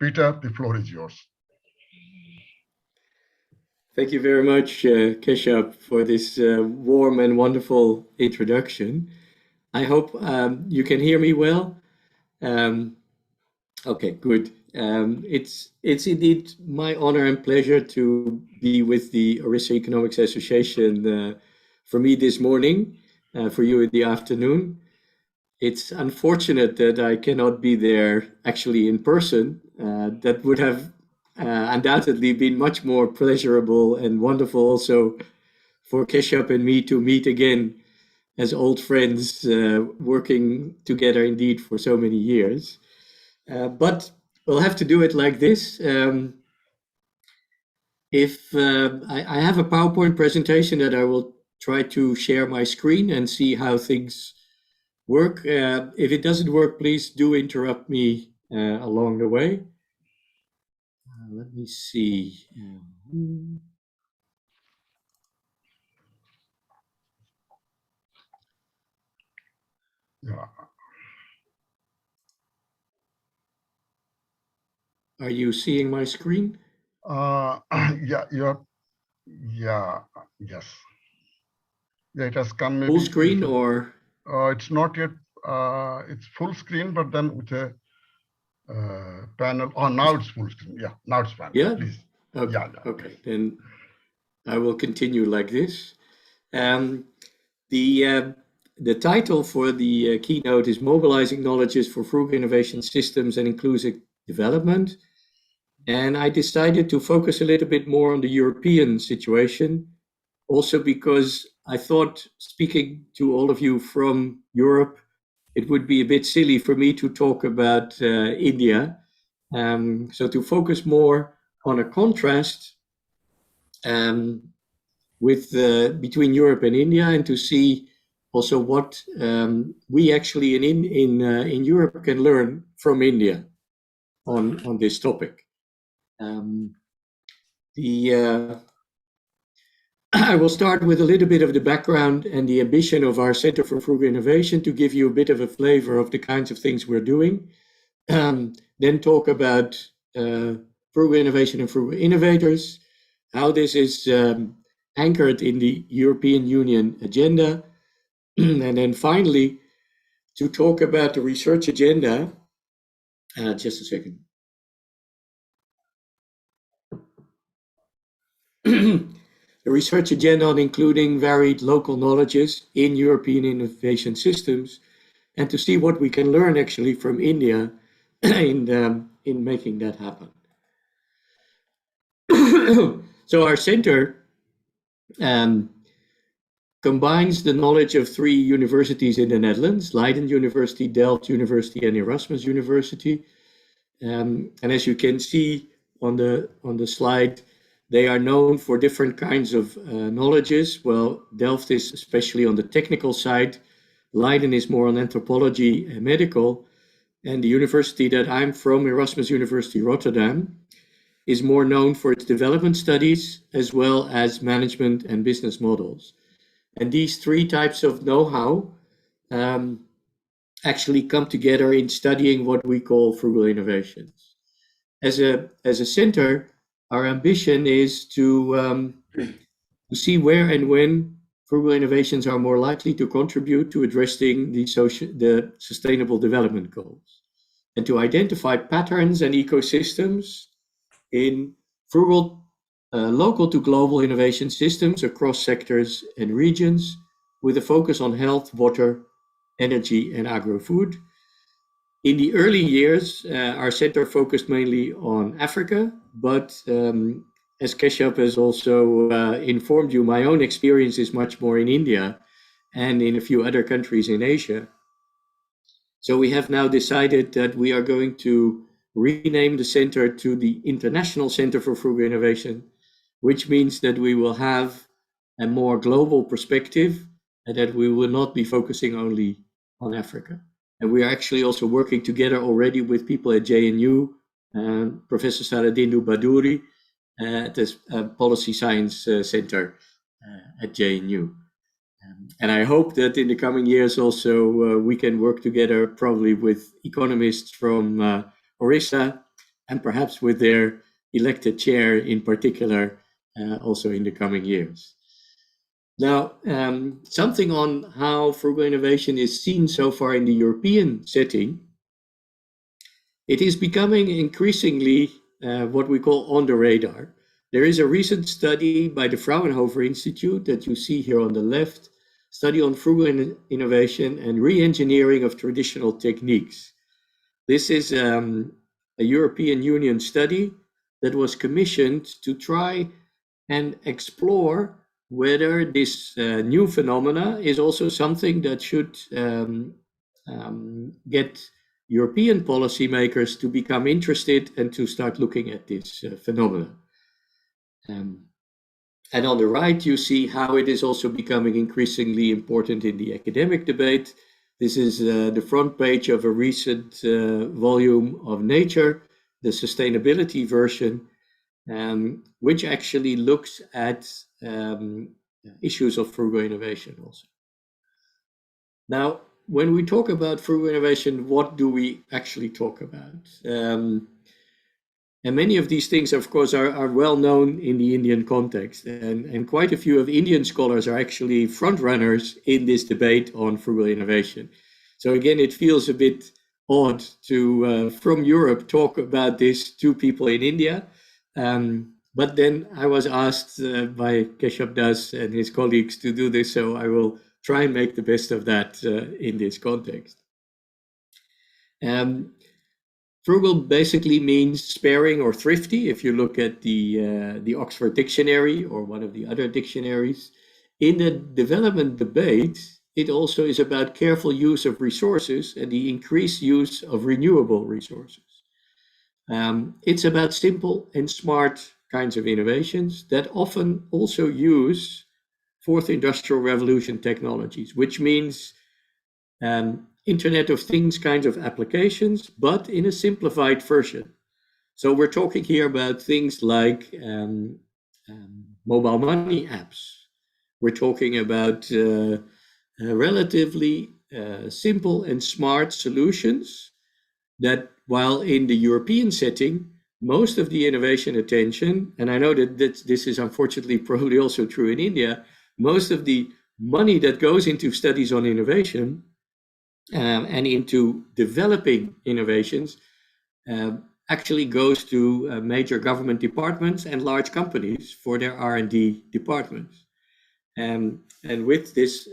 Peter, the floor is yours. Thank you very much, Keshav, for this warm and wonderful introduction. I hope you can hear me well. Okay, good. It's indeed my honor and pleasure to be with the ORISSA Economics Association for me this morning, for you in the afternoon. It's unfortunate that I cannot be there actually in person. That would have undoubtedly been much more pleasurable and wonderful also for Keshav and me to meet again as old friends, working together indeed for so many years. But we'll have to do it like this. If I have a PowerPoint presentation that I will try to share my screen and see how things work. If it doesn't work, please do interrupt me along the way. Let me see. Yeah. Are you seeing my screen? Yeah, yes. Yeah, it has come maybe. Full screen or? It's not yet, it's full screen, but then with a panel. Oh, now it's full screen. Yeah, now it's panel. Yeah? Please. Okay, Yeah, okay. please. Then I will continue like this. The title for the keynote is Mobilizing Knowledges for Frugal Innovation Systems and Inclusive Development. And I decided to focus a little bit more on the European situation, also because I thought, speaking to all of you from Europe, it would be a bit silly for me to talk about India. So to focus more on a contrast between Europe and India, and to see also what we actually in Europe can learn from India on this topic. I will start with a little bit of the background and the ambition of our Center for Frugal Innovation to give you a bit of a flavor of the kinds of things we're doing. Then talk about frugal innovation and frugal innovators, how this is anchored in the European Union agenda. And then finally, to talk about the research agenda. Just a second. The research agenda on including varied local knowledges in European innovation systems, and to see what we can learn actually from India in making that happen. So our center combines the knowledge of 3 universities in the Netherlands: Leiden University, Delft University, and Erasmus University. And as you can see on the slide, they are known for different kinds of knowledges. Well, Delft is especially on the technical side. Leiden is more on anthropology and medical. And the university that I'm from, Erasmus University Rotterdam, is more known for its development studies as well as management and business models. And these 3 types of know-how actually come together in studying what we call frugal innovations. As a center, our ambition is to see where and when frugal innovations are more likely to contribute to addressing the sustainable development goals, and to identify patterns and ecosystems in frugal local to global innovation systems across sectors and regions, with a focus on health, water, energy, and agro-food. In the early years, our center focused mainly on Africa, but as Keshav has also informed you, my own experience is much more in India and in a few other countries in Asia. So we have now decided that we are going to rename the center to the International Center for Frugal Innovation, which means that we will have a more global perspective and that we will not be focusing only on Africa. And we are actually also working together already with people at JNU, Professor Saladindu Badouri at the Policy Science Center at JNU. And I hope that in the coming years also we can work together probably with economists from ORISSA and perhaps with their elected chair in particular, also in the coming years. Now, something on how frugal innovation is seen so far in the European setting. It is becoming increasingly what we call on the radar. There is a recent study by the Fraunhofer Institute that you see here on the left, study on frugal innovation and re-engineering of traditional techniques. This is a European Union study that was commissioned to try and explore whether this new phenomena is also something that should get European policymakers to become interested and to start looking at this phenomena. And on the right, you see how it is also becoming increasingly important in the academic debate. This is the front page of a recent volume of Nature, the sustainability version, which actually looks at issues of frugal innovation also. Now, when we talk about frugal innovation, what do we actually talk about? And many of these things, of course, are well known in the Indian context. And quite a few of Indian scholars are actually front runners in this debate on frugal innovation. So again, it feels a bit odd to, from Europe, talk about this to people in India. But then I was asked by Keshav Das and his colleagues to do this, so I will try and make the best of that in this context. Frugal basically means sparing or thrifty. If you look at the Oxford Dictionary or one of the other dictionaries, in the development debate, it also is about careful use of resources and the increased use of renewable resources. It's about simple and smart kinds of innovations that often also use fourth industrial revolution technologies, which means Internet of Things kinds of applications, but in a simplified version. So we're talking here about things like mobile money apps. We're talking about relatively simple and smart solutions that, while in the European setting, most of the innovation attention, and I know that this is unfortunately probably also true in India, most of the money that goes into studies on innovation and into developing innovations actually goes to major government departments and large companies for their R&D departments. And with this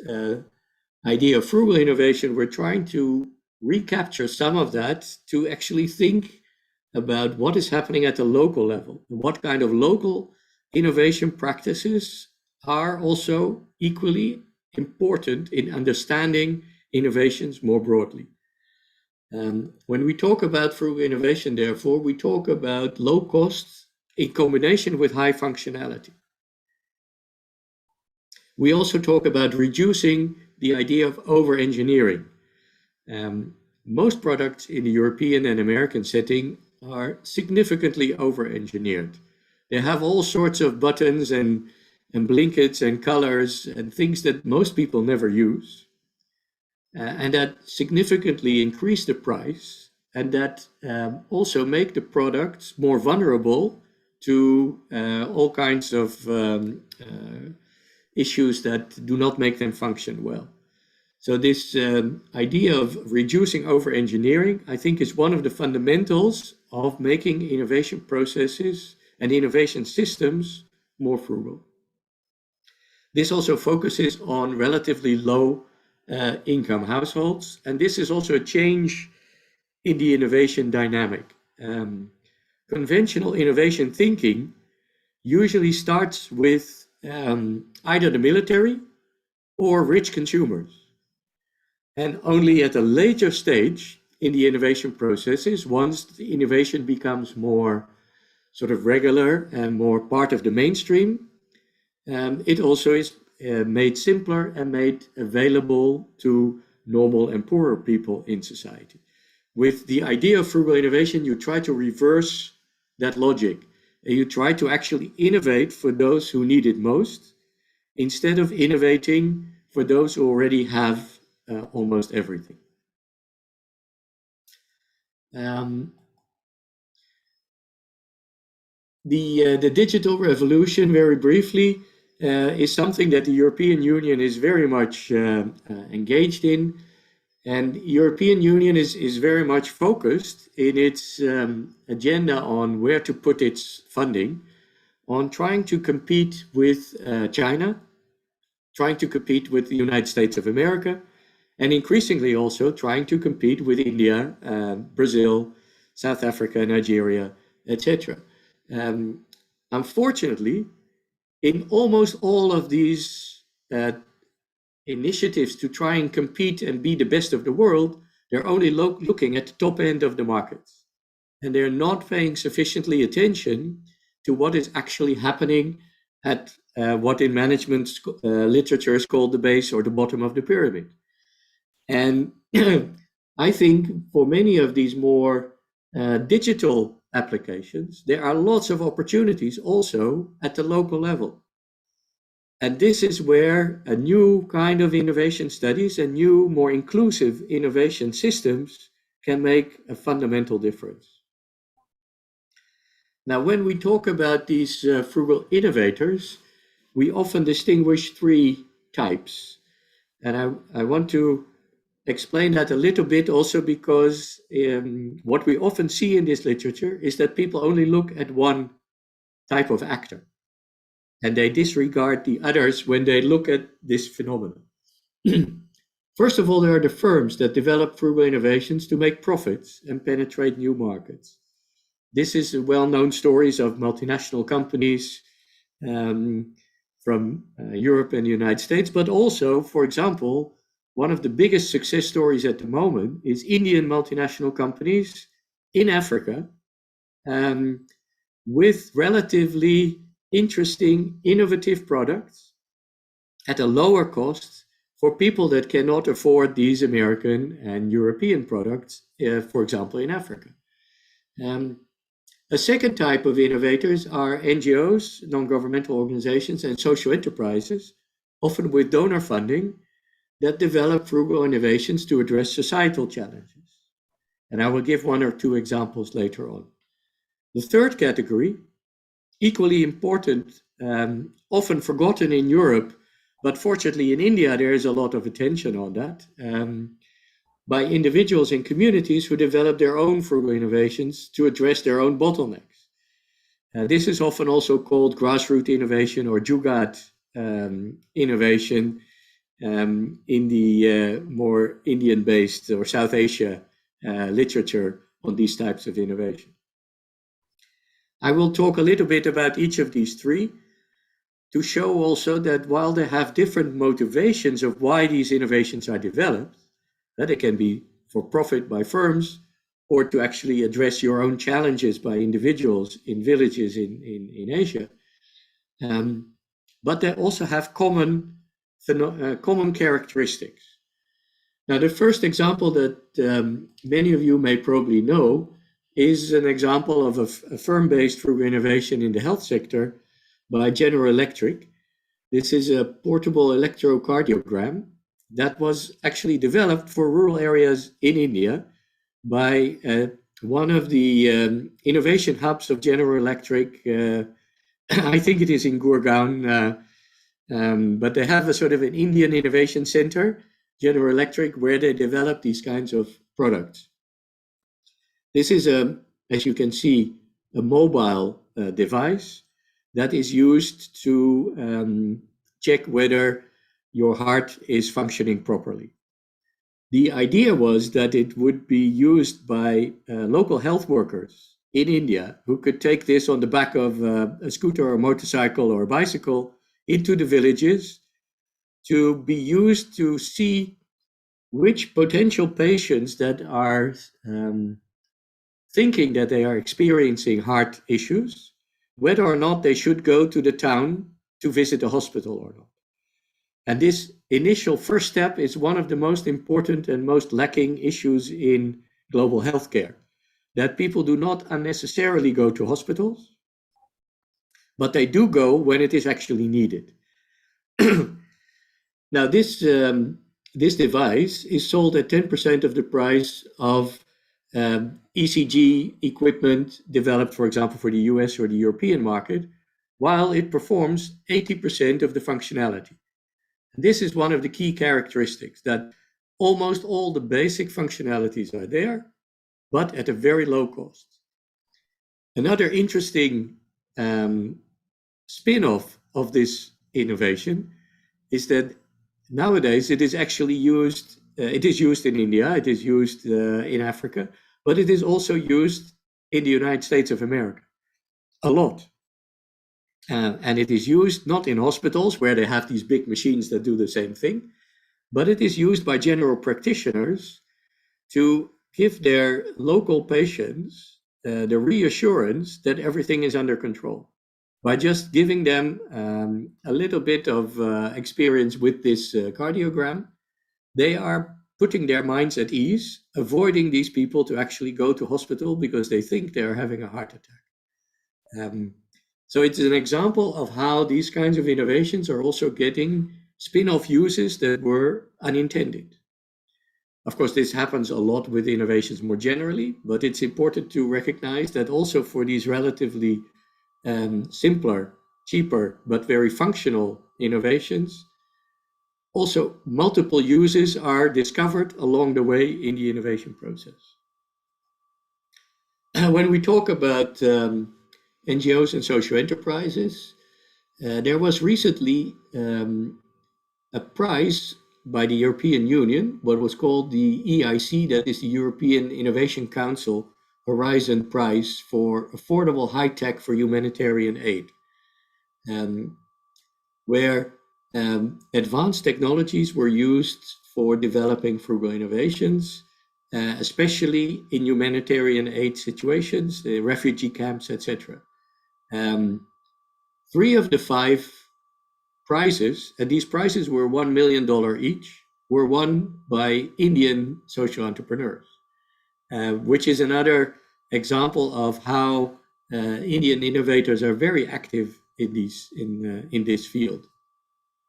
idea of frugal innovation, we're trying to recapture some of that to actually think about what is happening at the local level, what kind of local innovation practices are also equally important in understanding innovations more broadly. When we talk about frugal innovation, therefore, we talk about low cost in combination with high functionality. We also talk about reducing the idea of over-engineering. Most products in the European and American setting are significantly over-engineered. They have all sorts of buttons and blinkets and colors and things that most people never use. And that significantly increase the price, and that also make the products more vulnerable to all kinds of issues that do not make them function well. So this idea of reducing over-engineering, I think, is one of the fundamentals of making innovation processes and innovation systems more frugal. This also focuses on relatively low income households, and this is also a change in the innovation dynamic. Conventional innovation thinking usually starts with either the military or rich consumers. And only at a later stage in the innovation processes, once the innovation becomes more sort of regular and more part of the mainstream, it also is made simpler and made available to normal and poorer people in society. With the idea of frugal innovation, you try to reverse that logic. And you try to actually innovate for those who need it most, instead of innovating for those who already have almost everything. The digital revolution, very briefly, is something that the European Union is very much engaged in. And the European Union is very much focused in its agenda on where to put its funding, on trying to compete with China, trying to compete with the United States of America, and increasingly also trying to compete with India, Brazil, South Africa, Nigeria, etc. Unfortunately, in almost all of these initiatives to try and compete and be the best of the world, they're only looking at the top end of the markets. And they're not paying sufficiently attention to what is actually happening at what in management literature is called the base or the bottom of the pyramid. And I think for many of these more digital applications, there are lots of opportunities also at the local level. And this is where a new kind of innovation studies and new, more inclusive innovation systems can make a fundamental difference. Now, when we talk about these frugal innovators, we often distinguish three types. And I want to explain that a little bit also because what we often see in this literature is that people only look at one type of actor and they disregard the others when they look at this phenomenon. First of all, there are the firms that develop frugal innovations to make profits and penetrate new markets. This is well-known stories of multinational companies from Europe and the United States, but also, for example, one of the biggest success stories at the moment is Indian multinational companies in Africa with relatively interesting, innovative products at a lower cost for people that cannot afford these American and European products, for example, in Africa. A second type of innovators are NGOs, non-governmental organizations, and social enterprises, often with donor funding, that develop frugal innovations to address societal challenges. And I will give one or two examples later on. The third category, equally important, often forgotten in Europe, but fortunately in India, there is a lot of attention on that, by individuals and communities who develop their own frugal innovations to address their own bottlenecks. This is often also called grassroots innovation or Jugaad innovation in the more Indian-based or South Asia literature on these types of innovation. I will talk a little bit about each of these three to show also that while they have different motivations of why these innovations are developed, that it can be for profit by firms or to actually address your own challenges by individuals in villages in Asia. But they also have common characteristics. Now, the first example that many of you may probably know is an example of a firm-based frugal innovation in the health sector by General Electric. This is a portable electrocardiogram that was actually developed for rural areas in India by one of the innovation hubs of General Electric. I think it is in Gurgaon, but they have a sort of an Indian innovation center, General Electric, where they develop these kinds of products. This is, as you can see, a mobile device that is used to check whether your heart is functioning properly. The idea was that it would be used by local health workers in India who could take this on the back of a scooter or a motorcycle or a bicycle into the villages to be used to see which potential patients that are thinking that they are experiencing heart issues, whether or not they should go to the town to visit a hospital or not. And this initial first step is one of the most important and most lacking issues in global healthcare, that people do not unnecessarily go to hospitals, but they do go when it is actually needed. Now, this device is sold at 10% of the price of ECG equipment developed, for example, for the US or the European market, while it performs 80% of the functionality. This is one of the key characteristics, that almost all the basic functionalities are there, but at a very low cost. Another interesting spin-off of this innovation is that nowadays it is actually used, it is used in India, it is used in Africa, but it is also used in the United States of America a lot. And it is used not in hospitals where they have these big machines that do the same thing, but it is used by general practitioners to give their local patients the reassurance that everything is under control. By just giving them a little bit of experience with this cardiogram, they are putting their minds at ease, avoiding these people to actually go to hospital because they think they're having a heart attack. So it's an example of how these kinds of innovations are also getting spin-off uses that were unintended. Of course, this happens a lot with innovations more generally, but it's important to recognize that also for these relatively simpler, cheaper, but very functional innovations, also multiple uses are discovered along the way in the innovation process. When we talk about NGOs and social enterprises, there was recently a prize by the European Union, what was called the EIC, that is the European Innovation Council Horizon Prize for Affordable High Tech for Humanitarian Aid, where advanced technologies were used for developing frugal innovations, especially in humanitarian aid situations, the refugee camps, etc. 3 of the 5 prizes, and these prizes were $1 million each, were won by Indian social entrepreneurs, which is another example of how Indian innovators are very active in this field.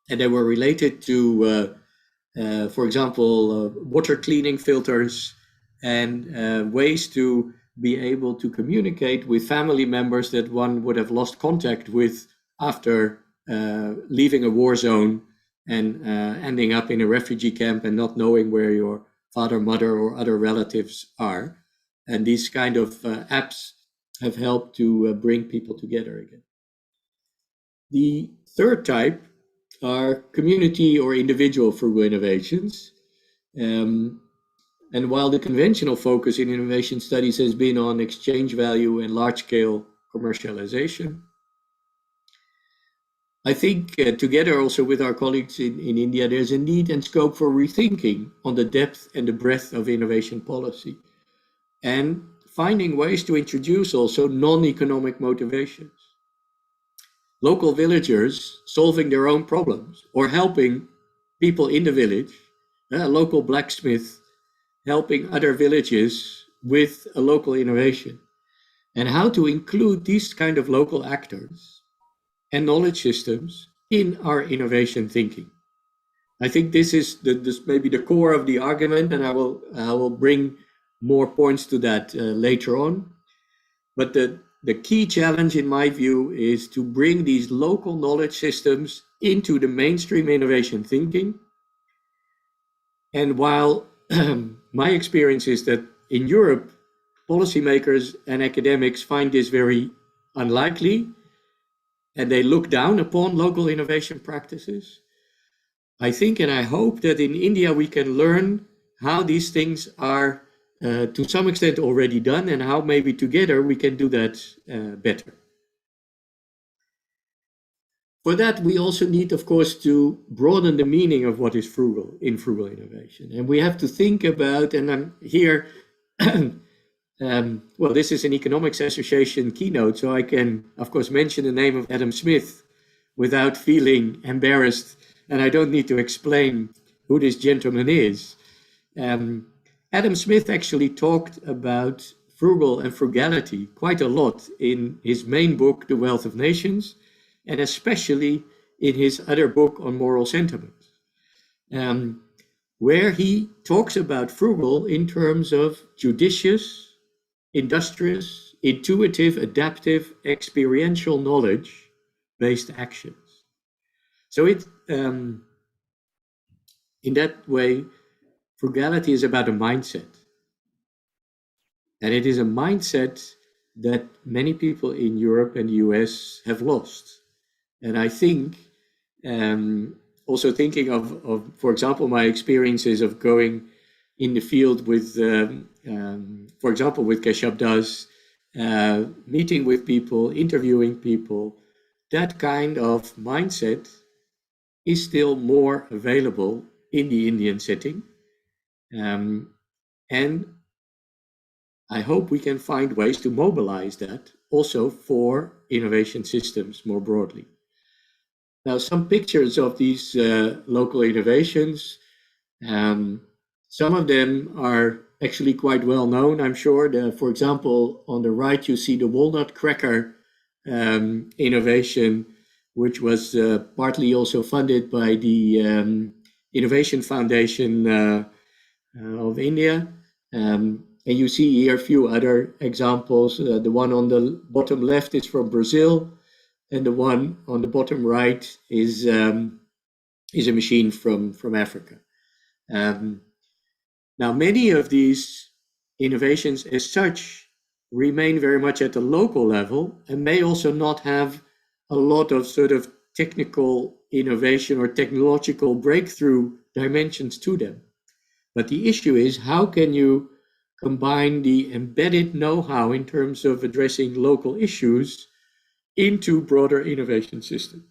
And they were related to, for example, water cleaning filters and ways to be able to communicate with family members that one would have lost contact with after leaving a war zone and ending up in a refugee camp and not knowing where your father, mother, or other relatives are. And these kind of apps have helped to bring people together again. The third type are community or individual frugal innovations. And while the conventional focus in innovation studies has been on exchange value and large-scale commercialization, I think together also with our colleagues in India, there's a need and scope for rethinking on the depth and the breadth of innovation policy and finding ways to introduce also non-economic motivations. Local villagers solving their own problems or helping people in the village, a local blacksmith helping other villages with a local innovation, and how to include these kind of local actors and knowledge systems in our innovation thinking. I think this is maybe the core of the argument, and I will bring more points to that later on. But the key challenge, in my view, is to bring these local knowledge systems into the mainstream innovation thinking. And while my experience is that in Europe, policymakers and academics find this very unlikely, and they look down upon local innovation practices, I think and I hope that in India we can learn how these things are to some extent already done and how maybe together we can do that better. For that, we also need, of course, to broaden the meaning of what is frugal in frugal innovation. And we have to think about, and I'm here, well, this is an Economics Association keynote, so I can, of course, mention the name of Adam Smith without feeling embarrassed, and I don't need to explain who this gentleman is. Adam Smith actually talked about frugal and frugality quite a lot in his main book, The Wealth of Nations, and especially in his other book on moral sentiments. where he talks about Frugal in terms of judicious, industrious, intuitive, adaptive, experiential knowledge-based actions. So in that way, frugality is about a mindset. And it is a mindset that many people in Europe and the US have lost. And I think, also thinking of, for example, my experiences of going in the field with, for example, with Keshav Das, meeting with people, interviewing people, that kind of mindset is still more available in the Indian setting. And I hope we can find ways to mobilize that also for innovation systems more broadly. Now, some pictures of these local innovations. Some of them are actually quite well known, I'm sure. For example, on the right, you see the walnut cracker innovation, which was partly also funded by the Innovation Foundation of India. And you see here a few other examples. The one on the bottom left is from Brazil, and the one on the bottom right is a machine from Africa. Now, many of these innovations as such remain very much at the local level and may also not have a lot of sort of technical innovation or technological breakthrough dimensions to them. But the issue is, how can you combine the embedded know-how in terms of addressing local issues into broader innovation systems?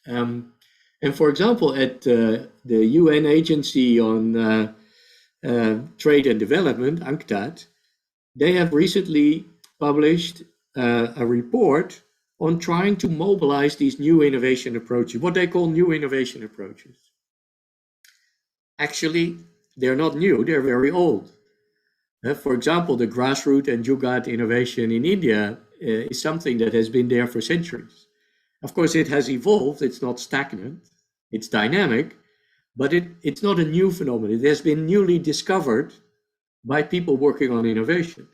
And for example, at the UN Agency on Trade and Development, UNCTAD, they have recently published a report on trying to mobilize these new innovation approaches, what they call new innovation approaches. Actually, they're not new, they're very old. For example, the grassroots and Jugaad innovation in India is something that has been there for centuries. Of course, it has evolved, it's not stagnant, it's dynamic, but it's not a new phenomenon. It has been newly discovered by people working on innovation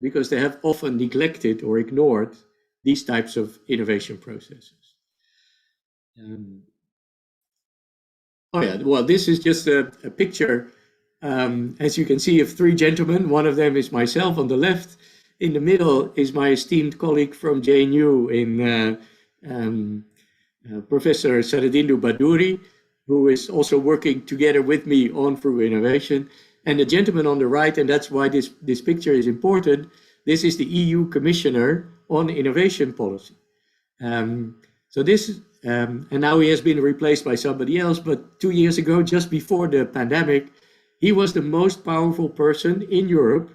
because they have often neglected or ignored these types of innovation processes. Oh yeah, well, this is just a picture, as you can see, of three gentlemen. One of them is myself on the left. In the middle is my esteemed colleague from JNU in Professor Saradindu Baduri, who is also working together with me on Frugal Innovation. And the gentleman on the right, and that's why this picture is important, this is the EU Commissioner on Innovation Policy. So this, and now he has been replaced by somebody else, but 2 years ago, just before the pandemic, he was the most powerful person in Europe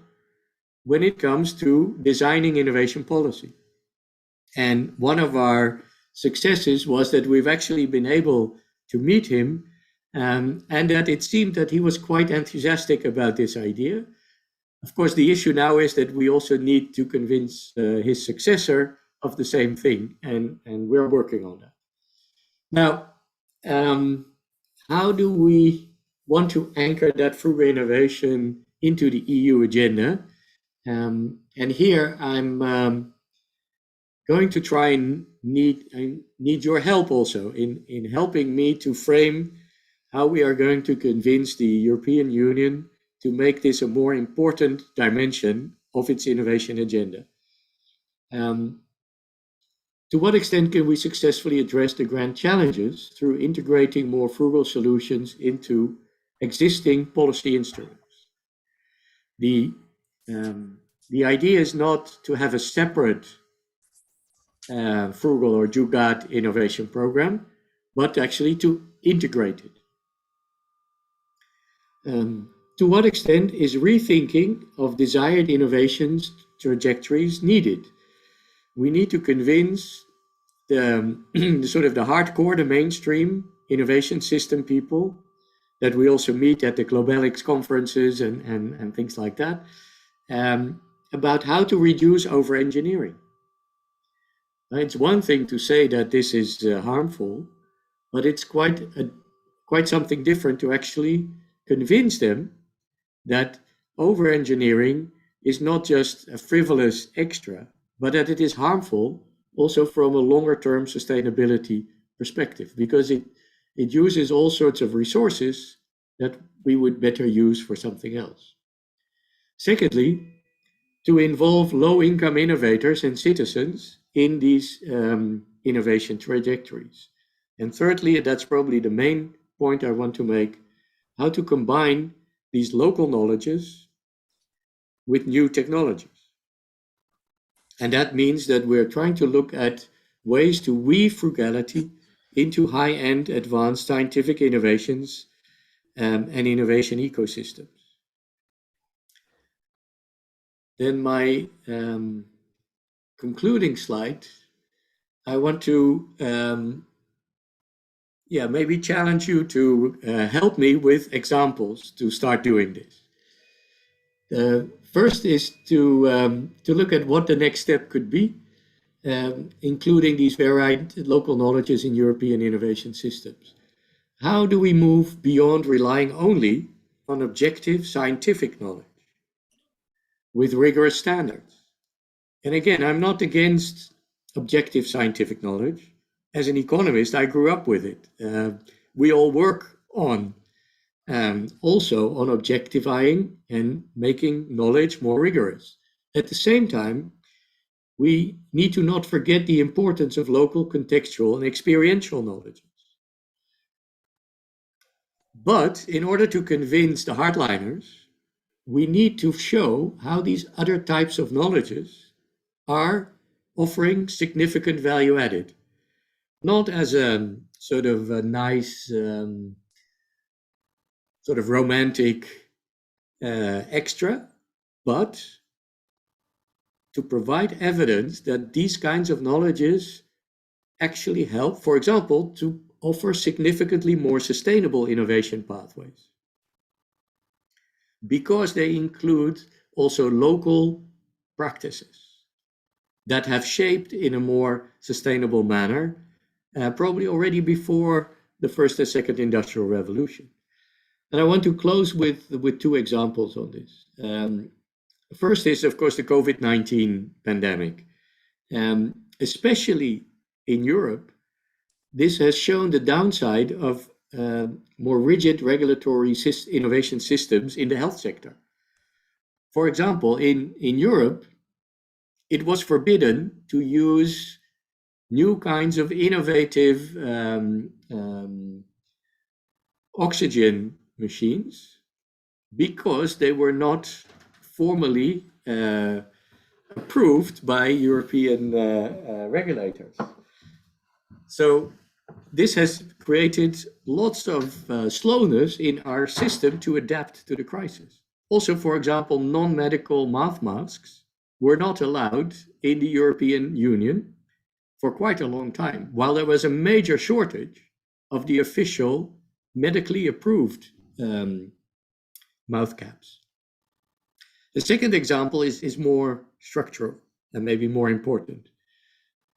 when it comes to designing innovation policy. And one of our successes was that we've actually been able to meet him, and that it seemed that he was quite enthusiastic about this idea. Of course, the issue now is that we also need to convince his successor of the same thing, and we're working on that. Now, how do we want to anchor that frugal innovation into the EU agenda? And here I'm going to try and need your help also in helping me to frame how we are going to convince the European Union to make this a more important dimension of its innovation agenda. To what extent can we successfully address the grand challenges through integrating more frugal solutions into existing policy instruments? The idea is not to have a separate Frugal or Jugaad innovation program, but actually to integrate it. To what extent is rethinking of desired innovations trajectories needed? We need to convince the sort of the hardcore, the mainstream innovation system people that we also meet at the Globalics conferences and things like that, about how to reduce over-engineering. It's one thing to say that this is harmful, but it's quite something different to actually convince them that over-engineering is not just a frivolous extra, but that it is harmful also from a longer-term sustainability perspective, because it uses all sorts of resources that we would better use for something else. Secondly, to involve low-income innovators and citizens in these innovation trajectories. And thirdly, and that's probably the main point I want to make, how to combine these local knowledges with new technologies. And that means that we're trying to look at ways to weave frugality into high-end advanced scientific innovations and innovation ecosystems. Then my concluding slide, I want to maybe challenge you to help me with examples to start doing this. First is to look at what the next step could be, including these varied local knowledges in European innovation systems. How do we move beyond relying only on objective scientific knowledge with rigorous standards? And again, I'm not against objective scientific knowledge. As an economist, I grew up with it. We all work on also on objectifying and making knowledge more rigorous. At the same time, we need to not forget the importance of local, contextual, and experiential knowledge. But in order to convince the hardliners, we need to show how these other types of knowledges are offering significant value added. Not as a sort of a nice, sort of romantic extra, but to provide evidence that these kinds of knowledges actually help, for example, to offer significantly more sustainable innovation pathways, because they include also local practices that have shaped in a more sustainable manner, probably already before the first and second industrial revolution. And I want to close with two examples on this. First is, of course, the COVID-19 pandemic. Especially in Europe, this has shown the downside of more rigid regulatory innovation systems in the health sector. For example, in Europe, it was forbidden to use new kinds of innovative oxygen machines because they were not formally approved by European regulators. So this has created lots of slowness in our system to adapt to the crisis. Also, for example, non-medical mouth masks were not allowed in the European Union for quite a long time, while there was a major shortage of the official medically approved mouth caps. The second example is more structural and maybe more important.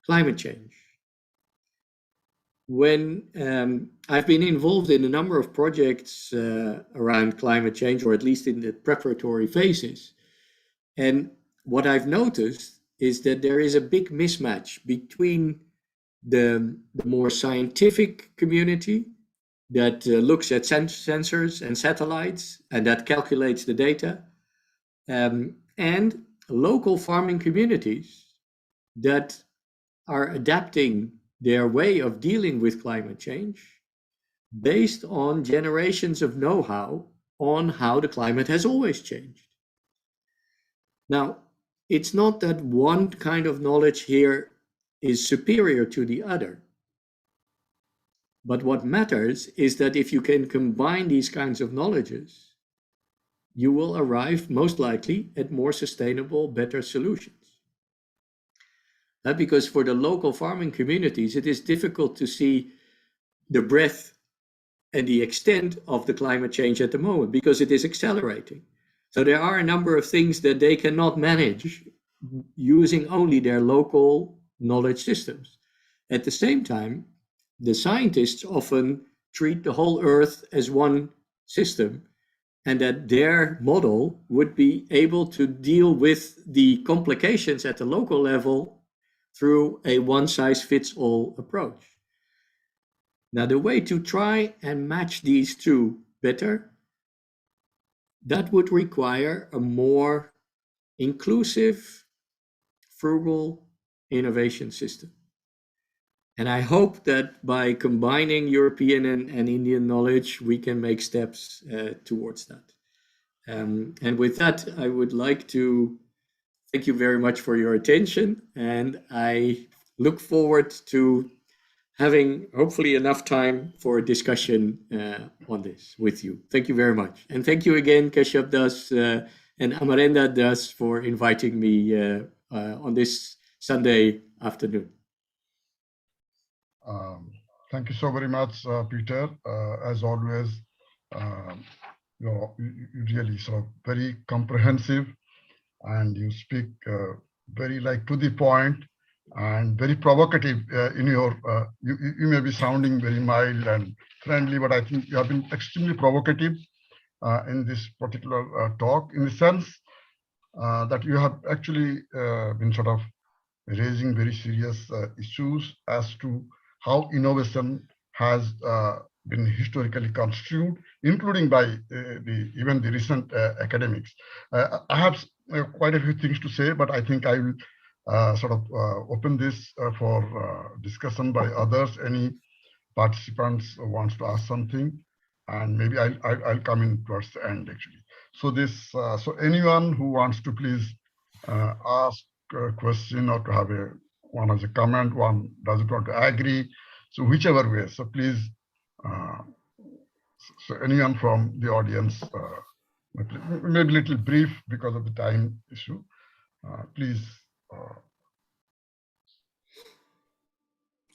Climate change. When I've been involved in a number of projects around climate change, or at least in the preparatory phases, and what I've noticed is that there is a big mismatch between the more scientific community that looks at sensors and satellites and that calculates the data, and local farming communities that are adapting their way of dealing with climate change based on generations of know-how on how the climate has always changed. Now, it's not that one kind of knowledge here is superior to the other. But what matters is that if you can combine these kinds of knowledges, you will arrive most likely at more sustainable, better solutions. Because for the local farming communities, it is difficult to see the breadth and the extent of the climate change at the moment because it is accelerating. So there are a number of things that they cannot manage using only their local knowledge systems. At the same time, the scientists often treat the whole Earth as one system, and that their model would be able to deal with the complications at the local level through a one-size-fits-all approach. Now, the way to try and match these two better, that would require a more inclusive, frugal innovation system. And I hope that by combining European and Indian knowledge, we can make steps towards that. And with that, I would like to thank you very much for your attention. And I look forward to having hopefully enough time for a discussion on this with you. Thank you very much. And thank you again, Keshav Das and Amarenda Das, for inviting me on this Sunday afternoon. Thank you so very much, Peter. As always, you really sort of very comprehensive, and you speak very like to the point and very provocative in your, you may be sounding very mild and friendly, but I think you have been extremely provocative in this particular talk, in the sense that you have actually been sort of raising very serious issues as to how innovation has been historically construed, including by even the recent academics. I have quite a few things to say, but I think I will sort of open this for discussion by others. Any participants who wants to ask something, and maybe I'll come in towards the end actually. So this, so anyone who wants to please ask a question or to have one as a comment, one doesn't want to agree. So whichever way. So please, so anyone from the audience, maybe a little brief because of the time issue. Please.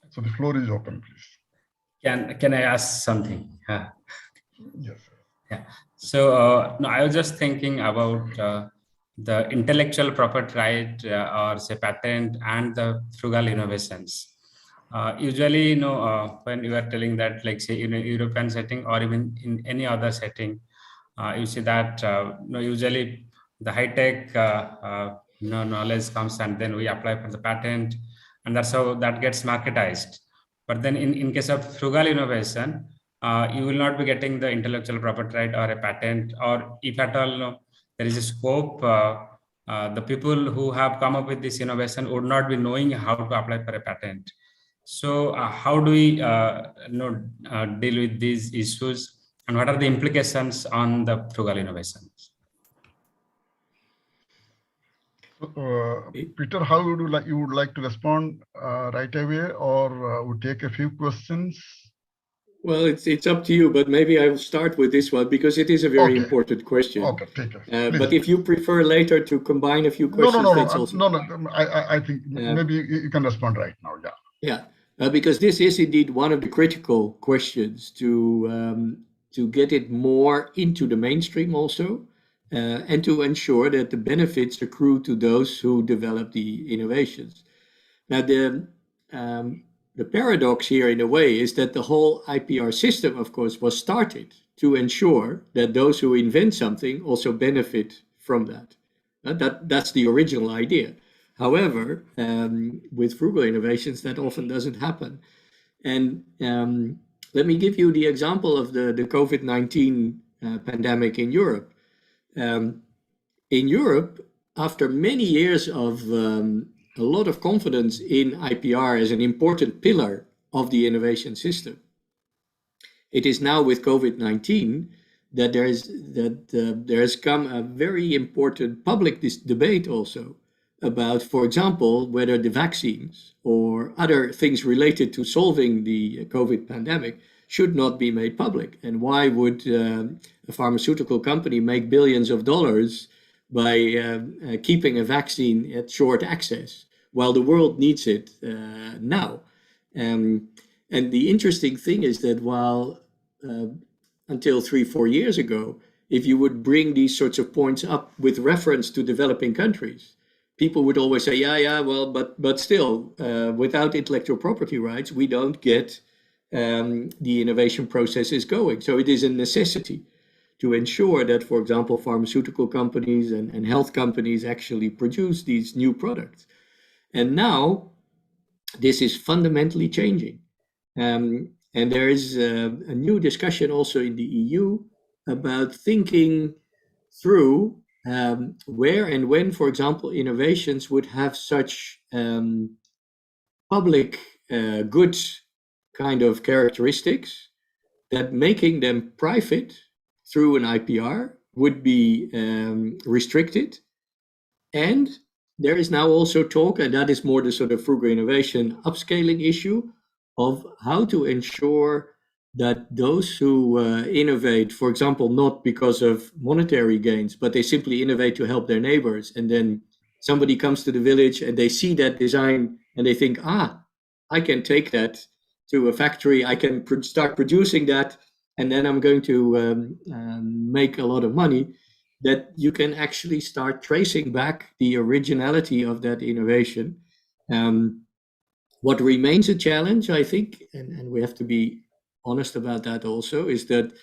So the floor is open, please. Can I ask something? Yes. Yeah. So no, I was just thinking about the intellectual property right, or say patent and the frugal innovations. Usually, you know, when you are telling that, like say in a European setting or even in any other setting, you see that you know, usually the high tech you know, knowledge comes and then we apply for the patent, and that's how that gets marketized. But then in case of frugal innovation, you will not be getting the intellectual property right or a patent, or if at all, you know, there is a scope, the people who have come up with this innovation would not be knowing how to apply for a patent. So how do we you know, deal with these issues, and what are the implications on the frugal innovations? Peter, how would you would like to respond right away, or would take a few questions? Well, it's up to you, but maybe I will start with this one because it is a very important question. Okay, take it. But if you prefer later to combine a few questions, that's also... No. I think maybe you can respond right now. Yeah. Yeah, because this is indeed one of the critical questions to get it more into the mainstream also, and to ensure that the benefits accrue to those who develop the innovations. Now, the paradox here, in a way, is that the whole IPR system, of course, was started to ensure that those who invent something also benefit from that. That's the original idea. However, with frugal innovations, that often doesn't happen. And let me give you the example of the COVID-19 pandemic in Europe. In Europe, after many years of a lot of confidence in IPR as an important pillar of the innovation system, it is now with COVID-19 that there has come a very important public debate also about, for example, whether the vaccines or other things related to solving the COVID pandemic should not be made public. And why would a pharmaceutical company make billions of dollars by keeping a vaccine at short access while the world needs it now? And the interesting thing is that while until 3-4 years ago, if you would bring these sorts of points up with reference to developing countries, people would always say, well, but still, without intellectual property rights, we don't get the innovation processes going. So it is a necessity to ensure that, for example, pharmaceutical companies and health companies actually produce these new products. And now this is fundamentally changing. And there is a new discussion also in the EU about thinking through where and when, for example, innovations would have such public good kind of characteristics that making them private through an IPR would be restricted. And there is now also talk, and that is more the sort of frugal innovation upscaling issue, of how to ensure that those who innovate, for example, not because of monetary gains, but they simply innovate to help their neighbors, and then somebody comes to the village and they see that design and they think, I can take that to a factory, I can start producing that, and then I'm going to make a lot of money, that you can actually start tracing back the originality of that innovation. What remains a challenge, I think, and we have to be honest about that also, is that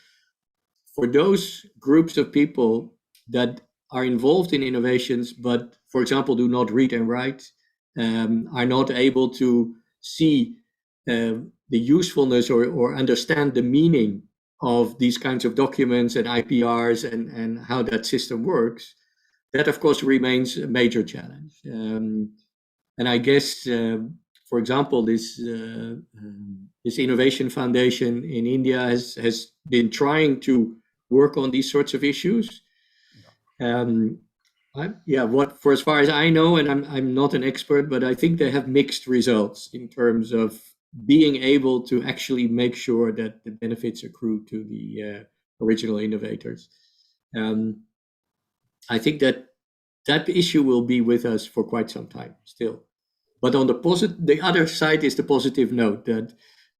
for those groups of people that are involved in innovations, but, for example, do not read and write, are not able to see the usefulness or understand the meaning of these kinds of documents and IPRs and how that system works, that of course remains a major challenge. And I guess, for example, this Innovation Foundation in India has been trying to work on these sorts of issues. For as far as I know, and I'm not an expert, but I think they have mixed results in terms of being able to actually make sure that the benefits accrue to the original innovators. I think that issue will be with us for quite some time still. But on the other side is the positive note that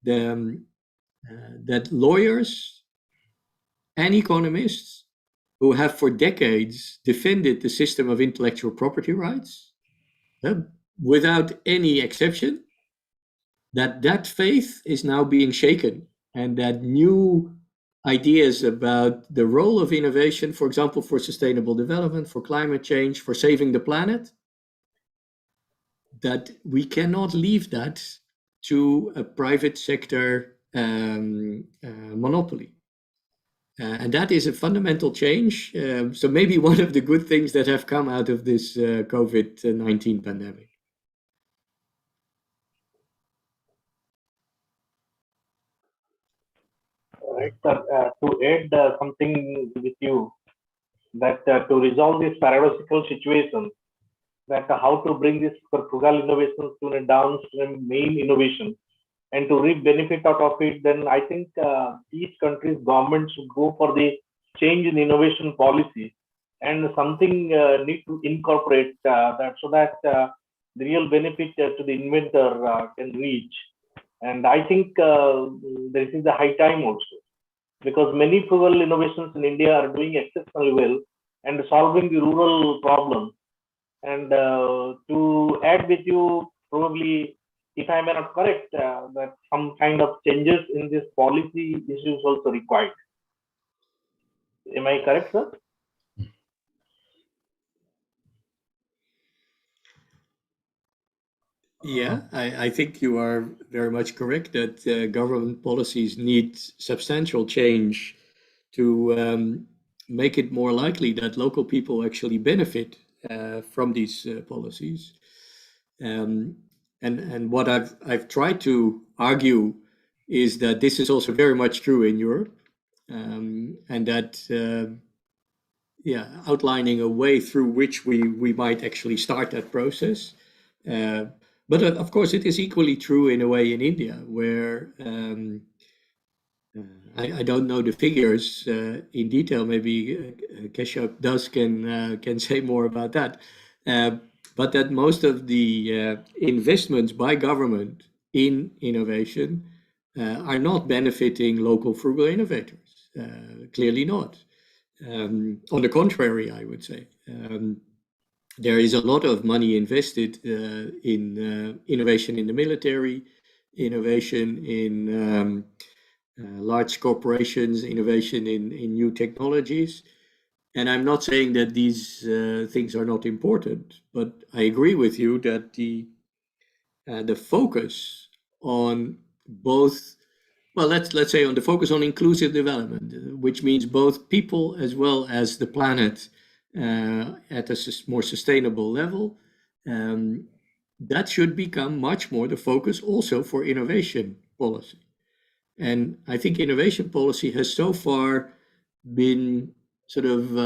that lawyers and economists who have for decades defended the system of intellectual property rights, without any exception, that faith is now being shaken, and that new ideas about the role of innovation, for example, for sustainable development, for climate change, for saving the planet, that we cannot leave that to a private sector monopoly. And that is a fundamental change. So maybe one of the good things that have come out of this COVID-19 pandemic. Right, sir. To add something with you, that to resolve this paradoxical situation, that how to bring this frugal innovations to a downstream main innovation and to reap benefit out of it, then I think each country's government should go for the change in innovation policy, and something need to incorporate that, so that the real benefit to the inventor can reach. And I think this is the high time also, because many frugal innovations in India are doing exceptionally well and solving the rural problems. And to add with you, probably, if I may not correct, that some kind of changes in this policy issues also required. Am I correct, sir? Yeah, I think you are very much correct that government policies need substantial change to make it more likely that local people actually benefit from these policies. And what I've tried to argue is that this is also very much true in Europe, and that outlining a way through which we might actually start that process. But of course, it is equally true in a way in India, where I don't know the figures in detail. Maybe Keshav can say more about that. But that most of the investments by government in innovation are not benefiting local frugal innovators. Clearly not. On the contrary, I would say. There is a lot of money invested in innovation in the military, innovation in large corporations, innovation in new technologies. And I'm not saying that these things are not important, but I agree with you that the focus on both, well, let's say on the focus on inclusive development, which means both people as well as the planet at a more sustainable level, that should become much more the focus also for innovation policy. And I think innovation policy has so far been sort of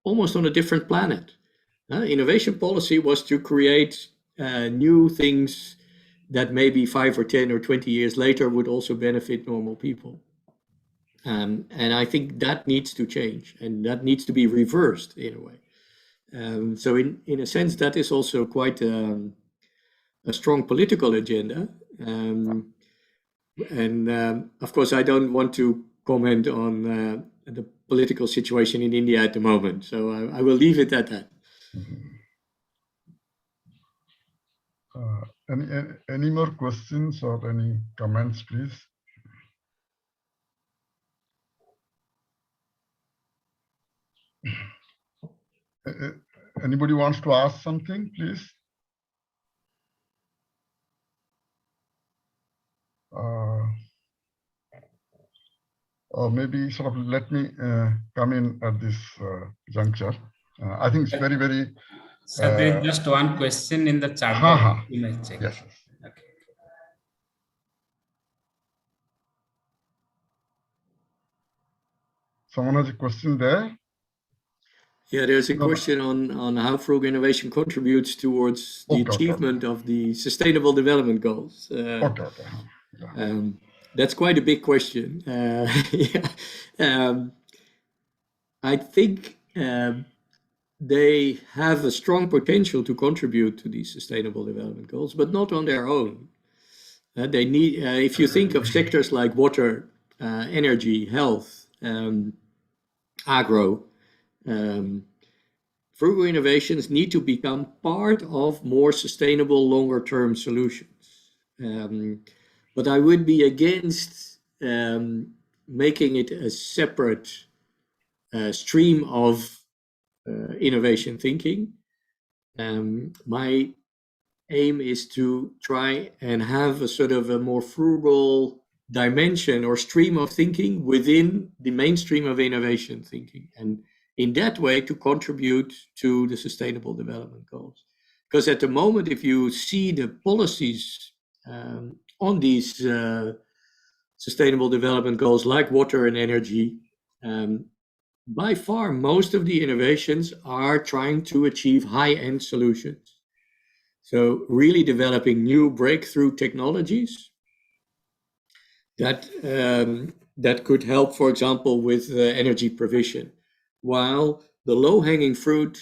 almost on a different planet. Innovation policy was to create new things that maybe 5 or 10 or 20 years later would also benefit normal people. And I think that needs to change, and that needs to be reversed in a way. So in a sense, that is also quite a strong political agenda. Of course, I don't want to comment on the political situation in India at the moment, so I will leave it at that. Any more questions or any comments, please? Anybody wants to ask something, please? Or maybe sort of let me come in at this juncture. I think it's very, very... So there is just one question in the chat. You may check. Yes. Okay. Someone has a question there? Yeah, there's a question on how frugal innovation contributes towards the achievement of the Sustainable Development Goals. That's quite a big question. I think they have a strong potential to contribute to these Sustainable Development Goals, but not on their own. They need, if you think of sectors like water, energy, health, agro, frugal innovations need to become part of more sustainable longer-term solutions. But I would be against making it a separate stream of innovation thinking. My aim is to try and have a sort of a more frugal dimension or stream of thinking within the mainstream of innovation thinking, and in that way to contribute to the Sustainable Development Goals. Because at the moment, if you see the policies on these Sustainable Development Goals like water and energy, by far most of the innovations are trying to achieve high-end solutions. So really developing new breakthrough technologies that could help, for example, with energy provision, while the low-hanging fruit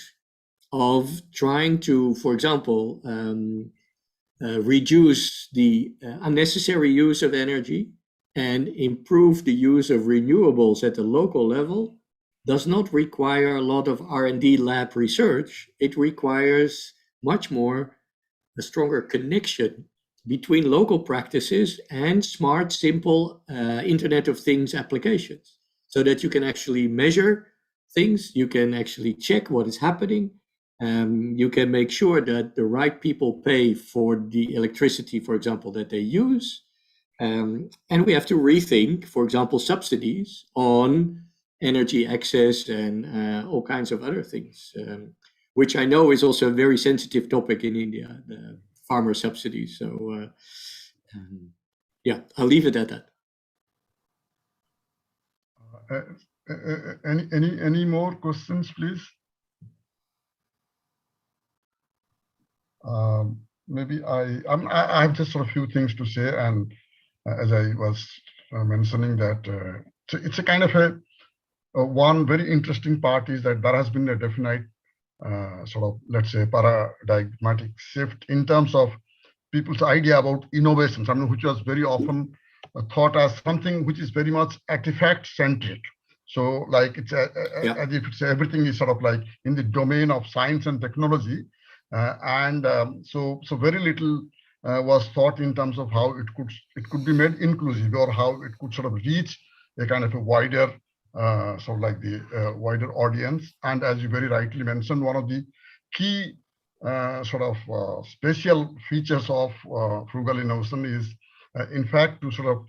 of trying to, for example, reduce the unnecessary use of energy and improve the use of renewables at the local level does not require a lot of R&D lab research. It requires much more a stronger connection between local practices and smart, simple Internet of Things applications, so that you can actually measure things, you can actually check what is happening, you can make sure that the right people pay for the electricity, for example, that they use. And we have to rethink, for example, subsidies on energy access and all kinds of other things. Which I know is also a very sensitive topic in India, the farmer subsidies. So, yeah, I'll leave it at that. Any more questions, please? Maybe I have just a few things to say, and as I was mentioning that it's a kind of one very interesting part is that there has been a definite sort of, let's say, paradigmatic shift in terms of people's idea about innovation, something which was very often thought as something which is very much artifact-centric. So like it's as if it's everything is sort of like in the domain of science and technology, so very little was thought in terms of how it could be made inclusive, or how it could sort of reach a kind of a wider sort of like the wider audience. And as you very rightly mentioned, one of the key special features of frugal innovation is in fact to sort of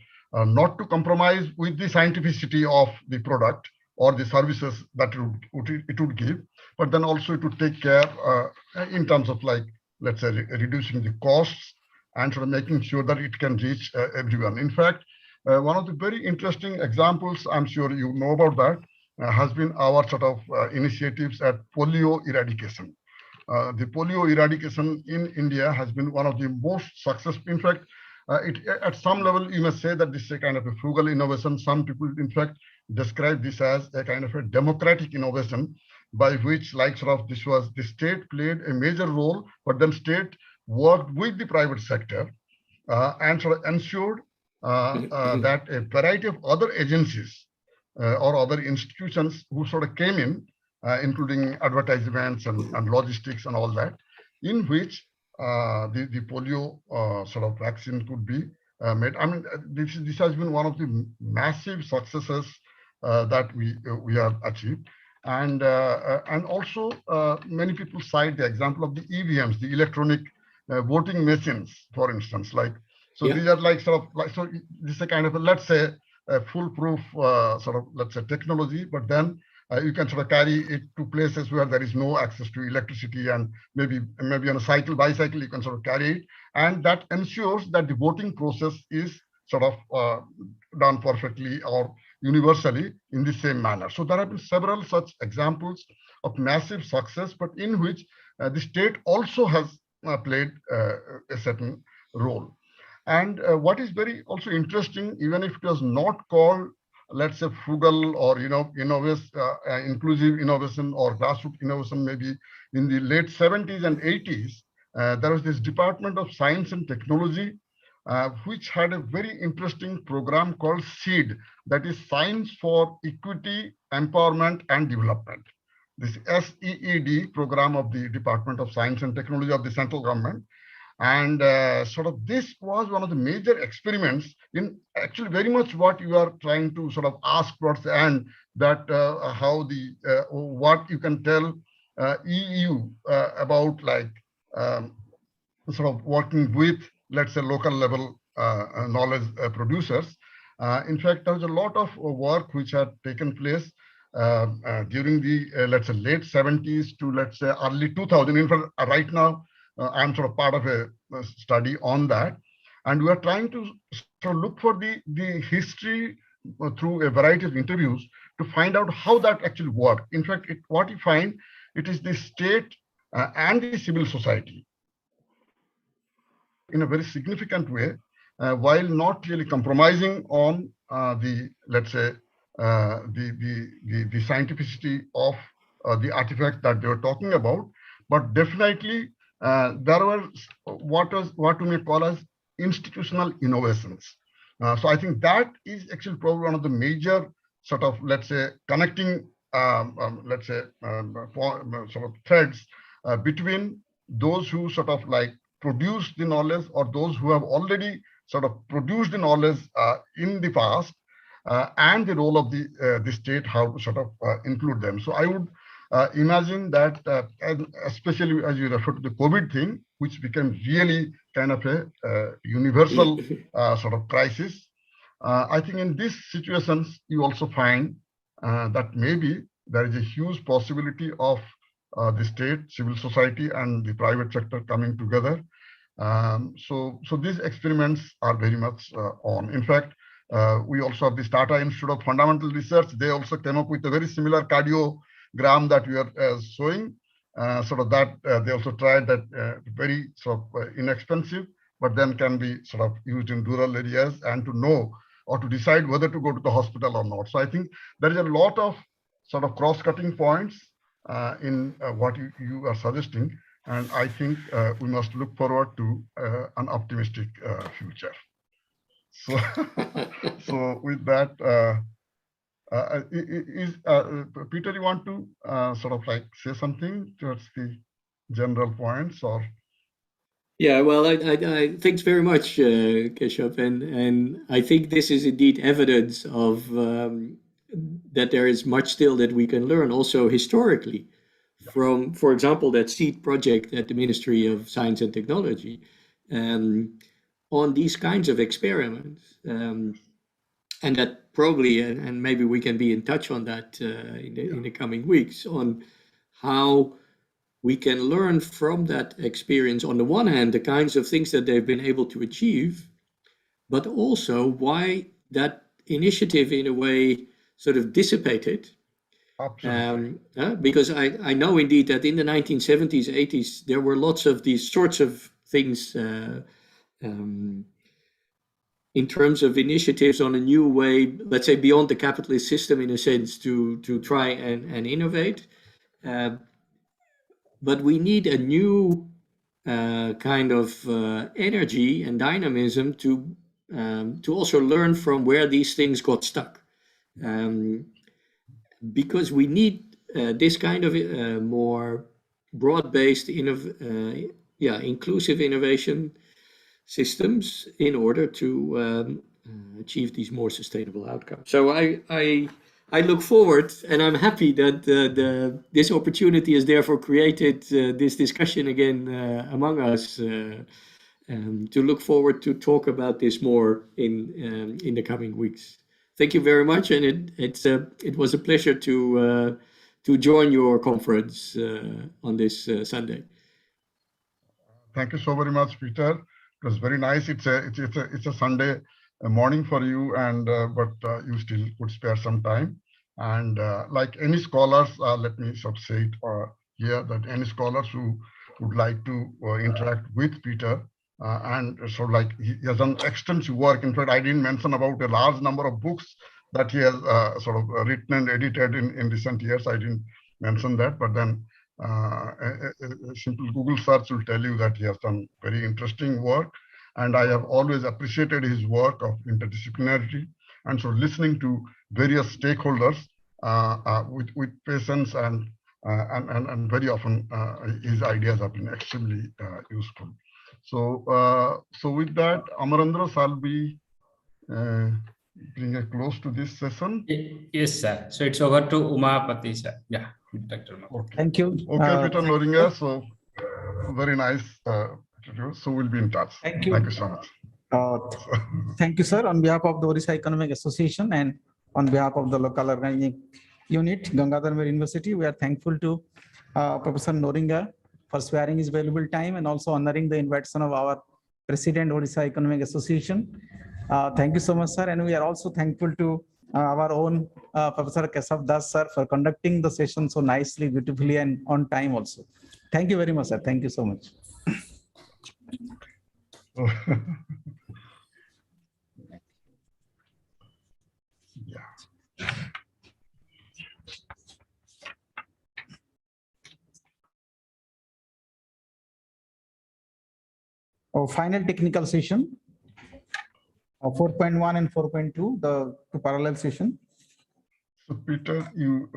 not to compromise with the scientificity of the product or the services that it would give, but then also to take care in terms of, like, let's say, reducing the costs and sort of making sure that it can reach everyone. In fact, one of the very interesting examples, I'm sure you know about that, has been our sort of initiatives at polio eradication. The polio eradication in India has been one of the most successful. In fact, at some level, you must say that this is a kind of a frugal innovation. Some people, in fact, describe this as a kind of a democratic innovation, by which, like, sort of, the state played a major role, but then state worked with the private sector and sort of ensured that a variety of other agencies or other institutions who sort of came in, including advertisements and logistics and all that, in which the polio sort of vaccine could be made. I mean, this has been one of the massive successes that we have achieved. And also many people cite the example of the EVMs, the electronic voting machines, for instance. Like, so these are like sort of like, so this is a kind of a, let's say, a foolproof sort of, let's say, technology, but then you can sort of carry it to places where there is no access to electricity, and maybe on a bicycle, you can sort of carry it, and that ensures that the voting process is sort of done perfectly or universally in the same manner. So there have been several such examples of massive success, but in which the state also has played a certain role. And what is very also interesting, even if it was not called, let's say, frugal or inclusive innovation or grassroots innovation, maybe in the late 70s and 80s, there was this Department of Science and Technology, which had a very interesting program called SEED, that is Science for Equity, Empowerment and Development. This SEED program of the Department of Science and Technology of the central government. And sort of this was one of the major experiments in actually very much what you are trying to sort of ask towards the end, that how the what you can tell EU about, like, sort of working with, let's say, local level knowledge producers. In fact, there was a lot of work which had taken place during the let's say late 70s to, let's say, early 2000. In fact, right now I'm sort of part of a study on that, and we are trying to sort of look for the history through a variety of interviews to find out how that actually worked. In fact, what you find, it is the state and the civil society in a very significant way, while not really compromising on the, let's say, the scientificity of the artifact that they were talking about, but definitely there were what we may call as institutional innovations. So I think that is actually probably one of the major sort of, let's say, connecting, let's say, sort of threads between those who sort of like produce the knowledge, or those who have already sort of produced the knowledge in the past, and the role of the state, how to sort of include them. So I would imagine that, especially as you refer to the COVID thing, which became really kind of a universal sort of crisis. I think in these situations, you also find that maybe there is a huge possibility of the state, civil society, and the private sector coming together. So these experiments are very much on. In fact, we also have the Tata Institute of Fundamental Research. They also came up with a very similar cardiogram that we are showing. Sort of that they also tried that very sort of inexpensive, but then can be sort of used in rural areas, and to know or to decide whether to go to the hospital or not. So I think there is a lot of sort of cross-cutting points in what you are suggesting. And I think we must look forward to an optimistic future. So, so with that, Peter, you want to sort of like say something towards the general points, or? Yeah, well, thanks very much, Keshav, and I think this is indeed evidence of that there is much still that we can learn, also historically, from, for example, that seed project at the Ministry of Science and Technology, on these kinds of experiments, and that probably, and maybe we can be in touch on that in the coming weeks, on how we can learn from that experience, on the one hand, the kinds of things that they've been able to achieve, but also why that initiative in a way sort of dissipated. Absolutely. Because I know indeed that in the 1970s, 80s, there were lots of these sorts of things in terms of initiatives on a new way, let's say beyond the capitalist system in a sense, to try and innovate. But we need a new kind of energy and dynamism to also learn from where these things got stuck. Because we need this kind of more broad-based, inclusive innovation systems in order to achieve these more sustainable outcomes. So I look forward, and I'm happy that this opportunity is therefore created this discussion again among us, to look forward to talk about this more in the coming weeks. Thank you very much, and it was a pleasure to join your conference on this Sunday. Thank you so very much, Peter. It was very nice. It's a Sunday morning for you, and but you still could spare some time. And like any scholars, let me sort of say it here, that any scholars who would like to interact with Peter, and so like he has done extensive work. In fact, I didn't mention about a large number of books that he has sort of written and edited in recent years. I didn't mention that, but then a simple Google search will tell you that he has done very interesting work. And I have always appreciated his work of interdisciplinarity. And so listening to various stakeholders with patience and very often his ideas have been extremely useful. So with that, Amarendra, shall we bring a close to this session? Yes, sir. So it's over to Umapati, sir. Yeah, Dr. Umapati. Okay. Thank you. Okay, Peter Loringa. So very nice to do. So we'll be in touch. Thank you. Thank you so much. Thank you, sir. On behalf of the ORISSA Economic Association and on behalf of the local organizing unit, Gangadhar University, we are thankful to Professor Loringa for sparing his valuable time and also honoring the invitation of our President, ORISSA Economic Association. Thank you so much, sir. And we are also thankful to our own Professor Keshav Das, sir, for conducting the session so nicely, beautifully, and on time also. Thank you very much, sir. Thank you so much. Yeah. Our final technical session, 4.1 and 4.2, the two parallel session. So Peter, you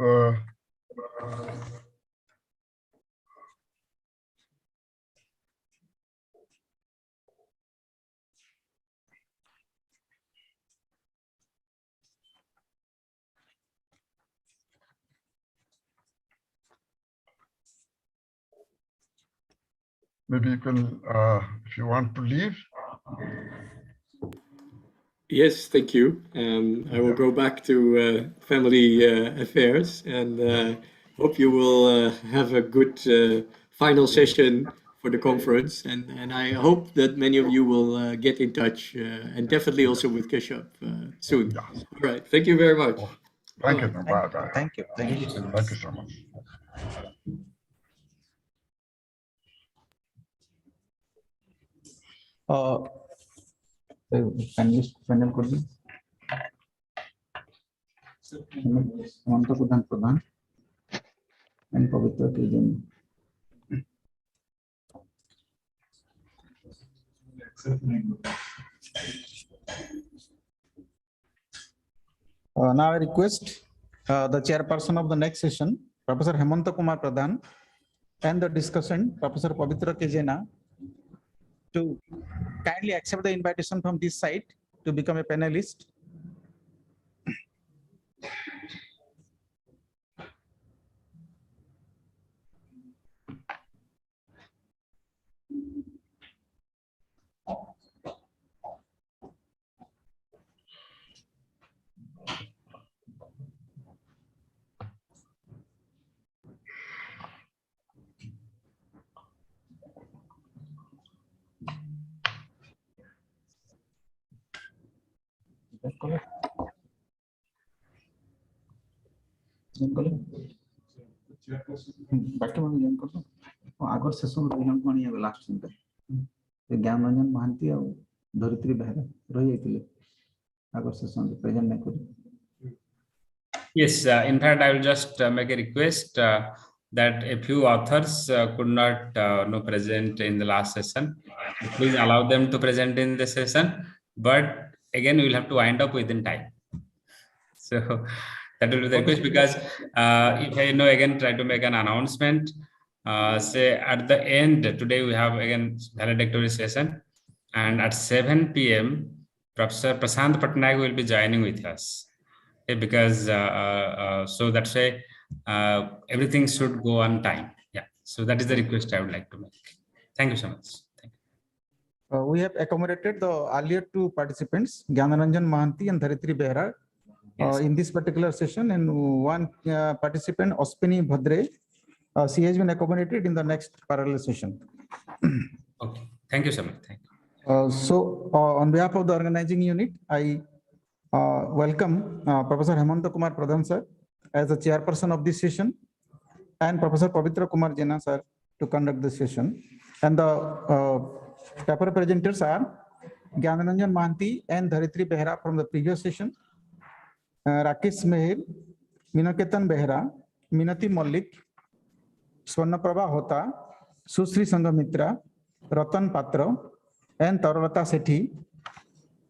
maybe you can, if you want to leave. Yes, thank you. I will go back to family affairs, and hope you will have a good final session for the conference. And I hope that many of you will get in touch, and definitely also with Keshav soon. Yeah. All right. Thank you very much. Oh, thank you. Bye. Bye. Thank you. Thank you. Thank you so much. Panelist panel could be Hemanta Pradhan and Pavitra Kejani. Now I request the chairperson of the next session, Professor Hemanta Kumar Pradhan, and the discussant, Professor Pavitra Kejana, to kindly accept the invitation from this side to become a panelist. Agar session last ज्ञान रंजन महांती और धरित्री बेहरा रही Agar session present नहीं करी. Yes, in fact, I will just make a request that a few authors could not present in the last session. So please allow them to present in the session. But again, we will have to wind up within time. So that will be the request, because if I again try to make an announcement, say at the end, today we have again valedictory session, and at 7 p.m. Professor Prashant Patnaik will be joining with us. Okay, because so that's why everything should go on time. Yeah, so that is the request I would like to make. Thank you so much. Thank you. We have accommodated the earlier two participants, Gyanaranjan Mahanti and Dharitri Behra, Yes. in this particular session, and one participant, Ospini Bhadre, she has been accommodated in the next parallel session. Okay, thank you so much. Thank you. So on behalf of the organizing unit, I welcome Professor Hemanta Kumar Pradhan sir as the chairperson of this session, and Professor Pavitra Kumar Jena sir to conduct the session. And the paper presenters are Gyanaranjan Mahanti and Dharitri Behra from the previous session, Rakesh Meher, Minaketan Behra, Minati Mollik, Swarnaprabha Hota, Susri Sangamitra, Ratan Patra, and Taralata Sethi.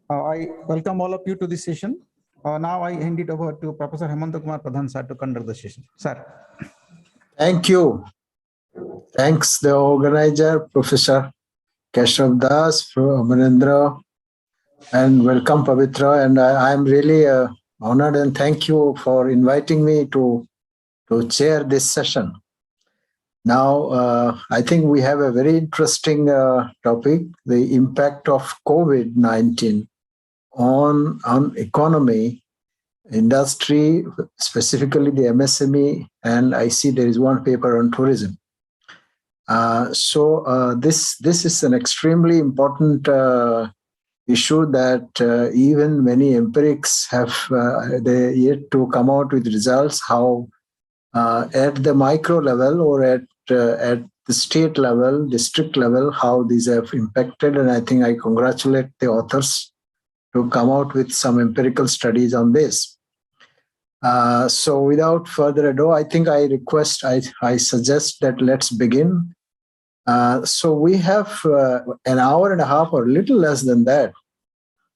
I welcome all of you to this session. Now I hand it over to Professor Hemanta Kumar Pradhan sir to conduct the session. Sir. Thank you. Thanks the organizer, Professor Keshav Das, Amarendra, and welcome Pavitra. And I am really honored and thank you for inviting me to chair this session. Now, I think we have a very interesting topic, the impact of COVID-19 on economy, industry, specifically the MSME, and I see there is one paper on tourism. So this is an extremely important issue that even many empirics have they yet to come out with results how at the micro level or at the state level, district level, how these have impacted. And I think I congratulate the authors to come out with some empirical studies on this. So without further ado, I think I suggest that let's begin. So we have an hour and a half or a little less than that.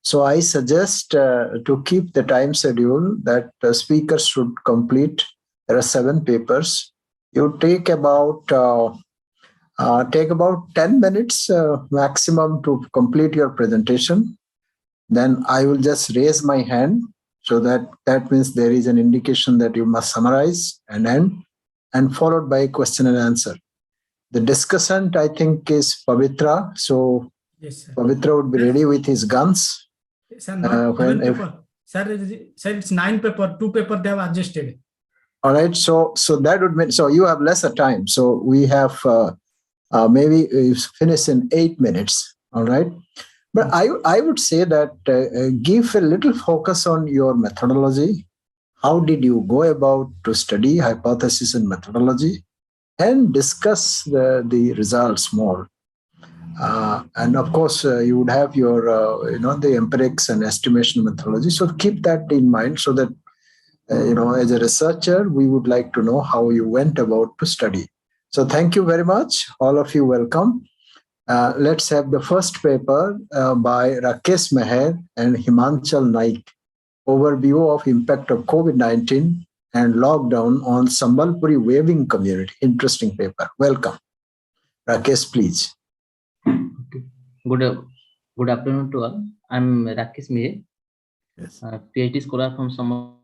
So I suggest to keep the time schedule that the speakers should complete. There are 7 papers. You take about 10 minutes maximum to complete your presentation. Then I will just raise my hand. So that means there is an indication that you must summarize and end, and followed by a question and answer. The discussant, I think, is Pavitra. So yes, sir. Pavitra would be ready with his guns. Sir, not 7 paper. Sir, it's 9 paper. 2 paper they have adjusted. All right. So that would mean, so you have lesser time. So we have maybe finish in 8 minutes. All right. But I would say that give a little focus on your methodology. How did you go about to study hypothesis and methodology, and discuss the results more. And of course, you would have your, the empirics and estimation methodology. So keep that in mind so that, as a researcher, we would like to know how you went about to study. So thank you very much. All of you welcome. Let's have the first paper by Rakesh Meher and Himanchal Naik, overview of impact of COVID-19 and lockdown on Sambalpuri weaving community. Interesting paper. Welcome. Rakesh, please. Good afternoon to all. I'm Rakesh Mihe, Yes. PhD scholar from some.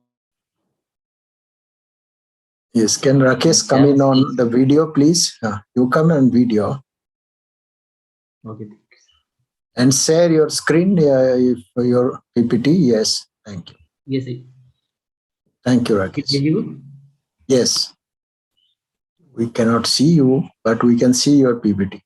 Yes. Can Rakesh come in on the video, please? You come on video Okay. and share your screen if your PPT. Yes. Thank you. Yes. Thank you, Rakesh. You? Yes. We cannot see you, but we can see your PPT.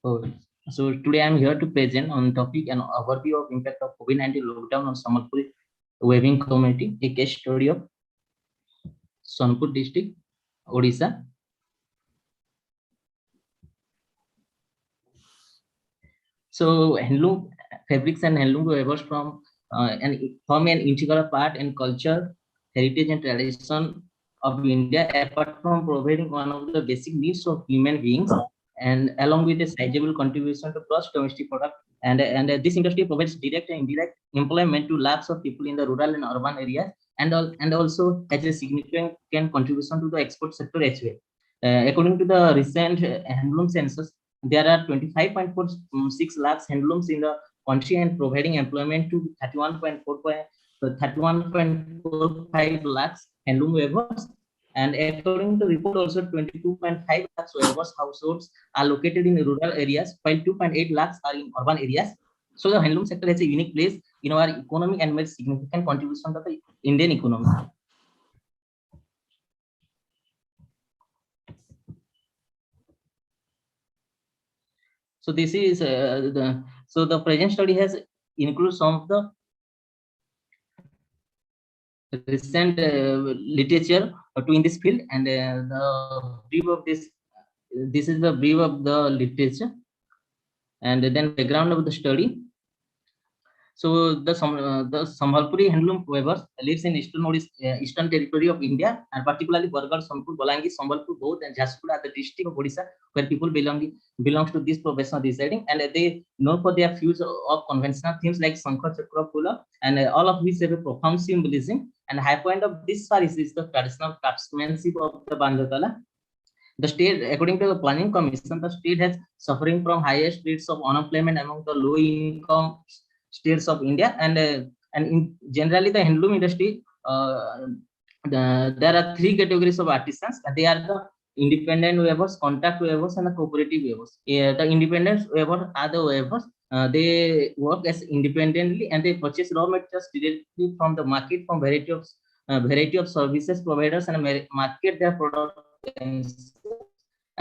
Oh, so today I'm here to present on topic an overview of impact of COVID-19 lockdown on Sambalpuri weaving community, a case study of Sonpur district, Odisha. So handloom fabrics and handloom weavers form an integral part in culture, heritage, and tradition of India, apart from providing one of the basic needs of human beings, and along with a sizable contribution to gross domestic product. And this industry provides direct and indirect employment to lakhs of people in the rural and urban areas, and also has a significant contribution to the export sector as well. According to the recent handloom census, there are 25.46 lakhs handlooms in the country and providing employment to 31.45 lakhs handloom weavers. And according to report, also 22.5 lakhs weavers households are located in rural areas, while 2.8 lakhs are in urban areas. So the handloom sector has a unique place in our economy and makes significant contribution to the Indian economy. So this is the present study has included some of the recent literature to in this field, and the brief of this is the brief of the literature, and then background of the study. So the Sambalpuri handloom weavers lives in eastern territory of India, and particularly Bargarh, Sonpur, Balangi, Sambalpur, Baud, and Jharsuguda are the district of Odisha where people belongs to this profession residing, and they know for their use of conventional themes like Shankha, Chakra, Phula, and all of which have a profound symbolism. And high point of this sarees is the traditional craftsmanship of the Bandhatala. The state, according to the Planning Commission, the state has suffering from highest rates of unemployment among the low-income states of India, and generally the handloom industry, there are three categories of artisans, and they are the independent weavers, contract weavers, and the cooperative weavers. The independent weavers are the weavers. They work as independently, and they purchase raw materials directly from the market from variety of services providers, and market their product.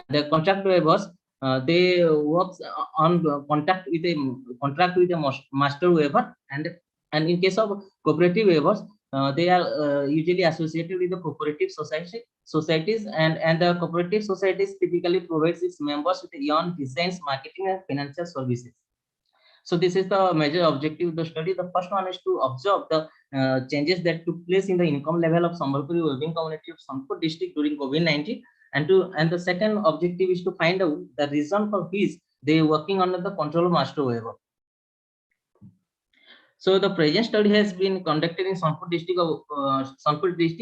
The contract weavers, they work on contract with a master weaver, and in case of cooperative weavers, they are usually associated with the cooperative societies, and the cooperative societies typically provides its members with yarn designs, marketing, and financial services. So this is the major objective of the study. The first one is to observe the changes that took place in the income level of Sambalpuri weaving community of Sonpur district during COVID-19, and the second objective is to find out the reason for which they are working under the control of master weaver. So the present study has been conducted in Sonpur district,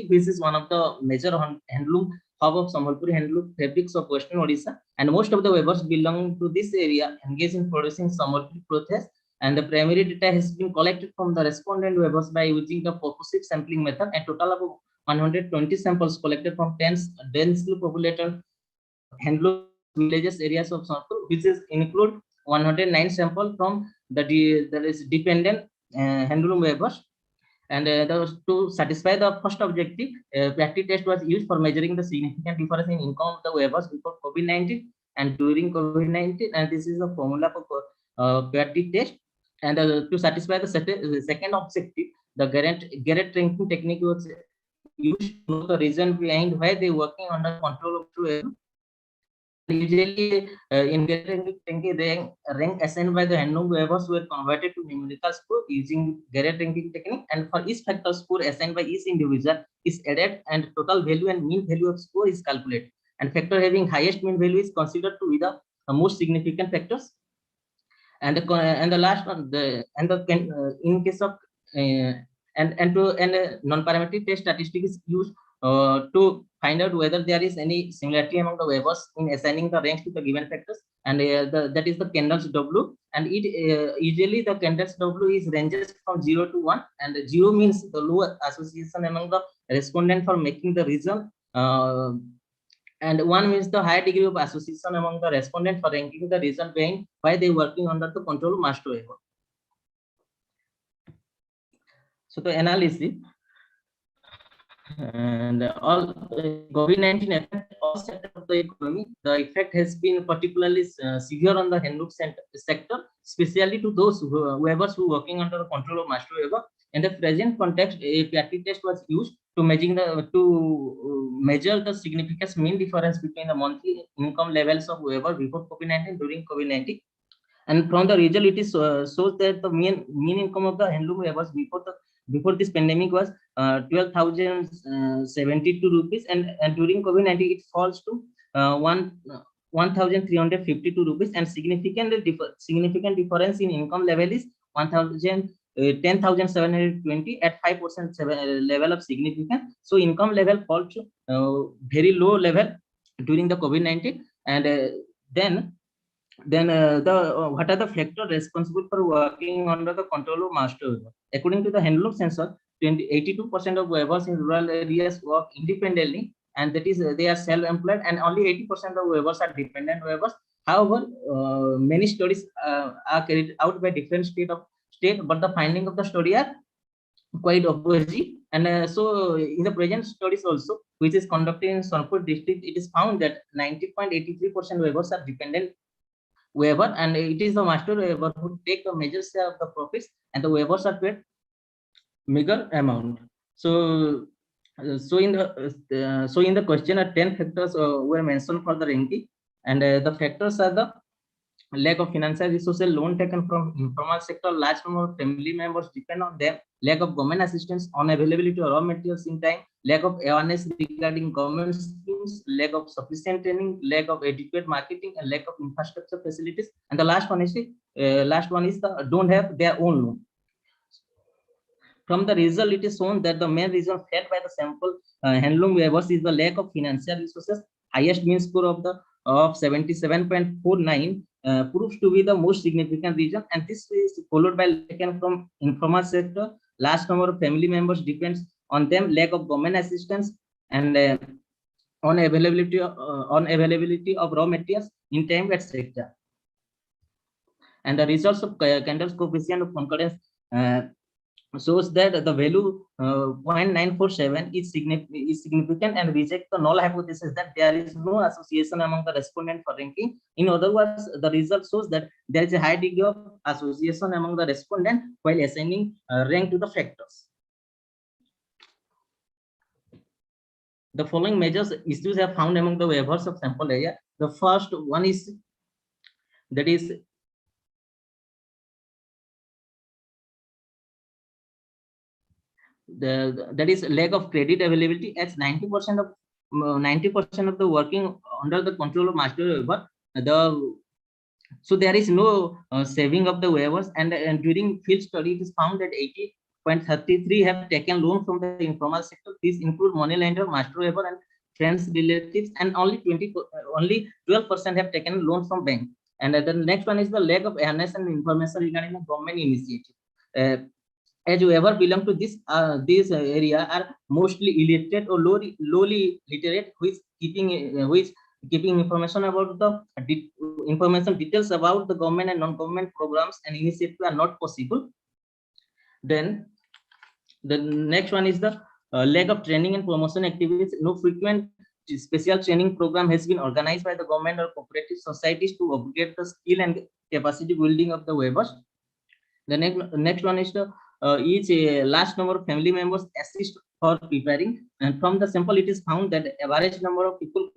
which is one of the major handloom hub of Sambalpuri handloom fabrics of Western Odisha, and most of the weavers belong to this area engaged in producing Sambalpuri clothes. And the primary data has been collected from the respondent weavers by using the purposive sampling method. A total of 120 samples collected from 10 densely populated handloom villages areas of Sonpur, which is include 109 samples from that is dependent handloom weavers. And to satisfy the first objective, practice test was used for measuring the significant difference in income of the weavers before COVID-19 and during COVID-19, and this is the formula for practice test. And to satisfy the second objective, the Garrett ranking technique was used to know the reason behind why they working under control of weaver. Usually, in Garrett rank assigned by the handloom weavers were converted to numerical score using Garrett ranking technique, and for each factor score assigned by each individual is added, and total value and mean value of score is calculated. And factor having highest mean value is considered to be the most significant factors. And the last one, in case of non-parametric test statistic is used to find out whether there is any similarity among the waivers in assigning the ranks to the given factors, and that is the Kendall's W, and it usually the Kendall's W is ranges from 0 to 1, and 0 means the low association among the respondent for making the result, and 1 means the high degree of association among the respondent for ranking the result behind why they working under the control master waiver. So the analysis, and all COVID-19 affect all sectors of the economy. The effect has been particularly severe on the handloom sector, especially to those waivers who working under the control of master waiver. In the present context, a PRT test was used to measure the significant mean difference between the monthly income levels of waiver before COVID-19 during COVID-19. And from the result, it is shows that the mean income of the handloom waivers before this pandemic was 12,072 rupees, and during COVID-19 it falls to 1,352 rupees, and significant difference in income level is 10,720 at 5% level of significance. So income level falls to very low level during the COVID-19, and then what are the factors responsible for working under the control of master waiver? According to the handloom census, 82% of waivers in rural areas work independently, and that is they are self-employed, and only 80% of waivers are dependent waivers. However, many studies are carried out by different state, but the finding of the study are quite opposite. And so in the present studies also, which is conducted in Sonpur district, it is found that 90.83% waivers are dependent waiver, and it is the master waiver who take a major share of the profits, and the waivers are paid meager amount. So in the question, 10 factors were mentioned for the ranking, and the factors are the lack of financial resources, loan taken from informal sector, large number of family members depend on them, lack of government assistance, unavailability of raw materials in time, lack of awareness regarding government schemes, lack of sufficient training, lack of adequate marketing, and lack of infrastructure facilities. And the last one is the don't have their own loan. From the result, it is shown that the main reason felt by the sample handloom waivers is the lack of financial resources. Highest mean score of 77.49 proves to be the most significant reason, and this is followed by taken from informal sector, large number of family members depends on them, lack of government assistance, and unavailability of raw materials in time, etc. And the results of Kendall's coefficient of concurrence shows that the value 0.947 is significant and reject the null hypothesis that there is no association among the respondents for ranking. In other words, the result shows that there is a high degree of association among the respondents while assigning rank to the factors. The following major issues are found among the waivers of sample area. The first one is that is lack of credit availability, as 90% of the working under the control of master waiver. So there is no saving of the waivers, and during field study it is found that 80.33 have taken loan from the informal sector. These include money lender, master waiver, and friends, relatives, and only 12% have taken loan from bank. And the next one is the lack of awareness and information regarding the government initiative. As whoever belong to this area are mostly illiterate or lowly literate, who is keeping information about the information details about the government and non-government programs and initiatives are not possible. Then the next one is the lack of training and promotion activities. No frequent special training program has been organized by the government or cooperative societies to upgrade the skill and capacity building of the waivers. The next one is the each large number of family members assist for preparing, and from the sample it is found that average number of people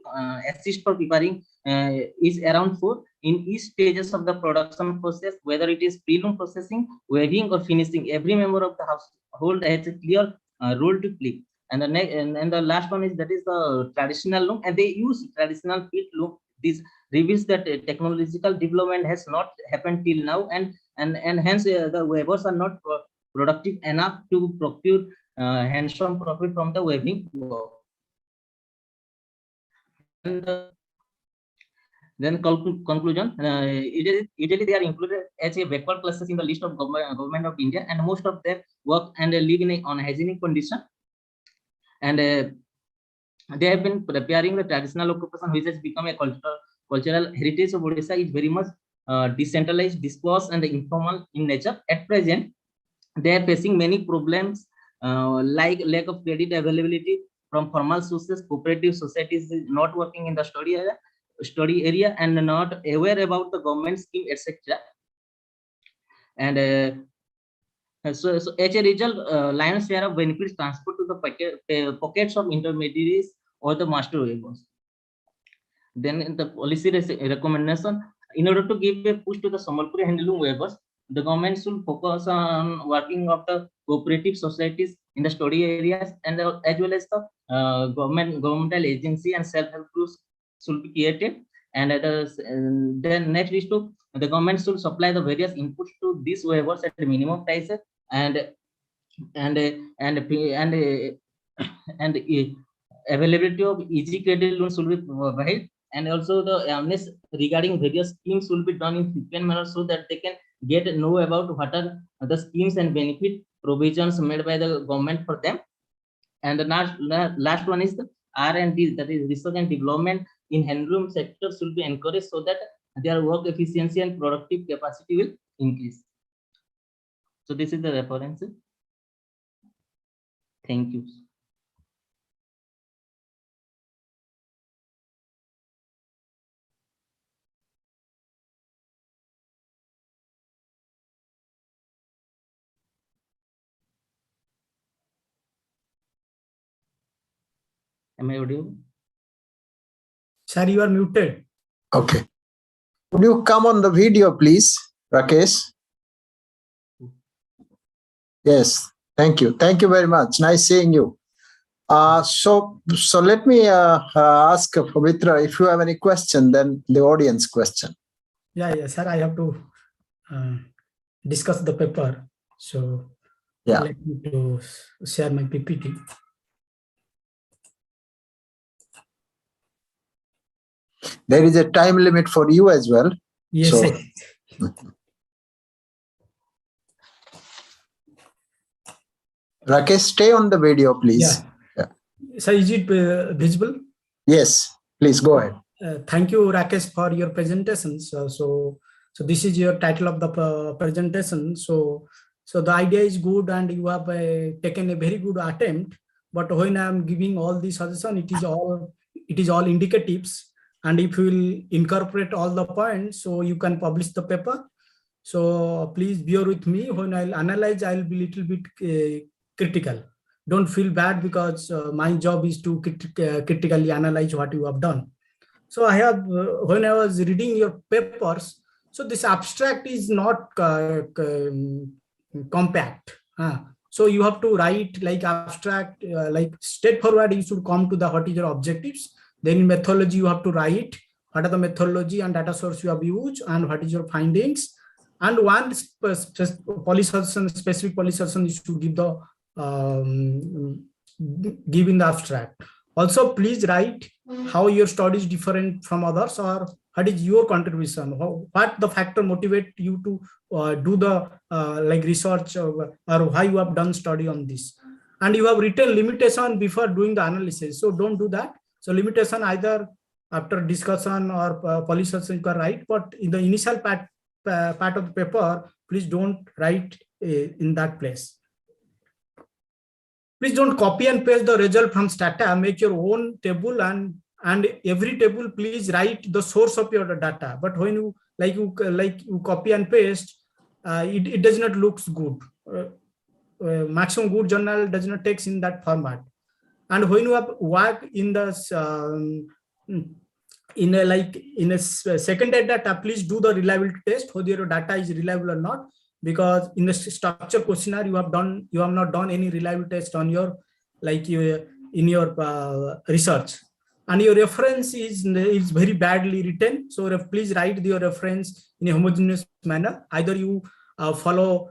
assist for preparing is around 4 in each stages of the production process, whether it is pre-loom processing, weaving, or finishing. Every member of the household has a clear role to play. And the last one is that is the traditional loom, and they use traditional field loom. This reveals that technological development has not happened till now, and hence the waivers are not productive enough to procure handsome profit from the weaving work. Then conclusion, usually they are included as a backward classes in the list of government of India, and most of them work and live in a unhygienic condition. And they have been preparing the traditional occupation, which has become a cultural heritage of Odisha, is very much decentralized, dispersed, and informal in nature. At present, they are facing many problems like lack of credit availability from formal sources, cooperative societies not working in the study area and not aware about the government scheme, etc. And so as a result, lion's share of benefits transferred to the pockets of intermediaries or the master weavers. Then in the policy recommendation, in order to give a push to the Sambalpuri handloom weavers, the government should focus on working of the cooperative societies in the study areas, and as well as the governmental agency and self-help groups should be created. And then next is to the government should supply the various inputs to these weavers at the minimum prices, and availability of easy credit loans should be provided, and also the awareness regarding various schemes will be done in frequent manner so that they can know about what are the schemes and benefit provisions made by the government for them. And the last one is the R&D, that is research and development in handloom sector should be encouraged so that their work efficiency and productive capacity will increase. So this is the reference. Thank you. Am I audible? Sir, you are muted. Okay. Would you come on the video, please, Rakesh? Yes. Thank you. Thank you very much. Nice seeing you. So let me ask Pavitra, if you have any question, then the audience question. Yeah, sir. I have to discuss the paper. So yeah, let me to share my PPT. There is a time limit for you as well. Yes. So, Rakesh, stay on the video, please. Yeah. So is it visible? Yes, please go ahead. Thank you, Rakesh, for your presentation. So this is your title of the presentation. So the idea is good, and you have taken a very good attempt. But when I am giving all these suggestions, it is all indicatives. And if you will incorporate all the points, so you can publish the paper. So please bear with me. When I'll analyze, I'll be a little bit critical. Don't feel bad, because my job is to critically analyze what you have done. So I have, when I was reading your papers, so this abstract is not compact. So you have to write like abstract, like straightforward. You should come to the what is your objectives. Then in methodology, you have to write what are the methodology and data source you have used and what is your findings. And one specific policy suggestion is to give the give in the abstract. Also, please write how your study is different from others, or what is your contribution, what the factor motivate you to do the like research, or why you have done study on this. And you have written limitation before doing the analysis, so don't do that. So limitation either after discussion or policy suggestion you can write, but in the initial part of the paper, please don't write in that place. Please don't copy and paste the result from Stata. Make your own table, and every table, please write the source of your data. But when you copy and paste, it does not look good. Maximum good journal does not take in that format. And when you have work in the in a secondary data, please do the reliability test whether your data is reliable or not. Because in the structure questionnaire, you have not done any reliability test on your in your research, and your reference is very badly written. So please write your reference in a homogeneous manner. Either you follow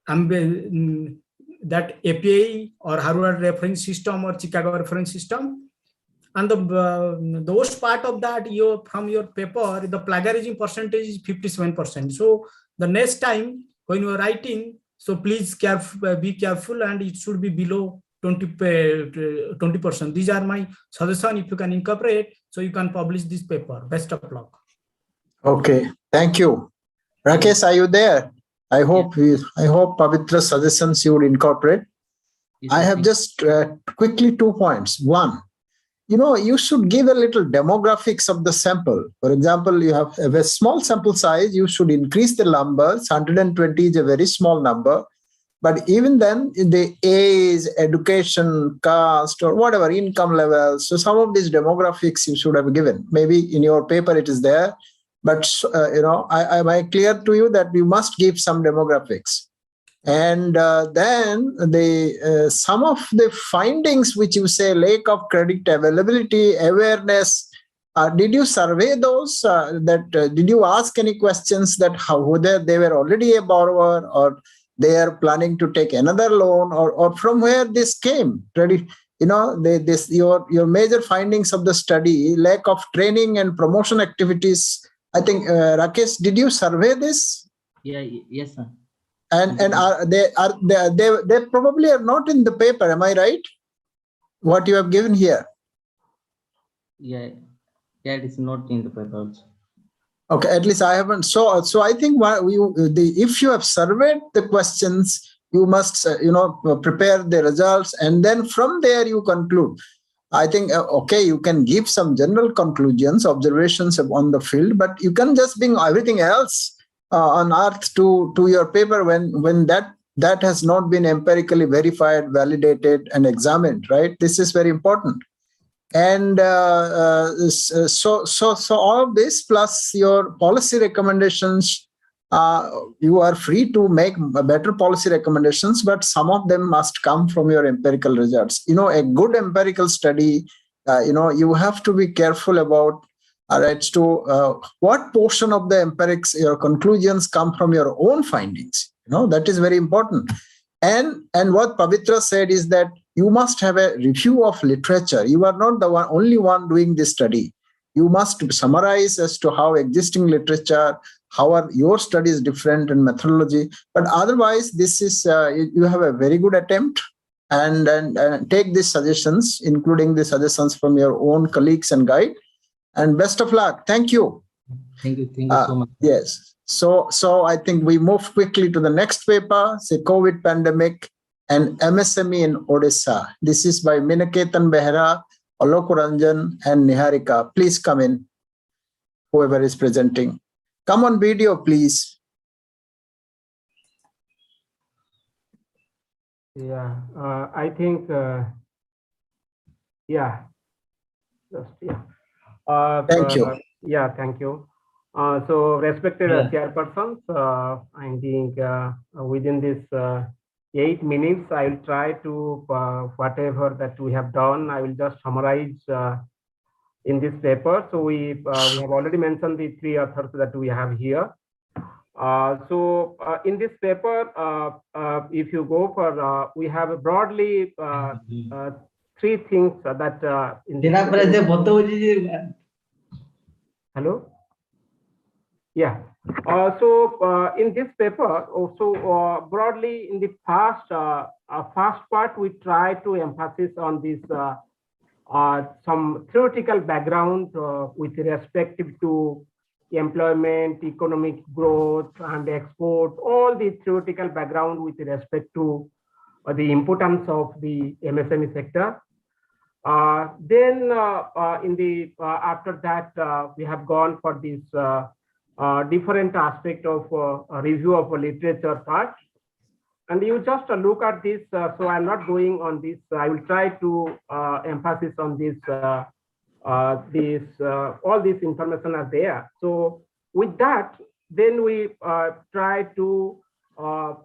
that API or Harvard reference system or Chicago reference system. And the worst part of that, from your paper, the plagiarism percentage is 57%. So the next time when you are writing, so please be careful, and it should be below 20%. These are my suggestion. If you can incorporate, so you can publish this paper. Best of luck. Okay, thank you. Rakesh, are you there? I hope Pavitra's suggestions you would incorporate. Yes, I sir. have just quickly 2 points. One, you should give a little demographics of the sample. For example, you have a small sample size, you should increase the numbers. 120 is a very small number. But even then, the age, education, caste, or whatever, income levels, so some of these demographics you should have given. Maybe in your paper it is there, but I make clear to you that you must give some demographics. And then some of the findings which you say, lack of credit availability, awareness, did you survey those? Did you ask any questions that whether they were already a borrower or they are planning to take another loan, or from where this came? Your major findings of the study, lack of training and promotion activities. I think Rakesh, did you survey this? Yeah, yes, sir. And they probably are not in the paper. Am I right? What you have given here? Yeah, it is not in the paper also. Okay, at least I haven't. So I think if you have surveyed the questions, you must prepare the results, and then from there you conclude. I think you can give some general conclusions, observations on the field, but you can just bring everything else on earth to your paper when that has not been empirically verified, validated, and examined. Right? This is very important. And so all of this plus your policy recommendations, you are free to make better policy recommendations, but some of them must come from your empirical results. A good empirical study, you have to be careful about what portion of the empirics, your conclusions come from your own findings. That is very important. And what Pavitra said is that you must have a review of literature. You are not the only one doing this study. You must summarize as to how existing literature, how are your studies different and methodology. But otherwise, this is you have a very good attempt, and take these suggestions, including the suggestions from your own colleagues and guide. And best of luck. Thank you. Thank you so much. Yes. So I think we move quickly to the next paper, say COVID pandemic and MSME in Odisha. This is by Minaketan Behra, Alok Ranjan, and Niharika. Please come in, whoever is presenting. Come on video, please. Yeah, I think, yeah. Thank you. Yeah, thank you. So respected Yeah. chairpersons, I think within this 8 minutes, I will try to, whatever that we have done, I will just summarize in this paper. So we have already mentioned the 3 authors that we have here. So in this paper, if you go for, we have broadly 3 things that in this hello? Yeah. So in this paper, also broadly in the first part, we try to emphasize on this some theoretical background with respect to employment, economic growth, and export, all the theoretical background with respect to the importance of the MSME sector. Then in the after that, we have gone for this different aspect of review of a literature part. And you just look at this, so I'm not going on this. I will try to emphasize on this, all this information are there. So with that, then we try to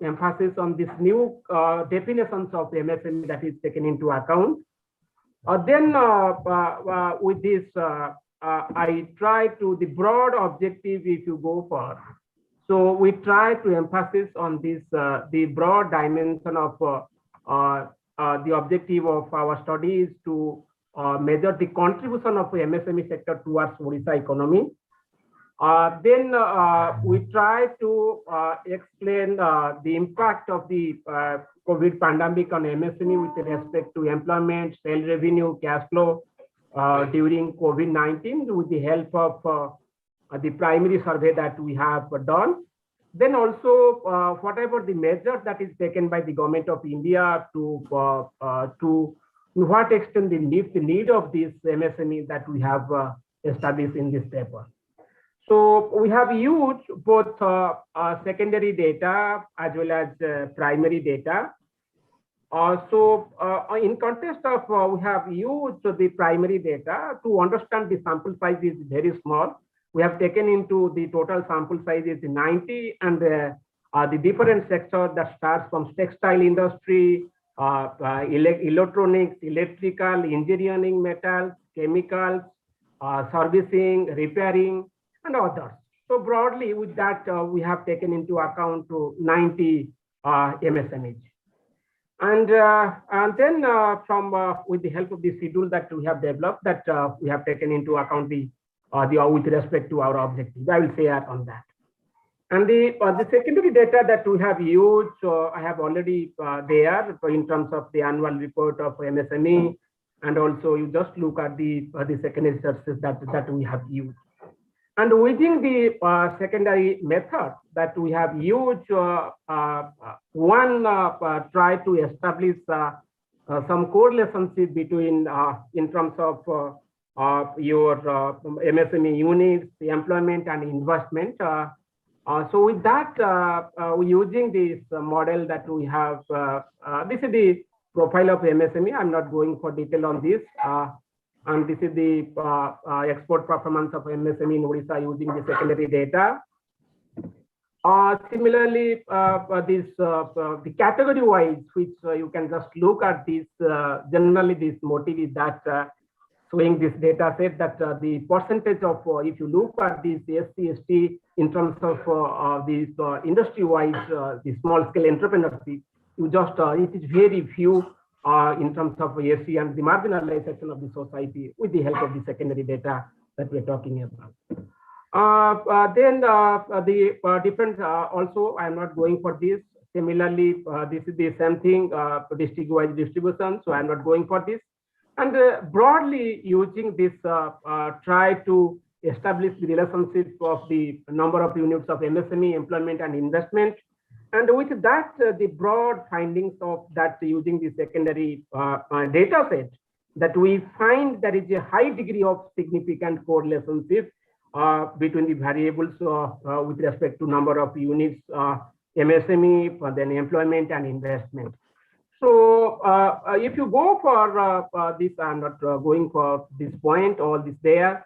emphasize on this new definitions of MSME that is taken into account. Then with this, I try to the broad objective if you go for. So we try to emphasize on this, the broad dimension of the objective of our study is to measure the contribution of the MSME sector towards Odisha economy. Then we try to explain the impact of the COVID pandemic on MSME with respect to employment, sales revenue, cash flow during COVID-19 with the help of the primary survey that we have done. Then also whatever the measures that is taken by the government of India to what extent the need of this MSME that we have established in this paper. So we have used both secondary data as well as primary data. So in context of we have used the primary data to understand the sample size is very small. We have taken into the total sample size is 90, and the different sectors that starts from textile industry, electronics, electrical, engineering, metals, chemicals, servicing, repairing, and others. So broadly with that, we have taken into account to 90 MSMEs. And then from with the help of the schedule that we have developed, that we have taken into account the with respect to our objective. I will say on that. And the secondary data that we have used, I have already there in terms of the annual report of MSME, and also you just look at the secondary sources that we have used. And within the secondary method that we have used, one try to establish some correlationship between in terms of your MSME units, the employment and investment. So with that, we're using this model that we have. This is the profile of MSME. I'm not going for detail on this. And this is the export performance of MSME in Odisha using the secondary data. Similarly, the category wise, which you can just look at this, generally this motive is that showing this data set that the percentage of, if you look at this SC/ST in terms of these industry-wise, the small-scale entrepreneurship, you just, it is very few in terms of SC and the marginalized section of the society with the help of the secondary data that we're talking about. Then the different, also, I'm not going for this. Similarly, this is the same thing, district-wise distribution, so I'm not going for this. And broadly using this, try to establish the relationship of the number of units of MSME, employment and investment. And with that, the broad findings of that using the secondary data set, that we find there is a high degree of significant correlationship between the variables with respect to number of units, MSME, then employment and investment. So if you go for this, I'm not going for this point, all this there.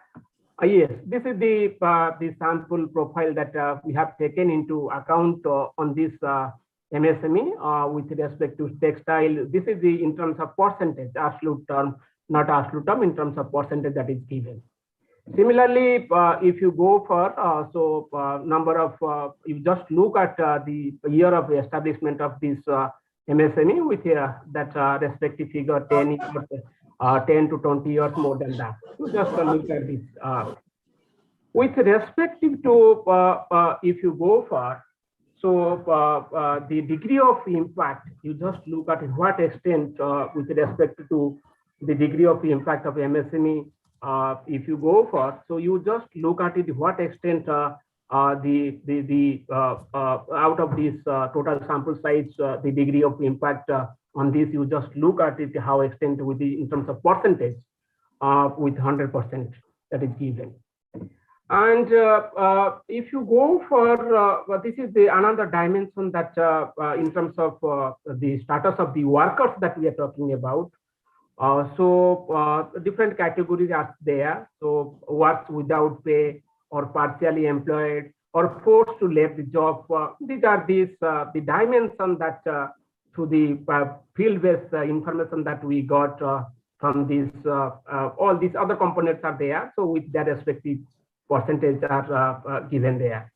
Yes, this is the sample profile that we have taken into account on this MSME with respect to textile. This is the in terms of percentage, absolute term, not absolute term, in terms of percentage that is given. Similarly, if you go for number of, you just look at the year of establishment of this MSME with that respective figure 10 to 20 years more than that. So just look at this. With respective to if you go for, so the degree of impact, you just look at what extent with respect to the degree of impact of MSME. If you go for, so you just look at it, what extent out of this total sample size, the degree of impact on this, you just look at it, how extent with the in terms of percentage with 100% that is given. And if you go for, this is the another dimension that in terms of the status of the workers that we are talking about. So different categories are there. So works without pay or partially employed or forced to leave the job. These are the dimension that through the field-based information that we got from these, all these other components are there. So with their respective percentage are given there.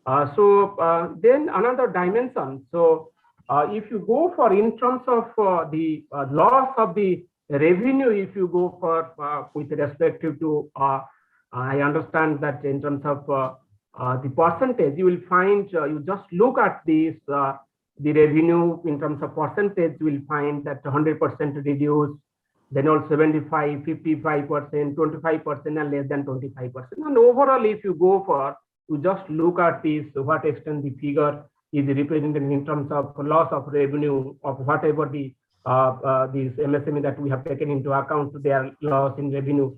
Then another dimension. So if you go for in terms of the loss of the revenue, if you go for with respect to, I understand that in terms of the percentage, you will find, you just look at this, the revenue in terms of percentage, you will find that 100% reduced, then also 75, 55%, 25%, and less than 25%. And overall, if you go for, you just look at this, to what extent the figure is represented in terms of loss of revenue of whatever the these MSME that we have taken into account their loss in revenue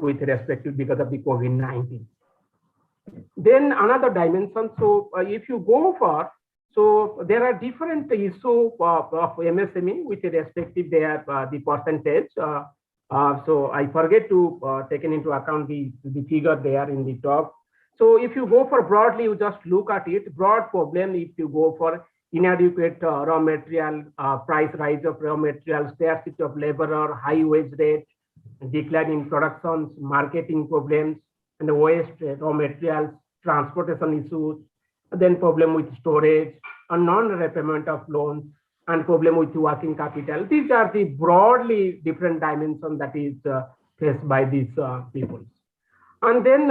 with respect to because of the COVID-19. Then another dimension. So if you go for, so there are different issues of MSME with respect to their the percentage. So I forget to take into account the figure there in the top. So if you go for broadly, you just look at it. Broad problem if you go for inadequate raw material, price rise of raw material, scarcity of labor, high wage rate, decline in productions, marketing problems, and the waste raw materials, transportation issues, then problem with storage, a non-repayment of loans, and problem with working capital. These are the broadly different dimensions that is faced by these people. And then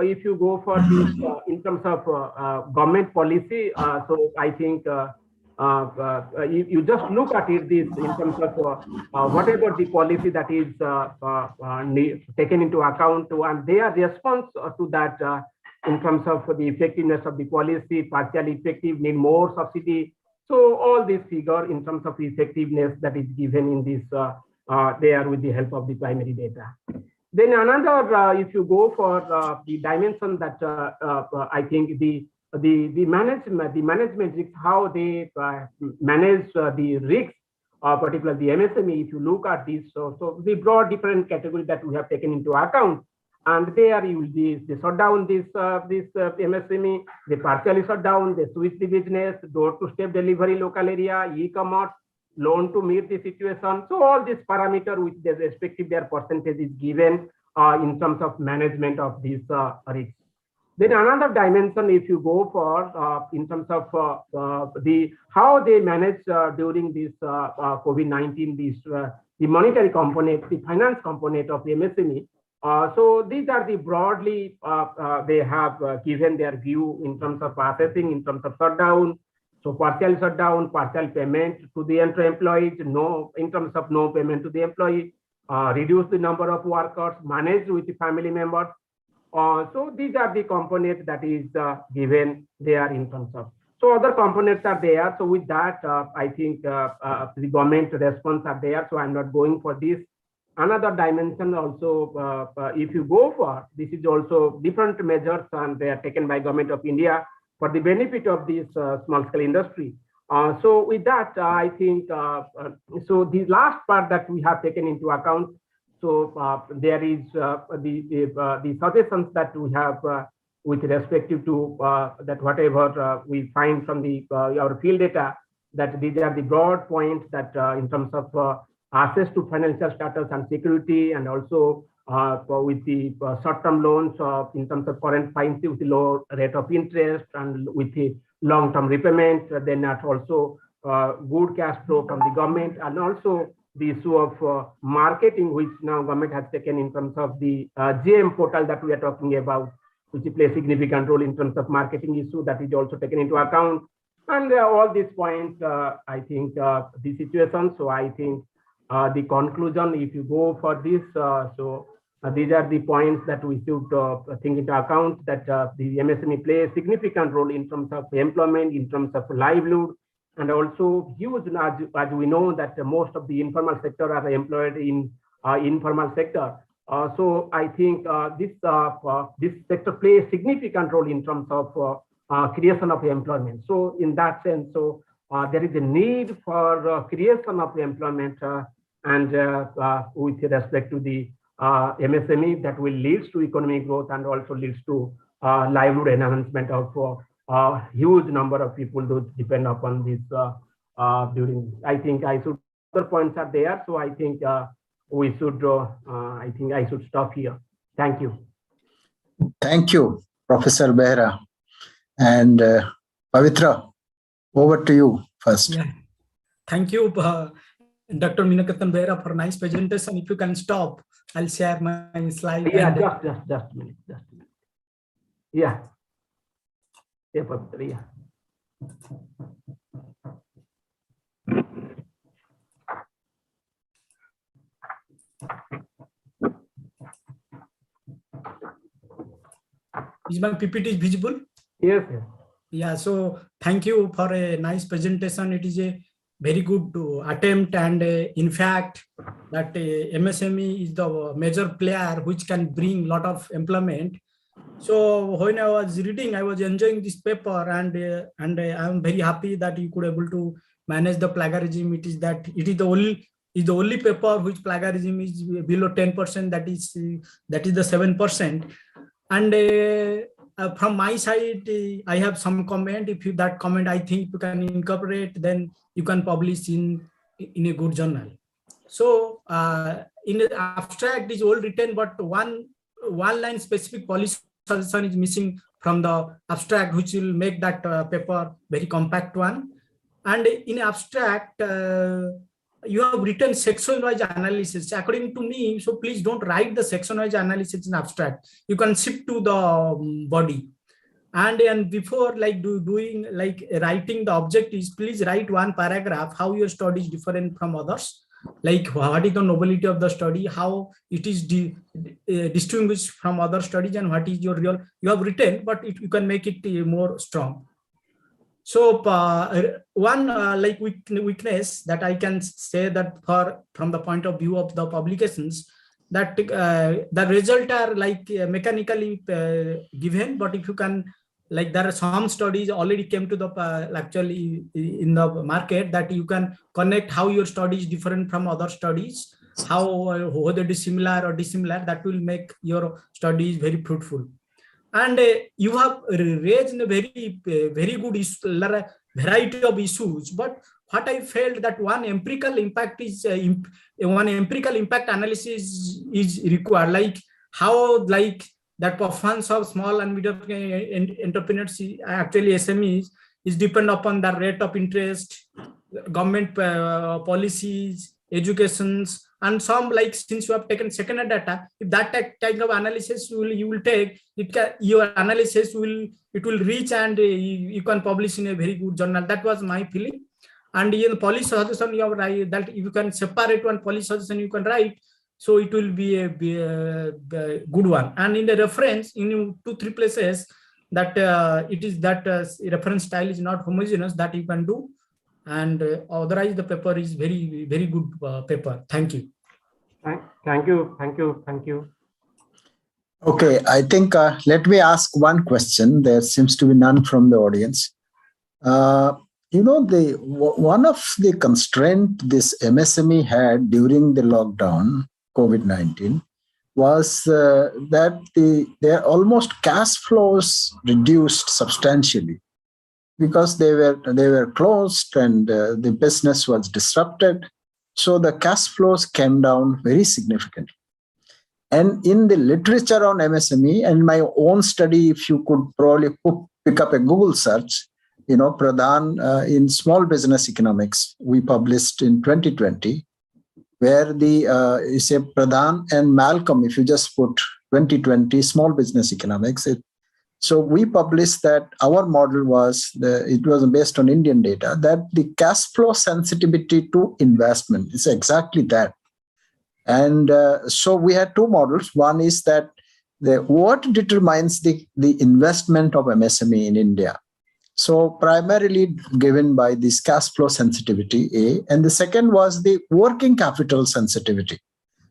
if you go for this in terms of government policy, so I think you just look at it this in terms of whatever the policy that is taken into account, and their response to that in terms of the effectiveness of the policy, partially effective, need more subsidy. So all this figure in terms of effectiveness that is given in this there with the help of the primary data. Then another, if you go for the dimension that I think the management risks, how they manage the risks, particularly the MSME. If you look at this, so the broad different categories that we have taken into account, and there you will be they shut down this MSME, they partially shut down, they switch the business, door-to-step delivery, local area, e-commerce, loan to meet the situation. So all these parameters with their respective their percentage is given in terms of management of these risks. Then another dimension, if you go for in terms of the how they manage during this COVID-19, this the monetary component, the finance component of the MSME. So these are the broadly they have given their view in terms of assessing in terms of shutdown. So partial shutdown, partial payment to the employees, no in terms of no payment to the employee, reduce the number of workers, manage with the family members. So these are the components that is given there in terms of. So other components are there. So with that, I think the government response are there. So I'm not going for this. Another dimension also, if you go for, this is also different measures and they are taken by Government of India for the benefit of this small scale industry. So with that, I think, so the last part that we have taken into account, so there is the suggestions that we have with respect to that whatever we find from the our field data, that these are the broad points that in terms of access to financial status and security, and also with the short-term loans in terms of current financing with the low rate of interest and with the long-term repayment, then also good cash flow from the government, and also the issue of marketing, which now government has taken in terms of the GM portal that we are talking about, which plays a significant role in terms of marketing issue that is also taken into account. And all these points, I think the situation. So I think the conclusion, if you go for this, these are the points that we should think into account, that the MSME play a significant role in terms of employment, in terms of livelihood, and also huge, as we know that most of the informal sector are employed in informal sector. So I think this sector plays a significant role in terms of creation of employment. So in that sense, so there is a need for creation of employment and with respect to the MSME that will lead to economic growth and also leads to livelihood enhancement of huge number of people who depend upon this during. I think other points are there. So I think we should, I think I should stop here. Thank you. Thank you, Professor Behra. And Pavitra, over to you first. Yeah. Thank you, Dr. Minakatan Behra, for nice presentation. If you can stop, I'll share my slide. Yeah, and- just a minute, just a minute. Yeah. Yeah, Pavitra, yeah. Is my PPT visible? Yes, yes. Yeah, so thank you for a nice presentation. It is a very good attempt, and in fact, that MSME is the major player which can bring lot of employment. So when I was reading, I was enjoying this paper, and I am very happy that you could able to manage the plagiarism. It is the only paper which plagiarism is below 10%. That is the 7%. And from my side, I have some comment. If you, that comment I think you can incorporate, then you can publish in a good journal. So in the abstract is all written, but one line specific policy suggestion is missing from the abstract, which will make that paper very compact one. And in abstract, you have written section-wise analysis. According to me, so please don't write the section-wise analysis in abstract. You can shift to the body. And before doing writing the objectives, please write one paragraph how your study is different from others. Like what is the novelty of the study, how it is distinguished from other studies, and what is your real, you have written, but you can make it more strong. So one weakness that I can say that from the point of view of the publications, that the result are mechanically given, but if you can, there are some studies already came to the actually in the market that you can connect how your study is different from other studies, how whether it is similar or dissimilar, that will make your studies very fruitful. And you have raised a very good variety of issues, but what I felt that one empirical impact is one empirical impact analysis is required, like how that performance of small and medium entrepreneurs, actually SMEs, is depend upon the rate of interest, government policies, educations, and some, since you have taken secondary data, if that kind of analysis you will take, your analysis will reach, and you can publish in a very good journal. That was my feeling. And in the policy suggestion, you have right that if you can separate one policy suggestion, you can write, so it will be a good one. And in the reference, in 2-3 places, that it is that reference style is not homogeneous, that you can do. And otherwise the paper is very good paper. Thank you. Thank you. Okay, I think let me ask one question. There seems to be none from the audience. One of the constraints this MSME had during the lockdown, COVID-19, was that their almost cash flows reduced substantially because they were closed and the business was disrupted. So the cash flows came down very significantly. And in the literature on MSME and my own study, if you could probably pick up a Google search, Pradhan in Small Business Economics, we published in 2020, where you say Pradhan and Malcolm, if you just put 2020 Small Business Economics, so we published that our model was, it was based on Indian data, that the cash flow sensitivity to investment is exactly that. And so we had two models. One is that what determines the investment of MSME in India. So primarily given by this cash flow sensitivity, A, and the second was the working capital sensitivity.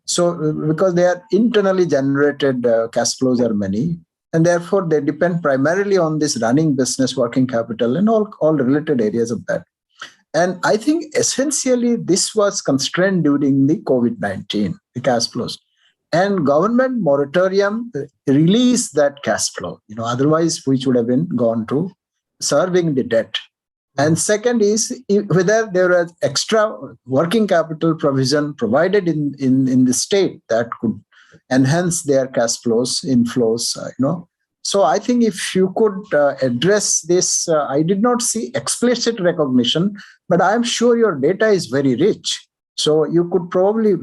So because they are internally generated cash flows are many, and therefore they depend primarily on this running business working capital and all related areas of that. And I think essentially this was constrained during the COVID-19, the cash flows. And government moratorium released that cash flow, otherwise which would have been gone to serving the debt. And second is whether there was extra working capital provision provided in the state that could enhance their cash flows, inflows, So I think if you could address this, I did not see explicit recognition, but I'm sure your data is very rich. So you could probably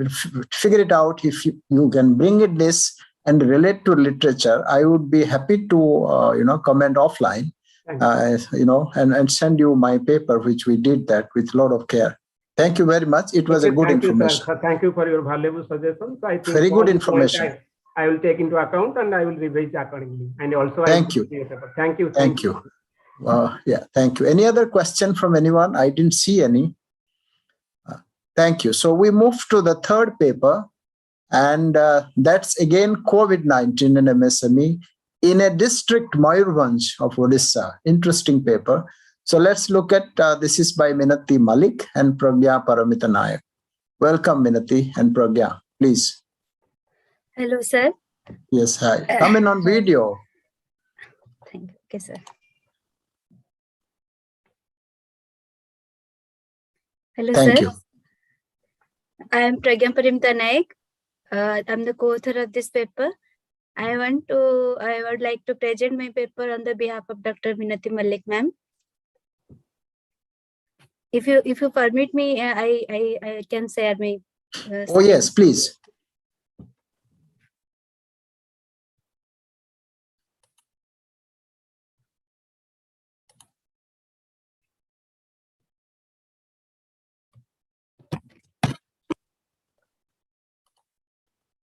figure it out. If you can bring it this and relate to literature, I would be happy to comment offline, and send you my paper, which we did that with a lot of care. Thank you very much. It was a good information. You, thank you for your valuable suggestions. I think very good information. I will take into account and I will revise accordingly. And also, thank you. Thank you. Thank you. Yeah, thank you. Any other question from anyone? I didn't see any. Thank you. So we move to the third paper, and that's again COVID-19 and MSME in a district Mayurbhanj of Odisha. Interesting paper. So let's look at, this is by Minati Malik and Pragya Paramita Nayak. Welcome, Minati and Pragya, please. Hello, sir. Yes, hi. Come in on video. Thank you. Okay, sir. Hello, Thank sir. you. I am Pragya Paramita Nayak. I'm the co-author of this paper. I would like to present my paper on the behalf of Dr. Minati Malik, ma'am. If you permit me, I can share my. Oh yes, please.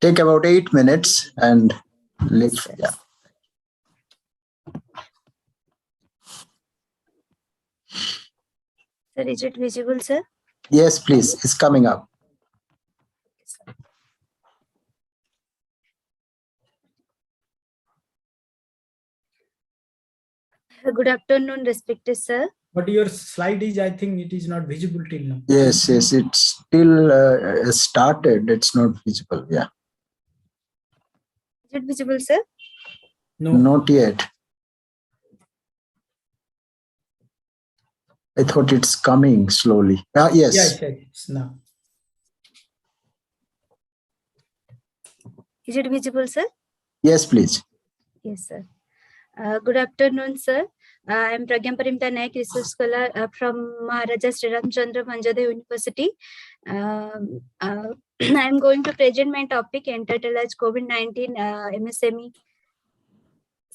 Take about 8 minutes and let's, yeah. Sir, is it visible, sir? Yes, please. It's coming up. Good afternoon, respected sir. But your slide is, I think it is not visible till now. Yes, it's still started. It's not visible. Yeah. Is it visible, sir? No. Not yet. I thought it's coming slowly. Yes. Yes, it's now. Is it visible, sir? Yes, please. Yes, sir. Good afternoon, sir. I am Pragya Paramita Nayak, research scholar from Maharaja Sri Ramchandra Manjade University. I am going to present my topic entitled as COVID-19 MSME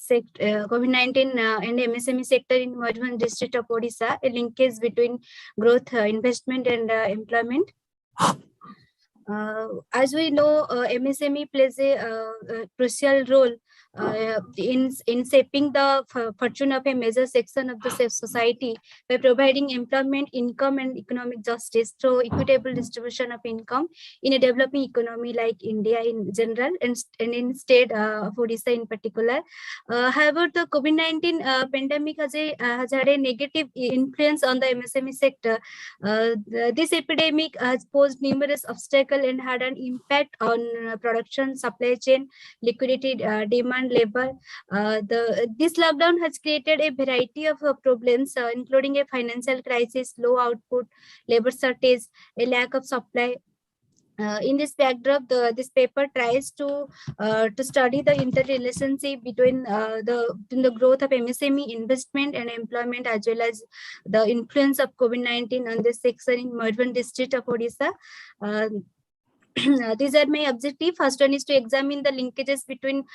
COVID-19 and MSME sector in Mayurbhanj district of Odisha, a linkage between growth, investment and employment. As we know, MSME plays a crucial role in shaping the fortune of a major section of the society by providing employment, income, and economic justice through equitable distribution of income in a developing economy like India in general and in state of Odisha in particular. However, the COVID-19 pandemic has had a negative influence on the MSME sector. This epidemic has posed numerous obstacles and had an impact on production, supply chain, liquidity, demand, labor. This lockdown has created a variety of problems, including a financial crisis, low output, labor shortage, a lack of supply. In this backdrop, this paper tries to study the interrelationship between the growth of MSME, investment and employment, as well as the influence of COVID-19 on this section in Mayurbhanj district of Odisha. These are my objective. First one is to examine the linkages between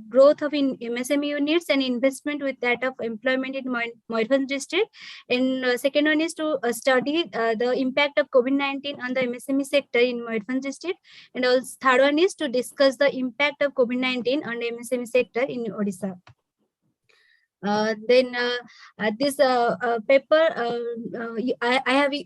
growth of MSME units and investment with that of employment in Mayurbhanj district. And second one is to study the impact of COVID-19 on the MSME sector in Mayurbhanj district. And also third one is to discuss the impact of COVID-19 on the MSME sector in Odisha. This paper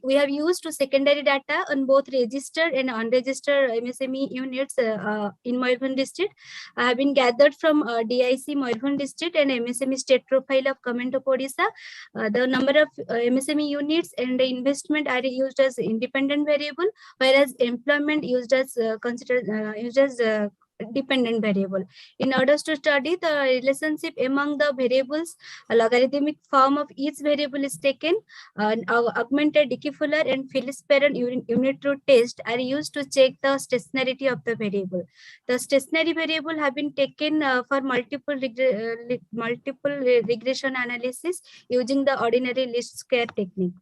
we have used to secondary data on both registered and unregistered MSME units in Mayurbhanj district. Have been gathered from DIC Mayurbhanj district and MSME state profile of Government of Odisha. The number of MSME units and the investment are used as independent variable, whereas employment used as dependent variable. In order to study the relationship among the variables, a logarithmic form of each variable is taken. Augmented Dickey-Fuller and Phillips-Perron unit root test are used to check the stationarity of the variable. The stationary variable have been taken for multiple regression analysis using the ordinary least square technique.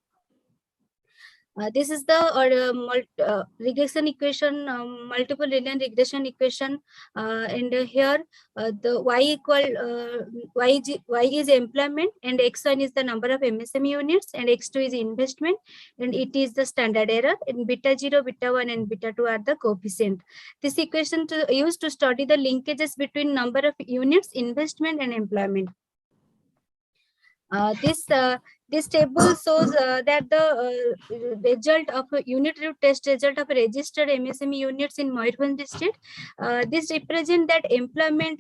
This is the regression equation, multiple linear regression equation, and here the y is employment, and x1 is the number of MSME units, and x2 is investment, and it is the standard error, and beta 0, beta 1, and beta 2 are the coefficient. This equation used to study the linkages between number of units, investment, and employment. This table shows that the result of a unit root test result of registered MSME units in Mayurbhanj district. This represents that employment,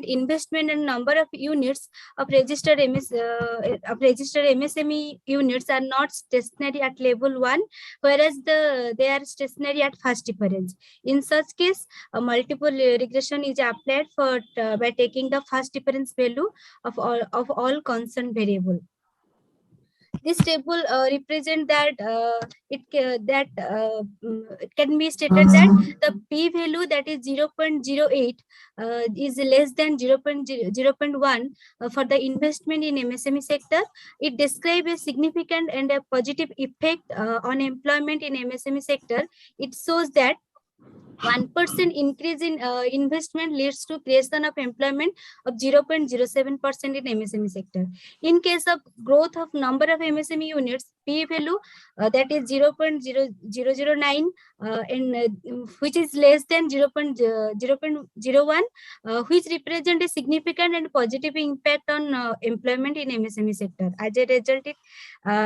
investment, and number of units of registered MSME units are not stationary at level 1, whereas they are stationary at first difference. In such case, a multiple regression is applied for by taking the first difference value of all concerned variables. This table represents that it can be stated that the p value, that is 0.08, is less than 0.1 for the investment in MSME sector. It describes a significant and a positive effect on employment in MSME sector. It shows that 1% increase in investment leads to creation of employment of 0.07% in MSME sector. In case of growth of number of MSME units, P value that is 0.009 and which is less than 0.01, which represent a significant and positive impact on employment in MSME sector. As a result,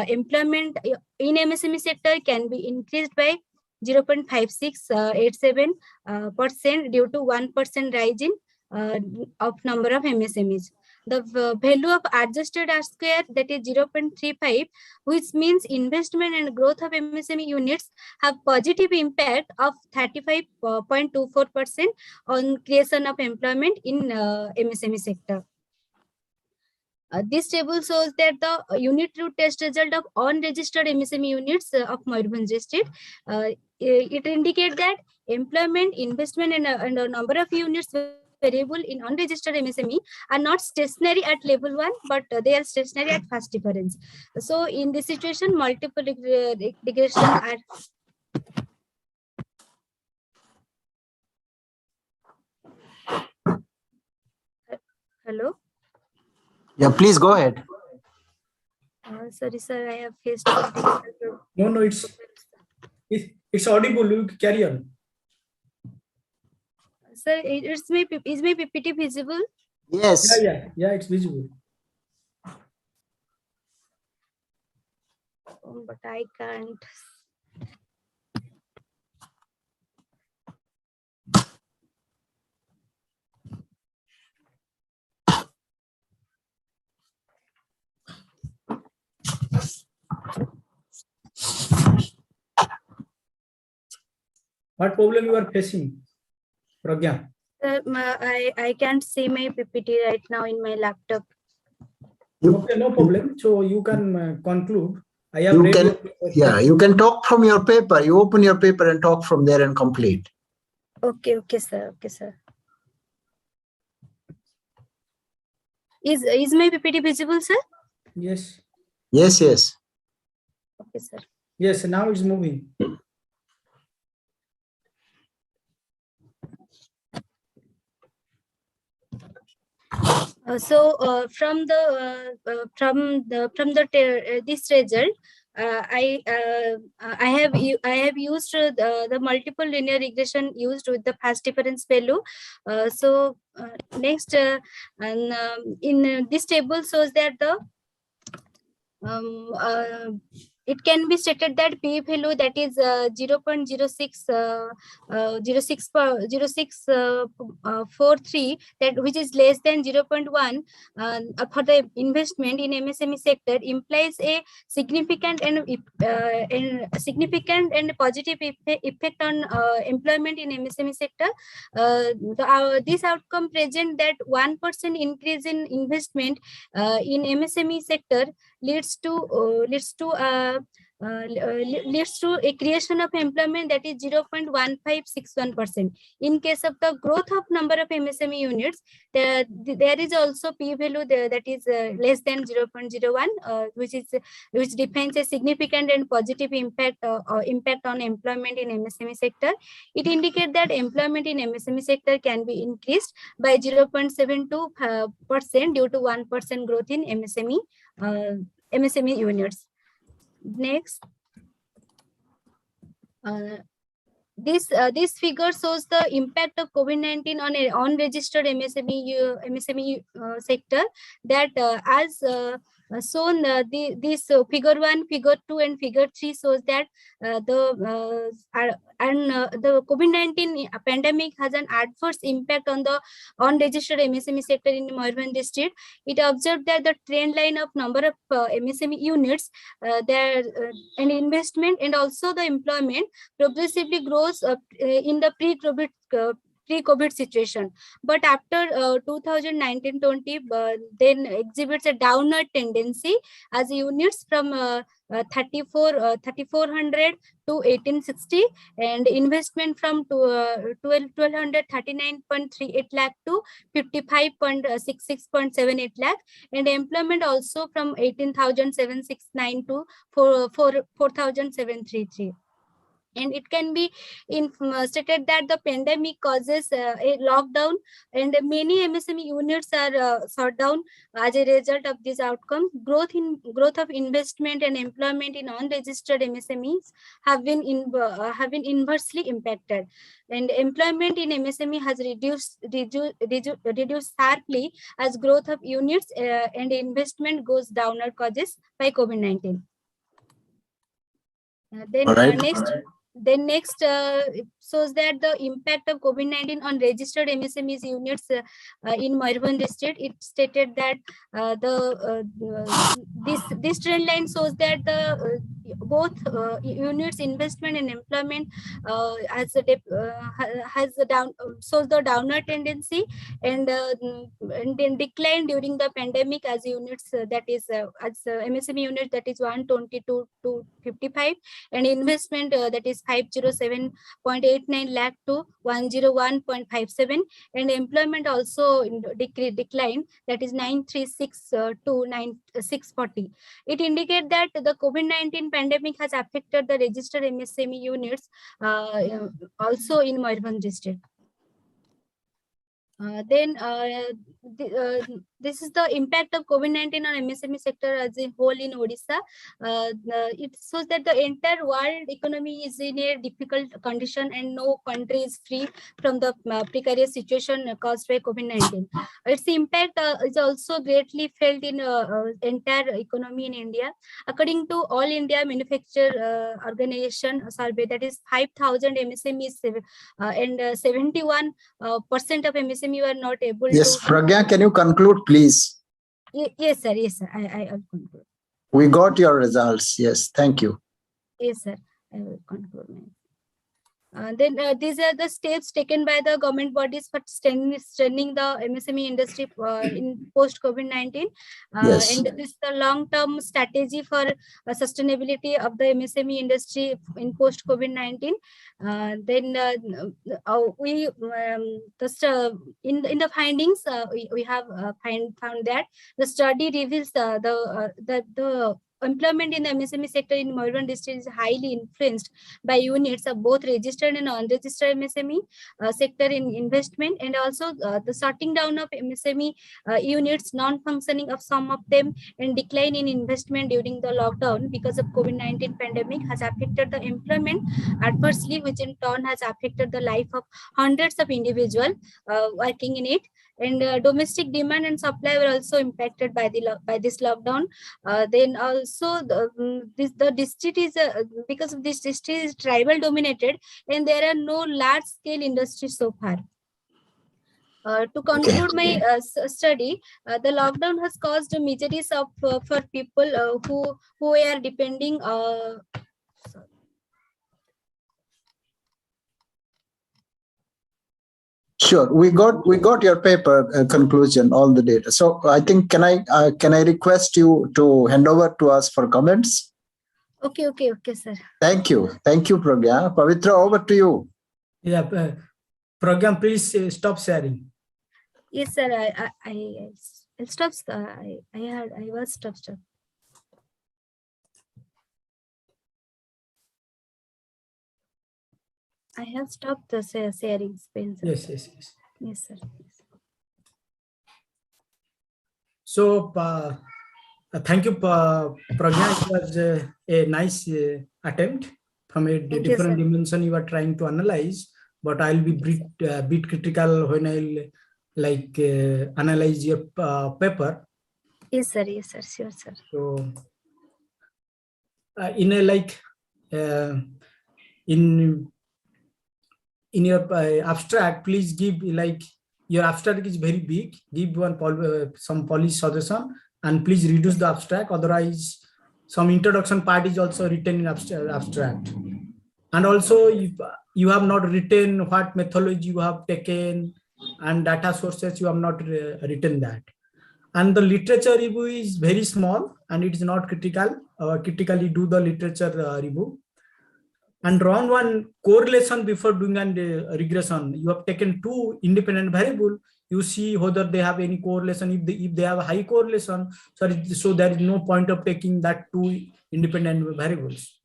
employment in MSME sector can be increased by 0.5687% due to 1% rise in of number of MSMEs. The value of adjusted R square, that is 0.35, which means investment and growth of MSME units have positive impact of 35.24% on creation of employment in MSME sector. This table shows that the unit root test result of unregistered MSME units of Mayurbhanj district. It indicates that employment, investment, and a number of units variable in unregistered MSME are not stationary at level 1, but they are stationary at first difference. So in this situation, multiple regression are. Hello? Yeah, please go ahead. Sorry, sir, I have faced. No, it's audible. You carry on. Sir, is my PPT visible? Yes. Yeah, it's visible. But I can't. What problem you are facing, Pragya? I can't see my PPT right now in my laptop. Okay, no problem. So you can conclude. I have You read can, your paper. yeah, you can talk from your paper. You open your paper and talk from there and complete. Okay, sir. Okay, sir. Is my PPT visible, sir? Yes. Yes. Okay, sir. Yes, now it's moving. From this result, I have used the multiple linear regression used with the fast difference value. Next, in this table shows that the it can be stated that P value that is 0.0643, that which is less than 0.1 for the investment in MSME sector implies a significant and positive effect on employment in MSME sector. This outcome present that 1% increase in investment in MSME sector leads to a creation of employment that is 0.1561%. In case of the growth of number of MSME units, there is also P value there that is less than 0.01, which defines a significant and positive impact on employment in MSME sector. It indicates that employment in MSME sector can be increased by 0.72% due to 1% growth in MSME units. Next, this figure shows the impact of COVID-19 on a unregistered MSME sector. That as shown, this figure 1, figure 2, and figure 3 shows that the COVID-19 pandemic has an adverse impact on the unregistered MSME sector in Mayurbhanj district. It observed that the trend line of number of MSME units, and investment and also the employment progressively grows in the pre-COVID situation, but after 2019-20 then exhibits a downward tendency as units from 3,400 to 1,860, and investment from 1,239.38 lakh to 55.66.78 lakh, and employment also from 18,769 to 4,733. And it can be stated that the pandemic causes a lockdown, and many MSME units are shut down as a result of this outcome. Growth of investment and employment in unregistered MSMEs have been inversely impacted, and employment in MSME has reduced sharply as growth of units and investment goes downward causes by COVID-19. Next shows that the impact of COVID-19 on registered MSMEs units in Mayurbhanj district. It stated that this trend line shows that both units investment and employment shows the downward tendency, and then decline during the pandemic as units MSME units that is 122 to 55, and investment that is 507.89 lakh to 101.57, and employment also decline that is 936 to 640. It indicates that the COVID-19 pandemic has affected the registered MSME units also in Mayurbhanj district. This is the impact of COVID-19 on MSME sector as a whole in Odisha. It shows that the entire world economy is in a difficult condition, and no country is free from the precarious situation caused by COVID-19. Its impact is also greatly felt in entire economy in India. According to All India Manufacture Organization survey, that is 5,000 MSMEs and 71% of MSME were not able to. Yes, Pragya, can you conclude, please? Yes, sir. Yes, sir. I'll conclude. We got your results. Yes, thank you. Yes, sir. I will conclude. These are the steps taken by the government bodies for strengthening the MSME industry in post-COVID-19. Yes. And this is the long-term strategy for sustainability of the MSME industry in post-COVID-19. We in the findings we have found that the study reveals the employment in the MSME sector in Mayurbhanj district is highly influenced by units of both registered and unregistered MSME sector in investment, and also the shutting down of MSME units, non-functioning of some of them, and decline in investment during the lockdown because of COVID-19 pandemic has affected the employment adversely, which in turn has affected the life of hundreds of individuals working in it. And domestic demand and supply were also impacted by this lockdown. Then also also the district is because of this district is tribal dominated, and there are no large scale industries so far. To conclude my study, the lockdown has caused miseries of for people who are depending. Sure, we got your paper conclusion, all the data. So I think can I request you to hand over to us for comments? Okay, sir. Thank you, Pragya. Pavitra, over to you. Yeah, program, please stop sharing. Yes, sir. I'll stop. I was stop. I have stopped the sharing screen. Yes. Yes, sir. So thank you, Pragya. It was a nice attempt from a Thank you, different sir. dimension you are trying to analyze, but I'll be bit critical when I'll analyze your paper. Yes, sir. Sure, sir. So in a in your abstract, please give your abstract is very big. Give some polish suggestion, and please reduce the abstract. Otherwise, some introduction part is also written in abstract. And also, if you have not written what methodology you have taken and data sources, you have not written that. And the literature review is very small and it is not critical. Critically do the literature review. And round one correlation before doing a regression. You have taken two independent variable. You see whether they have any correlation. If they have a high correlation, so there is no point of taking that two independent variables.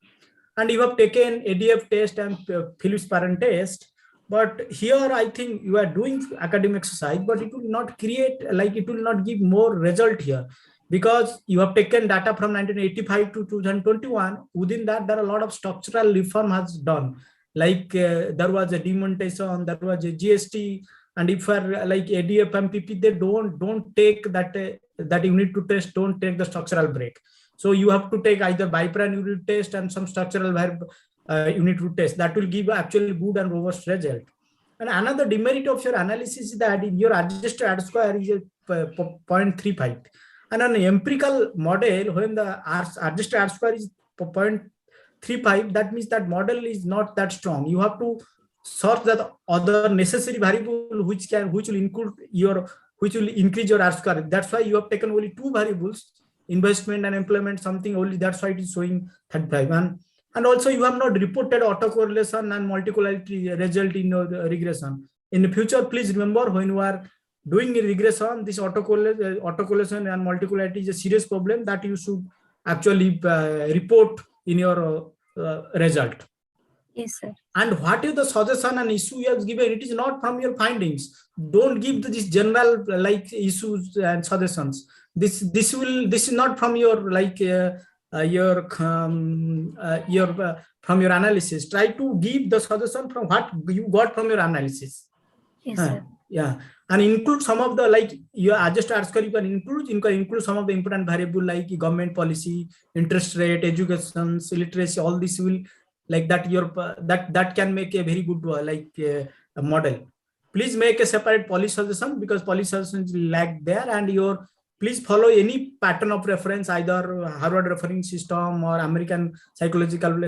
And you have taken ADF test and Phillips parent test. But here I think you are doing academic exercise, but it will not create, it will not give more result here, because you have taken data from 1985 to 2021. Within that, there are a lot of structural reform has done. There was a demonetization, there was a GST, and if are ADF and PP, they don't take that unit to test, don't take the structural break. So you have to take either bipran unit test and some structural unit root test. That will give actually good and robust result. And another demerit of your analysis is that in your adjusted R square is 0.35. And an empirical model, when the adjusted R square is 0.35, that means that model is not that strong. You have to sort that other necessary variable which will increase your R square. That's why you have taken only two variables, investment and employment, something only. That's why it is showing 35. And also you have not reported autocorrelation and multicollinearity result in your regression. In the future, please remember, when you are doing a regression, this autocorrelation and multicollinearity is a serious problem that you should actually report in your result. Yes, sir. And what is the suggestion and issue you have given? It is not from your findings. Don't give this general issues and suggestions. This is not from your from your analysis. Try to give the suggestion from what you got from your analysis. Yes, sir. Yeah, and include some of the your adjusted R square. You can include some of the important variable like government policy, interest rate, education, literacy. All this will that can make a very good a model. Please make a separate policy suggestion, because policy suggestions lack there, and please follow any pattern of reference, either Harvard referring system or American psychological,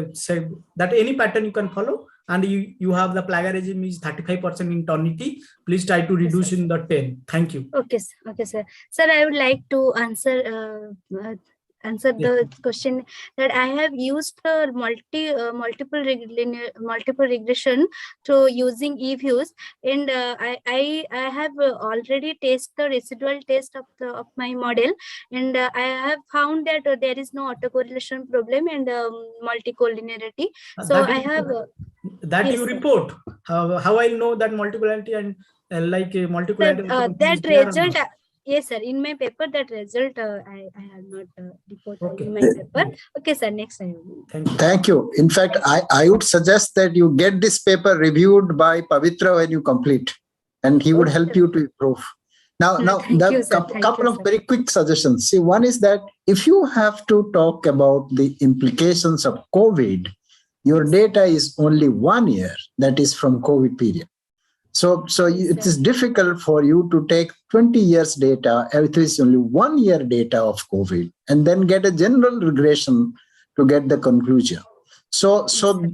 that any pattern you can follow. And you have the plagiarism is 35% in Ternity. Please try to reduce in the 10. Thank you. Okay, sir. Sir, I would like to answer the question that I have used multiple regression to using e-views, and I have already tested the residual test of my model, and I have found that there is no autocorrelation problem and multicollinearity. So I have that yes, you sir. Report. How I know that multicollinearity and multicollinearity that result. Yes, sir. In my paper, that result I have not reported in my paper. Okay, sir. Next time. Thank you. In fact, I would suggest that you get this paper reviewed by Pavitra when you complete, and he would help you to improve. Now, Thank there you, are sir. couple of very quick suggestions. See, one is that if you have to talk about the implications of COVID, your data is only 1 year, that is from COVID period. So it is difficult for you to take 20 years data, it is only 1 year data of COVID, and then get a general regression to get the conclusion. So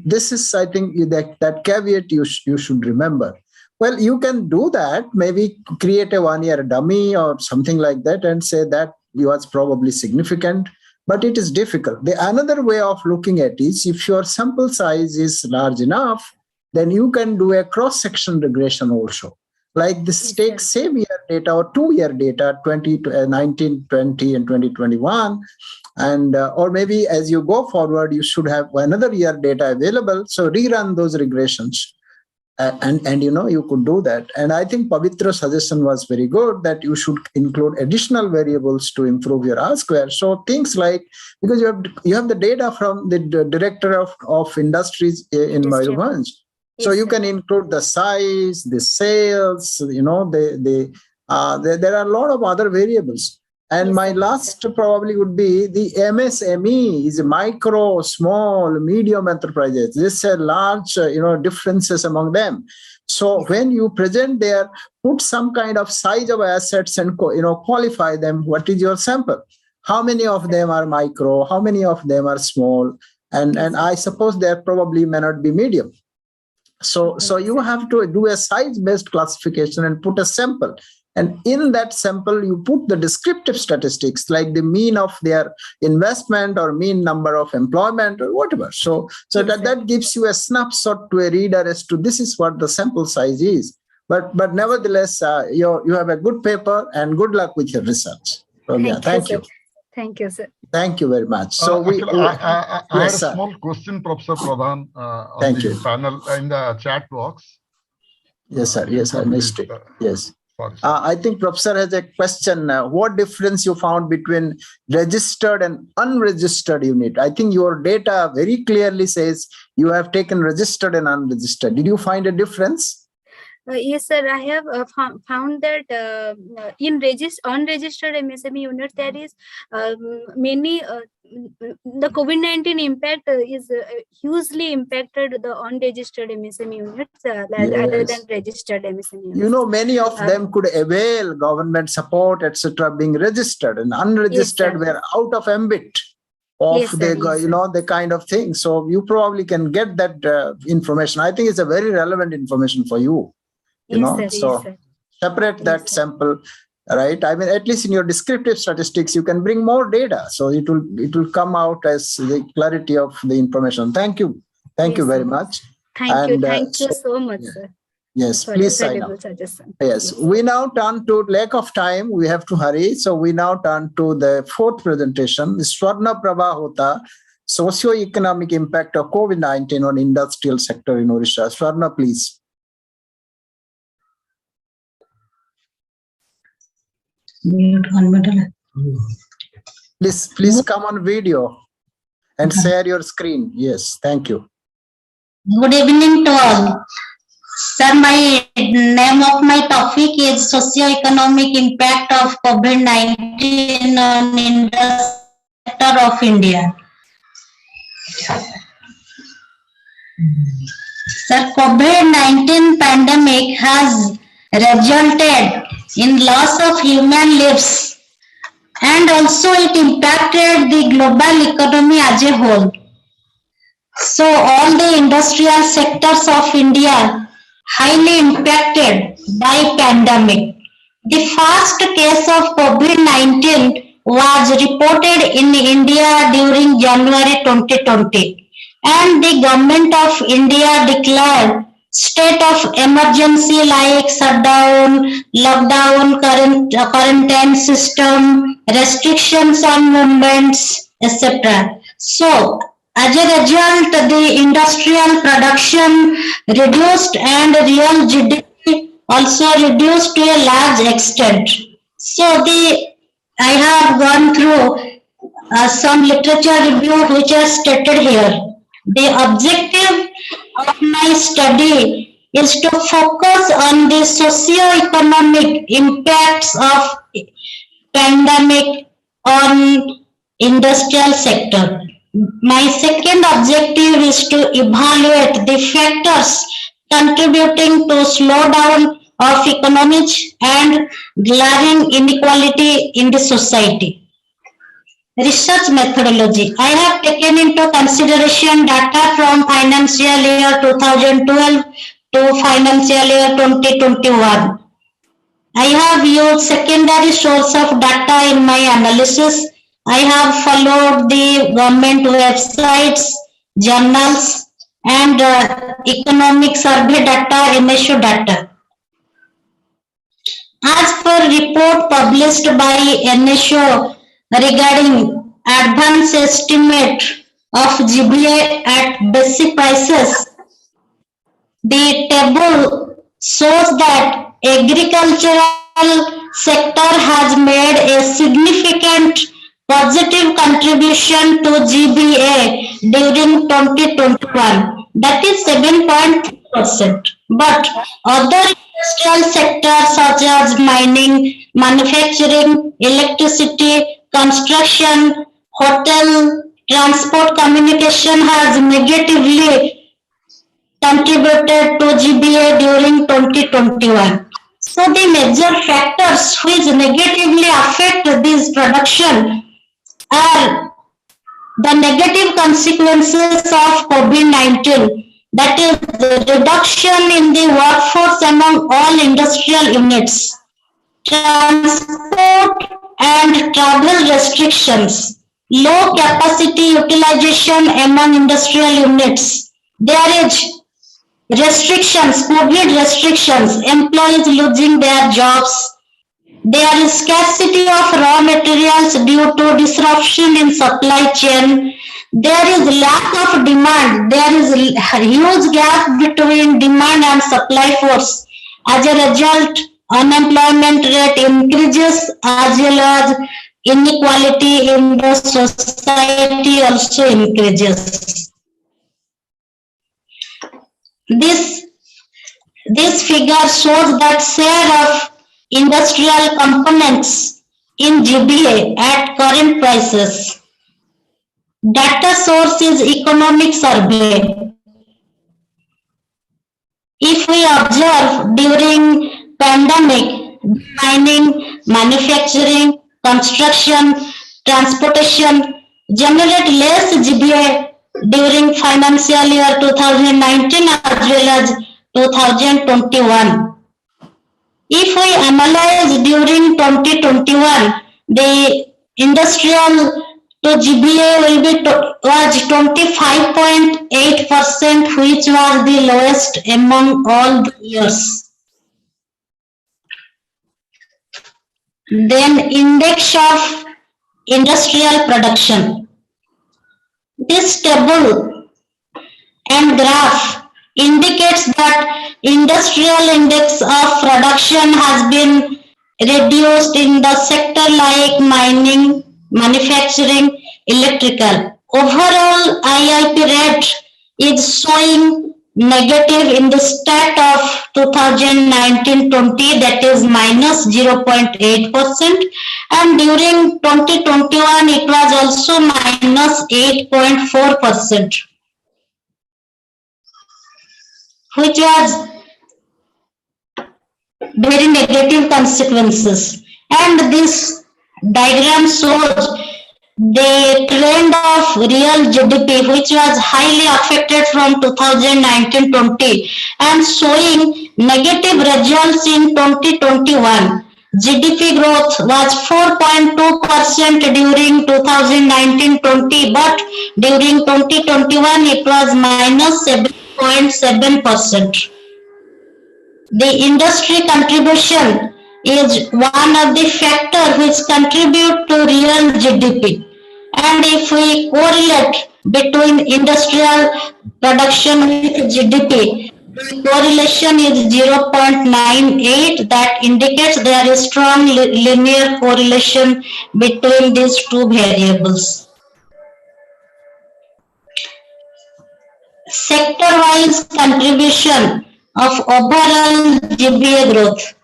this is, I think, that caveat you should remember. Well, you can do that, maybe create a 1 year dummy or something like that and say that was probably significant, but it is difficult. Another way of looking at it is if your sample size is large enough, then you can do a cross-section regression also. Like this take same year data or 2 year data, 19, 20, and 2021. And or maybe as you go forward, you should have another year data available. So rerun those regressions. And you could do that. And I think Pavitra's suggestion was very good, that you should include additional variables to improve your R-square. So things like, because you have the data from the director of industries in Mayurbhanj. So you can include the size, the sales, there are a lot of other variables. And my last probably would be the MSME is micro, small, medium enterprises. There's a large, differences among them. So when you present there, put some kind of size of assets and, qualify them. What is your sample? How many of them are micro? How many of them are small? And I suppose there probably may not be medium. So you have to do a size-based classification and put a sample. And in that sample, you put the descriptive statistics like the mean of their investment or mean number of employment or whatever. So that gives you a snapshot to a reader as to this is what the sample size is. But nevertheless, you have a good paper and good luck with your research. Thank you. Thank you, sir. Thank you very much. So I had a small question, Professor Pradhan, on the panel in the chat box. Yes, sir. Yes, I missed it. Yes. Sorry. I think Professor has a question. What difference you found between registered and unregistered unit? I think your data very clearly says you have taken registered and unregistered. Did you find a difference? Yes, sir. I have found that in unregistered MSME unit, there is many the COVID-19 impact is hugely impacted the unregistered MSME units rather than registered MSME units. Many of them could avail government support, etc., being registered, and unregistered were out of ambit of the kind of thing. So you probably can get that information. I think it's a very relevant information for you. Separate that sample, right? I mean, at least in your descriptive statistics, you can bring more data. So it will come out as the clarity of the information. Thank you. Thank you very much. Thank you so much, sir. Yes, please sign up. Yes, we now turn to lack of time. We have to hurry. So we now turn to the fourth presentation, Swarna Prabha Hota, Socio-Economic Impact of COVID-19 on Industrial Sector in Orissa. Swarna, please. Please come on video and share your screen. Yes, thank you. Good evening to all. Sir, my name of my topic is Socio-Economic Impact of COVID-19 on Industry Sector of India. Sir, COVID-19 pandemic has resulted in loss of human lives, and also it impacted the global economy as a whole. So all the industrial sectors of India highly impacted by pandemic. The first case of COVID-19 was reported in India during January 2020, and the government of India declared state of emergency like shutdown, lockdown, quarantine system, restrictions on movements, etc. So, as a result, the industrial production reduced and real GDP also reduced to a large extent. So, I have gone through some literature review which is stated here. The objective of my study is to focus on the socio-economic impacts of pandemic on industrial sector. My second objective is to evaluate the factors contributing to slowdown of economies and glaring inequality in the society. Research methodology. I have taken into consideration data from financial year 2012 to financial year 2021. I have used secondary source of data in my analysis. I have followed the government websites, journals, and economic survey data, MSU data. As per report published by NSO regarding advance estimate of GBA at basic prices, the table shows that agricultural sector has made a significant positive contribution to GBA during 2021, that is 7.3%. But other industrial sectors such as mining, manufacturing, electricity, construction, hotel, transport, communication has negatively contributed to GBA during 2021. So the major factors which negatively affect this production are the negative consequences of COVID-19, that is the reduction in the workforce among all industrial units, transport and travel restrictions, low capacity utilization among industrial units. There is restrictions, COVID restrictions, employees losing their jobs. There is scarcity of raw materials due to disruption in supply chain. There is lack of demand. There is a huge gap between demand and supply force. As a result, unemployment rate increases as well as inequality in the society also increases. This figure shows that share of industrial components in GBA at current prices. Data source is economic survey. If we observe during pandemic, mining, manufacturing, construction, transportation generate less GBA during financial year 2019 as well as 2021. If we analyze during 2021, the industrial to GBA was 25.8%, which was the lowest among all the years. Then index of industrial production. This table and graph indicates that industrial index of production has been reduced in the sector like mining, manufacturing, electrical. Overall, IIP rate is showing negative in the stat of 2019-20, that is minus 0.8%, and during 2021 it was also minus 8.4%, which was very negative consequences. And this diagram shows the trend of real GDP, which was highly affected from 2019-20 and showing negative results in 2021. GDP growth was 4.2% during 2019-20, but during 2021 it was minus 7.7%. The industry contribution is one of the factors which contribute to real GDP. And if we correlate between industrial production with GDP, the correlation is 0.98. That indicates there is strong linear correlation between these two variables. Sector-wise contribution of overall GBA growth.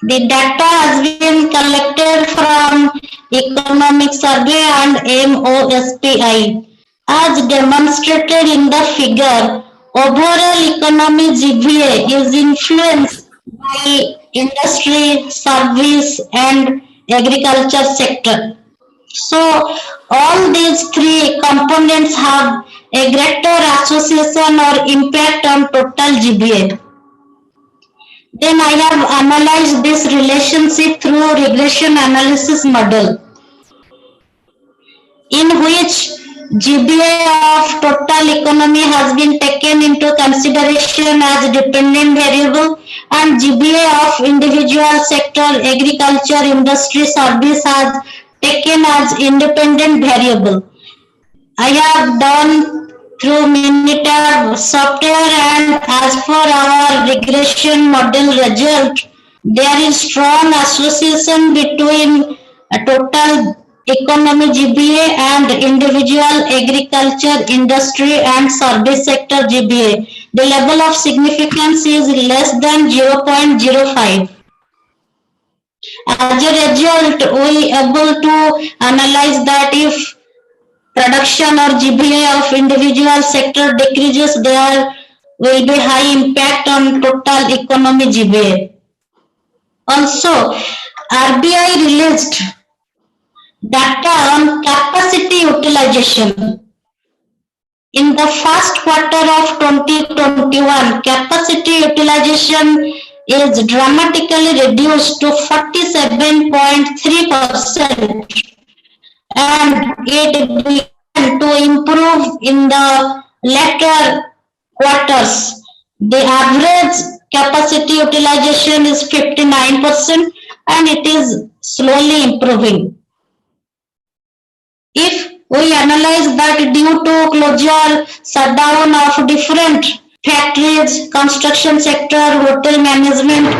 The data has been collected from Economic Survey and MOSPI. As demonstrated in the figure, overall economy GBA is influenced by industry, service, and agriculture sector. So all these three components have a greater association or impact on total GBA. Then I have analyzed this relationship through regression analysis model, in which GBA of total economy has been taken into consideration as dependent variable and GBA of individual sector, agriculture, industry, service has taken as independent variable. I have done through Minitab software, and as for our regression model result, there is strong association between a total economy GBA and individual agriculture, industry and service sector GBA. The level of significance is less than 0.05. As a result, we are able to analyze that if production or GBA of individual sector decreases, there will be high impact on total economy GBA. Also, RBI released data on capacity utilization. In the first quarter of 2021, capacity utilization is dramatically reduced to 47.3%. And it began to improve in the later quarters. The average capacity utilization is 59% and it is slowly improving. If we analyze that due to closure, shutdown of different factories, construction sector, hotel management,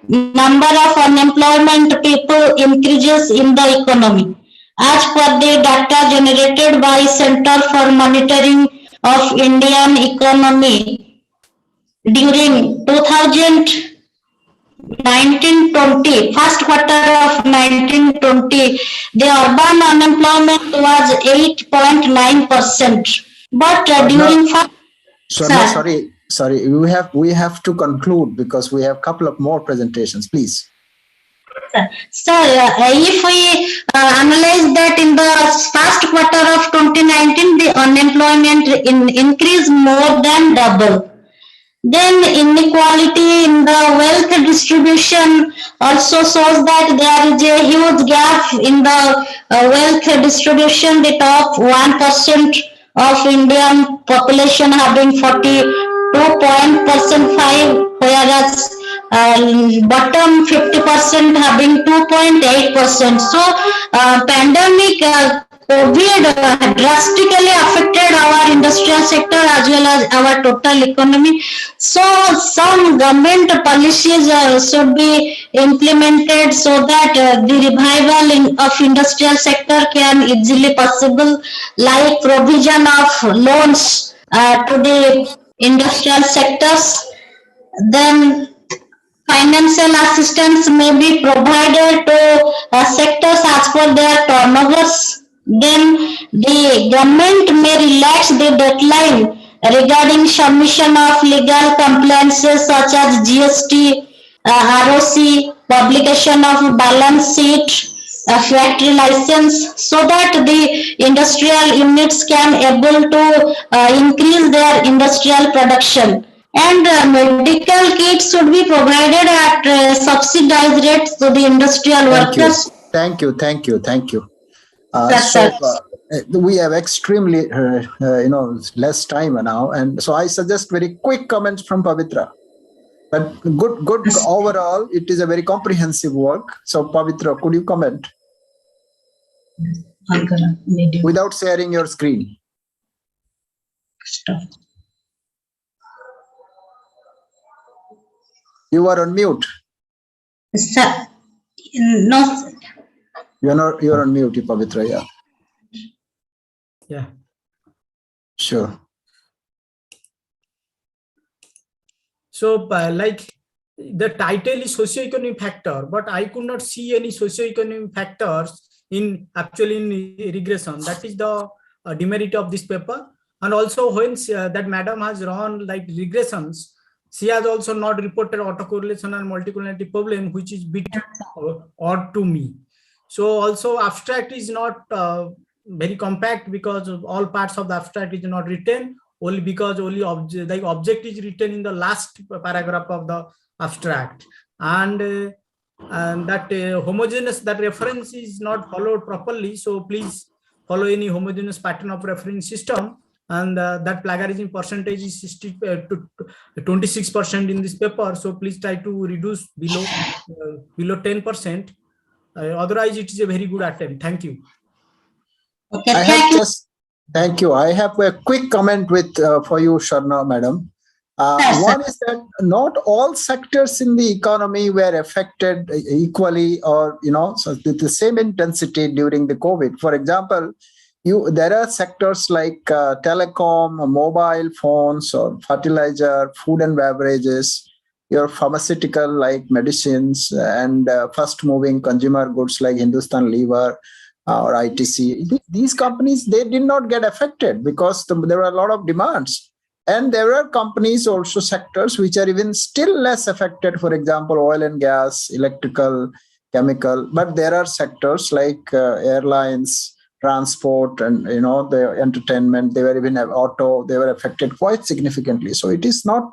number of unemployment people increases in the economy. As per the data generated by Center for Monitoring of Indian Economy, during 2019-20, first quarter of 1920, the urban unemployment was 8.9%. But during sorry, we have to conclude because we have a couple of more presentations, please. So, if we analyze that in the first quarter of 2019, the unemployment increased more than double. Then inequality in the wealth distribution also shows that there is a huge gap in the wealth distribution. The top 1% of Indian population having 42.5%, whereas bottom 50% having 2.8%. So pandemic COVID drastically affected our industrial sector as well as our total economy. So some government policies should be implemented so that the revival of industrial sector can easily possible, like provision of loans to the industrial sectors. Then financial assistance may be provided to sectors as per their turnovers. Then the government may relax the deadline regarding submission of legal compliances such as GST, ROC, publication of balance sheet, factory license, so that the industrial units can able to increase their industrial production. And medical kits should be provided at subsidized rates to the industrial workers. Thank you. Yes, We have extremely less time now, and so I suggest very quick comments from Pavitra. But good overall, it is a very comprehensive work. So Pavitra, could you comment without sharing your screen? Stop. You are on mute. Sir, no. You're on mute, Pavitra. Yeah. Yeah. Sure. So like the title is socioeconomic factor, but I could not see any socioeconomic factors in actually in regression. That is the demerit of this paper. And also when that madam has run like regressions, she has also not reported autocorrelation and multicollinearity problem, which is bit odd to me. So also abstract is not very compact because all parts of the abstract is not written, only because only object is written in the last paragraph of the abstract, and that homogeneous, that reference is not followed properly. So please follow any homogeneous pattern of reference system, and that plagiarism percentage is 60 to 26% in this paper. So please try to reduce below 10%. Otherwise, it is a very good attempt. Thank you. Okay, I have thank you. just, thank you. I have a quick comment with for you, Sharna, madam. Yes, sir. One is that not all sectors in the economy were affected equally, or so with the same intensity during the COVID. For example, there are sectors like telecom, mobile phones, or fertilizer, food and beverages, your pharmaceutical like medicines, and fast-moving consumer goods like Hindustan Lever or ITC. These companies, they did not get affected because there were a lot of demands. And there are companies, also sectors, which are even still less affected. For example, oil and gas, electrical, chemical. But there are sectors like airlines, transport, and the entertainment. They were even auto. They were affected quite significantly. So it is not.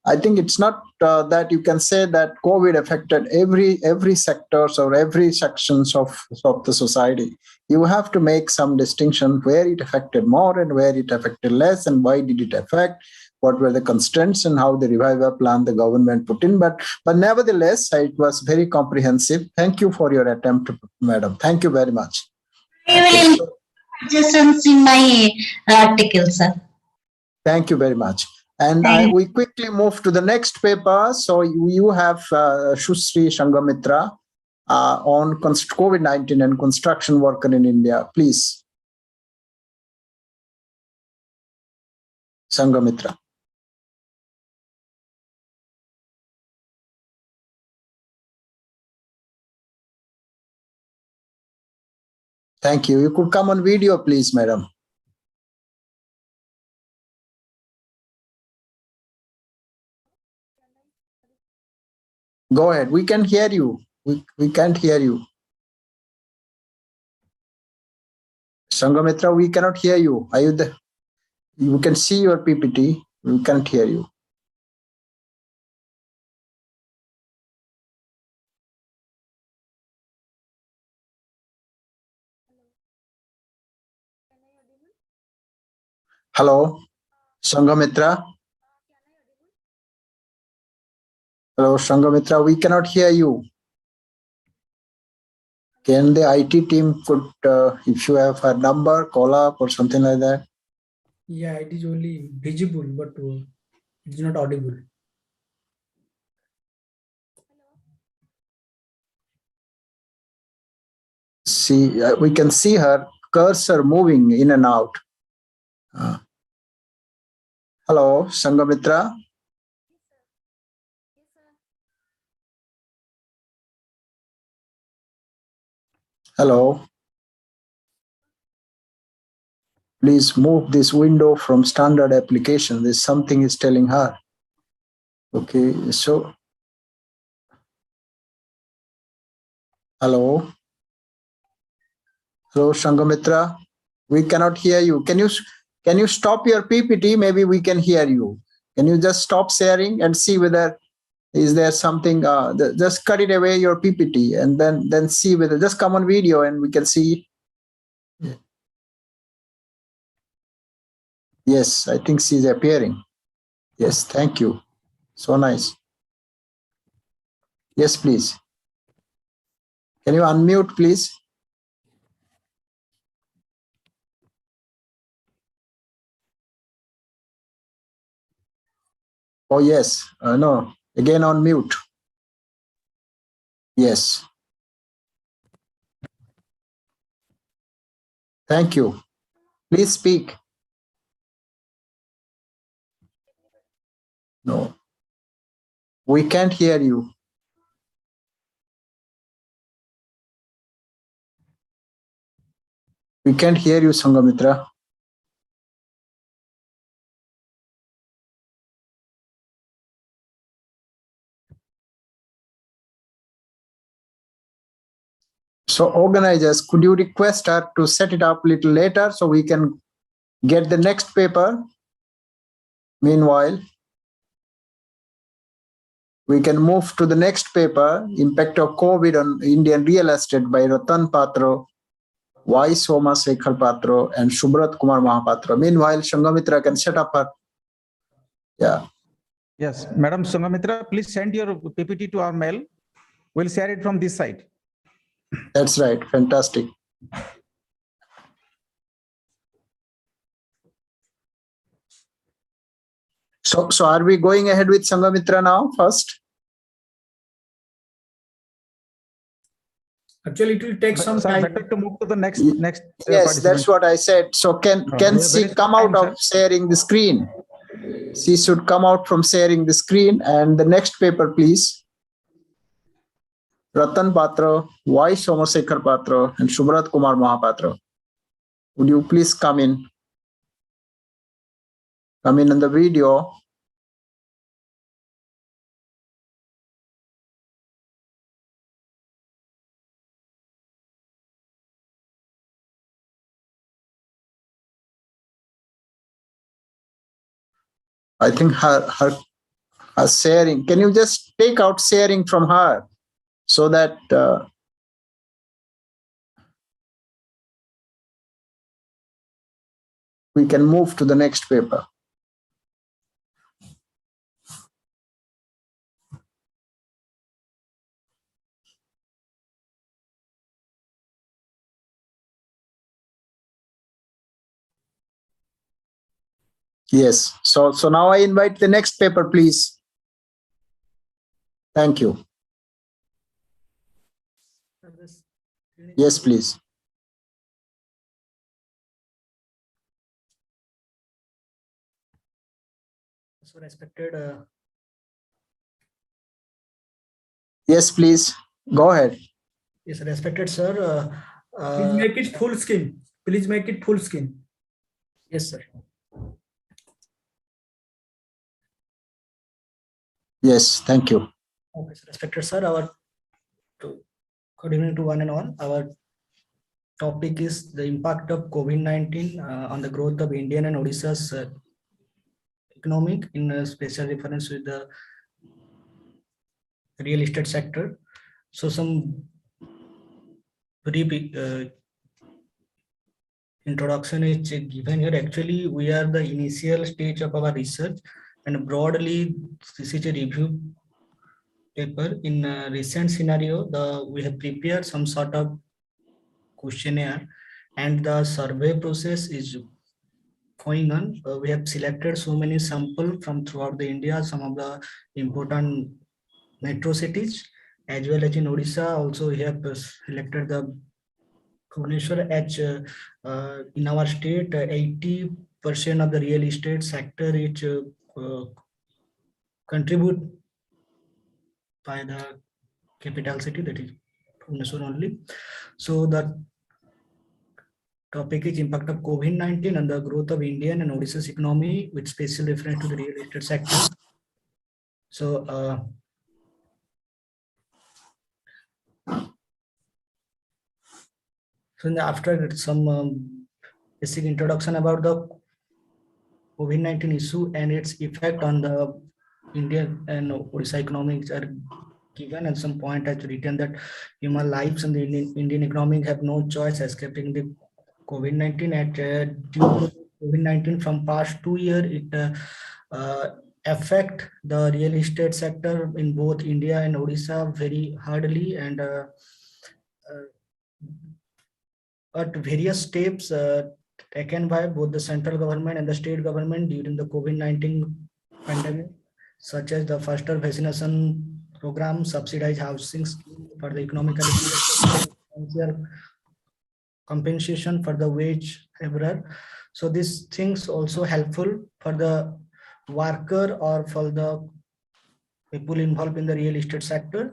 I think it's not that you can say that COVID affected every sectors or every sections of the society. You have to make some distinction where it affected more and where it affected less, and why did it affect, what were the constraints, and how the revival plan the government put in. But nevertheless, it was very comprehensive. Thank you for your attempt, madam. Thank you very much. I will include suggestions in my article, sir. Thank you very much. And we quickly move to the next paper. So you have Shusri Shangamitra on COVID-19 and construction worker in India. Please. Shangamitra. Thank you. You could come on video, please, madam. Go ahead. We can hear you. We can't hear you. Shangamitra, we cannot hear you. Are you there? You can see your PPT. We can't hear you. Hello, Shangamitra. Hello, Shangamitra. We cannot hear you. Can the IT team could, if you have a number, call up or something like that? Yeah, it is only visible, but it is not audible. See, we can see her cursor moving in and out. Hello, Shangamitra. Hello. Please move this window from standard application. There's something is telling her. Okay, so. Hello. Hello, Shangamitra. We cannot hear you. Can you stop your PPT? Maybe we can hear you. Can you just stop sharing and see whether is there something? Just cut it away, your PPT, and then see whether, just come on video and we can see it. Yes, I think she's appearing. Yes, thank you. So nice. Yes, please. Can you unmute, please? Oh, yes. No, again on mute. Yes. Thank you. Please speak. No. We can't hear you. We can't hear you, Sanghamitra. So organizers, could you request her to set it up a little later so we can get the next paper? Meanwhile, we can move to the next paper, Impact of COVID on Indian Real Estate by Ratan Patro, Y. Soma Sekhar Patro, and Subrat Kumar Mahapatra. Meanwhile, Sanghamitra can set up her. Yeah. Yes, Madam Sanghamitra, please send your PPT to our mail. We'll share it from this side. That's right. Fantastic. So are we going ahead with Sanghamitra now first? Actually, it will take some Sir, time. better to move to the next Yes, participant. that's what I said. So can we have she very come short out time, of sharing the screen? She should come out from sharing the screen. And the next paper, please. Ratan Patra, Y. Somasekhar Patra, and Subrat Kumar Mahapatra. Would you please come in? Come in on the video. I think her sharing. Can you just take out sharing from her so that we can move to the next paper? Yes. So now I invite the next paper, please. Thank you. Yes, please. So respected. Yes, please. Go ahead. Yes, respected sir. Please make it full screen. Please make it full screen. Yes, sir. Yes, thank you. Okay, so respected sir, good evening to one and all. Our topic is the impact of COVID-19 on the growth of Indian and Odisha's economic, in a special reference with the real estate sector. So some brief introduction is given here. Actually, we are the initial stage of our research, and broadly, this is a review paper. In a recent scenario, we have prepared some sort of questionnaire, and the survey process is going on. We have selected so many samples from throughout the India, some of the important metro cities, as well as in Odisha. Also, we have selected the Bhubaneswar as in our state. 80% of the real estate sector is contribute by the capital city, that is Bhubaneswar only. So the topic is impact of COVID-19 on the growth of Indian and Odisha's economy, with special reference to the real estate sector. So after some basic introduction about the COVID-19 issue and its effect on the Indian and Odisha economics are given, and some point has written that human lives and the Indian economy have no choice escaping the COVID-19. At due to COVID-19 from past 2 years, it affect the real estate sector in both India and Odisha very hardly, and at various steps taken by both the central government and the state government during the COVID-19 pandemic, such as the faster vaccination program, subsidized housing scheme for the economically compensation for the wage laborer. So these things also helpful for the worker or for the people involved in the real estate sector.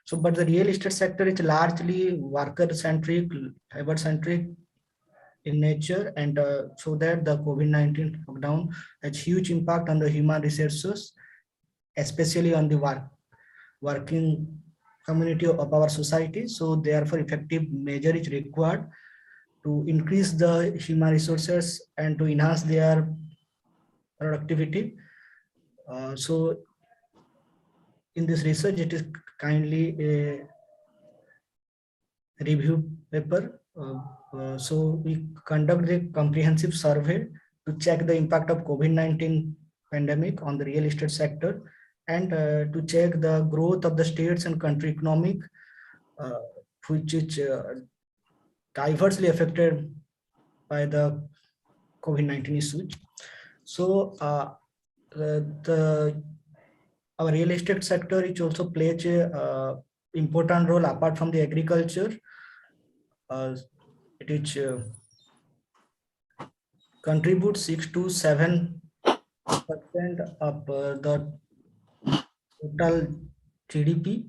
So, but the real estate sector is largely worker-centric, labor-centric in nature, and so that the COVID-19 lockdown has huge impact on the human resources, especially on the working community of our society. So therefore effective measure is required to increase the human resources and to enhance their productivity. So in this research, it is kindly a review paper. So we conduct a comprehensive survey to check the impact of COVID-19 pandemic on the real estate sector, and to check the growth of the states and country economic, which is diversely affected by the COVID-19 issues. So our real estate sector, which also plays a important role apart from the agriculture. It is contributes 6 to 7% of the total GDP.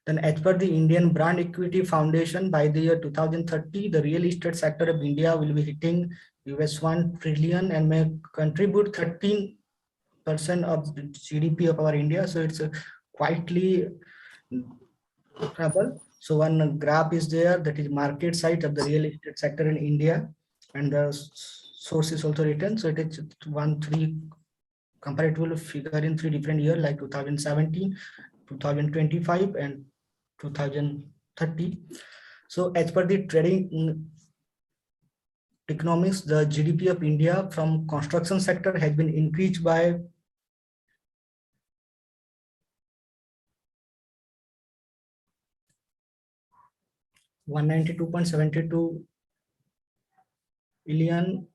Then as per the Indian Brand Equity Foundation, by the year 2030, the real estate sector of India will be hitting $1 trillion and may contribute 13% of the GDP of our India. So it's quietly trouble. So one graph is there, that is market size of the real estate sector in India, and the source is also written. So it is 3 comparable figure in 3 different years, like 2017, 2025, and 2030. So as per the trading economics, the GDP of India from construction sector has been increased by 192.72 billion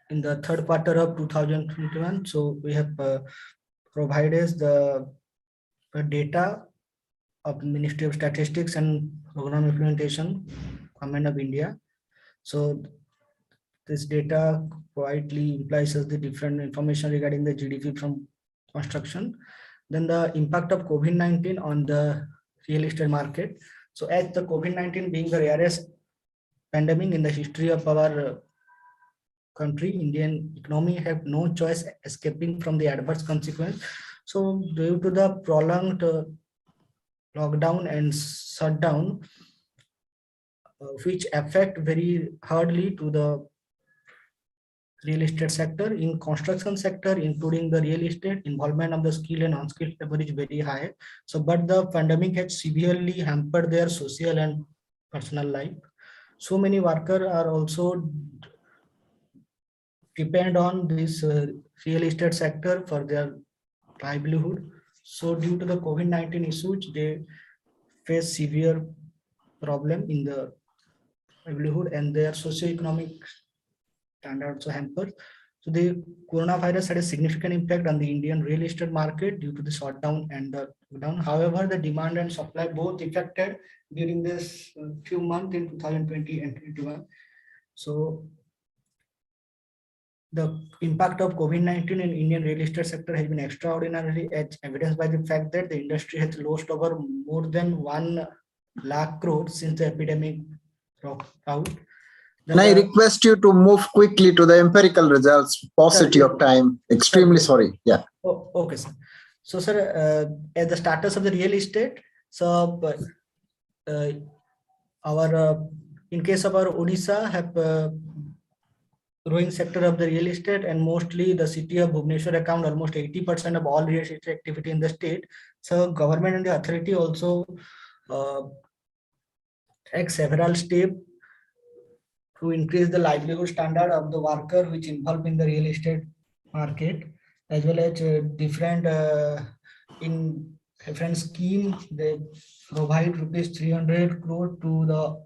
in the third quarter of 2021. So we have provided the data of Ministry of Statistics and Program Implementation, Government of India. So this data quietly implies us the different information regarding the GDP from construction. Then the impact of COVID-19 on the real estate market. So as the COVID-19 being the rarest pandemic in the history of our country, Indian economy have no choice escaping from the adverse consequence. So due to the prolonged lockdown and shutdown, which affect very hardly to the real estate sector, in construction sector, including the real estate, involvement of the skilled and unskilled labor is very high. So, but the pandemic has severely hampered their social and personal life. So many workers are also depend on this real estate sector for their livelihood. So due to the COVID-19 issues, they face severe problem in the livelihood, and their socio-economic standard also hampered. So the coronavirus had a significant impact on the Indian real estate market due to the shutdown and the lockdown. However, the demand and supply both affected during this few months in 2020 and 2021. So the impact of COVID-19 in Indian real estate sector has been extraordinary, as evidenced by the fact that the industry has lost over more than 1 lakh crore since the epidemic broke out. Can I request you to move quickly to the empirical results, paucity of time? Extremely sorry. Yeah. Oh, okay, sir. So, sir, as the status of the real estate, so in case of our Odisha have growing sector of the real estate, and mostly the city of Bhubaneswar account almost 80% of all real estate activity in the state. So government and the authority also take several steps to increase the livelihood standard of the worker which involved in the real estate market, as well as different in different scheme. They provide rupees 300 crore to the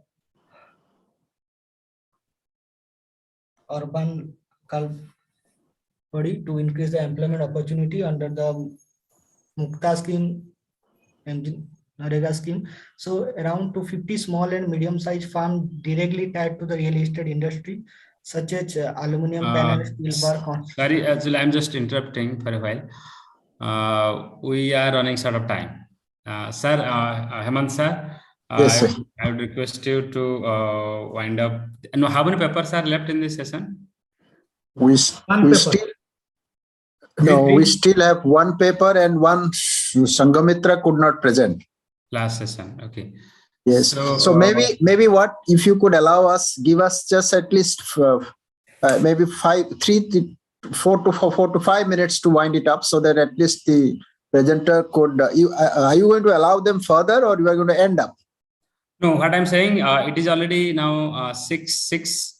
urban body to increase the employment opportunity under the Mukta scheme and Narega scheme. So around 250 small and medium-sized farms directly tied to the real estate industry, such as aluminum panel, steel bar. Sorry, actually, I'm just interrupting for a while. we are running short of time. Sir, Hemant sir, Yes, sir. I would request you to wind up. No, how many papers are left in this session? We paper. still have one paper and one Sangamitra could not present. Last session, okay. Yes. So maybe what if you could allow us, give us just at least maybe 4 to 5 minutes to wind it up, so that at least the presenter could. Are you going to allow them further, or you are going to end up? No, what I'm saying, it is already now 6:06.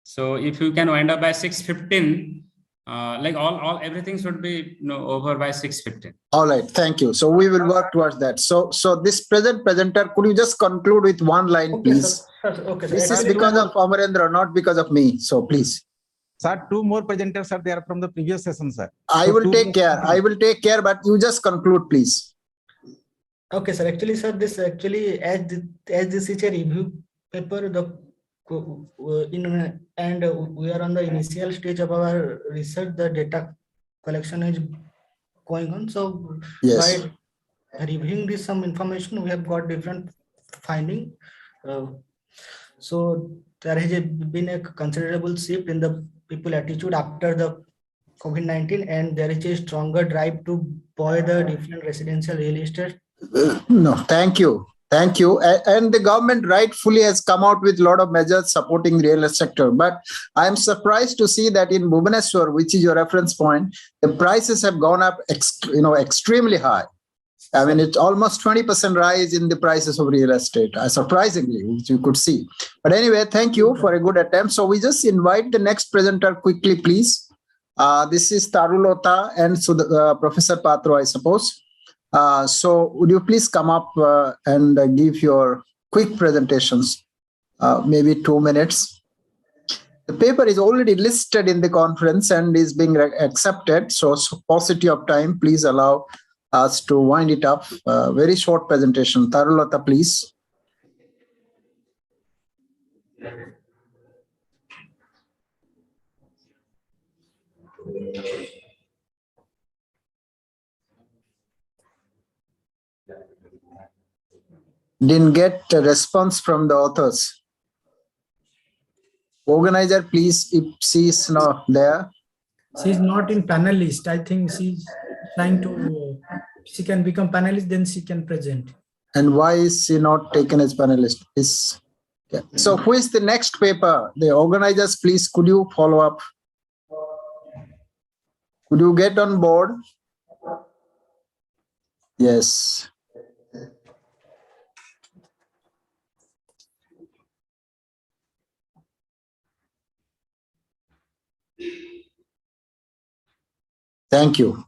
So if you can wind up by 6:15, like everything should be over by 6:15. All right, thank you. So we will work towards that. So this presenter, could you just conclude with one line, please? Okay, sir. This is because of Amarendra, not because of me. So please. Sir, 2 more presenters are there from the previous session, sir. I will take care. I will take care, but you just conclude, please. Okay, sir. Actually, sir, this actually as this is a review paper, and we are on the initial stage of our research. The data collection is going on. So Yes. by reviewing this some information, we have got different finding. So there has been a considerable shift in the people attitude after the COVID-19, and there is a stronger drive to buy the different residential real estate. No, thank you. Thank you. And the government rightfully has come out with a lot of measures supporting the real estate sector. But I am surprised to see that in Bhubaneswar, which is your reference point, the prices have gone up extremely high. I mean, it's almost 20% rise in the prices of real estate, surprisingly, which you could see. But anyway, thank you for a good attempt. So we just invite the next presenter quickly, please. This is Tarulota and Professor Patro, I suppose. So would you please come up and give your quick presentations, maybe 2 minutes. The paper is already listed in the conference and is being accepted. So paucity of time, please allow us to wind it up. Very short presentation. Tarulota, please. Didn't get a response from the authors. Organizer, please, if she is not there. She's not in panelist. I think she's trying to, she can become panelist, then she can present. And why is she not taken as panelist? So who is the next paper? The organizers, please, could you follow up? Could you get on board? Yes. Thank you.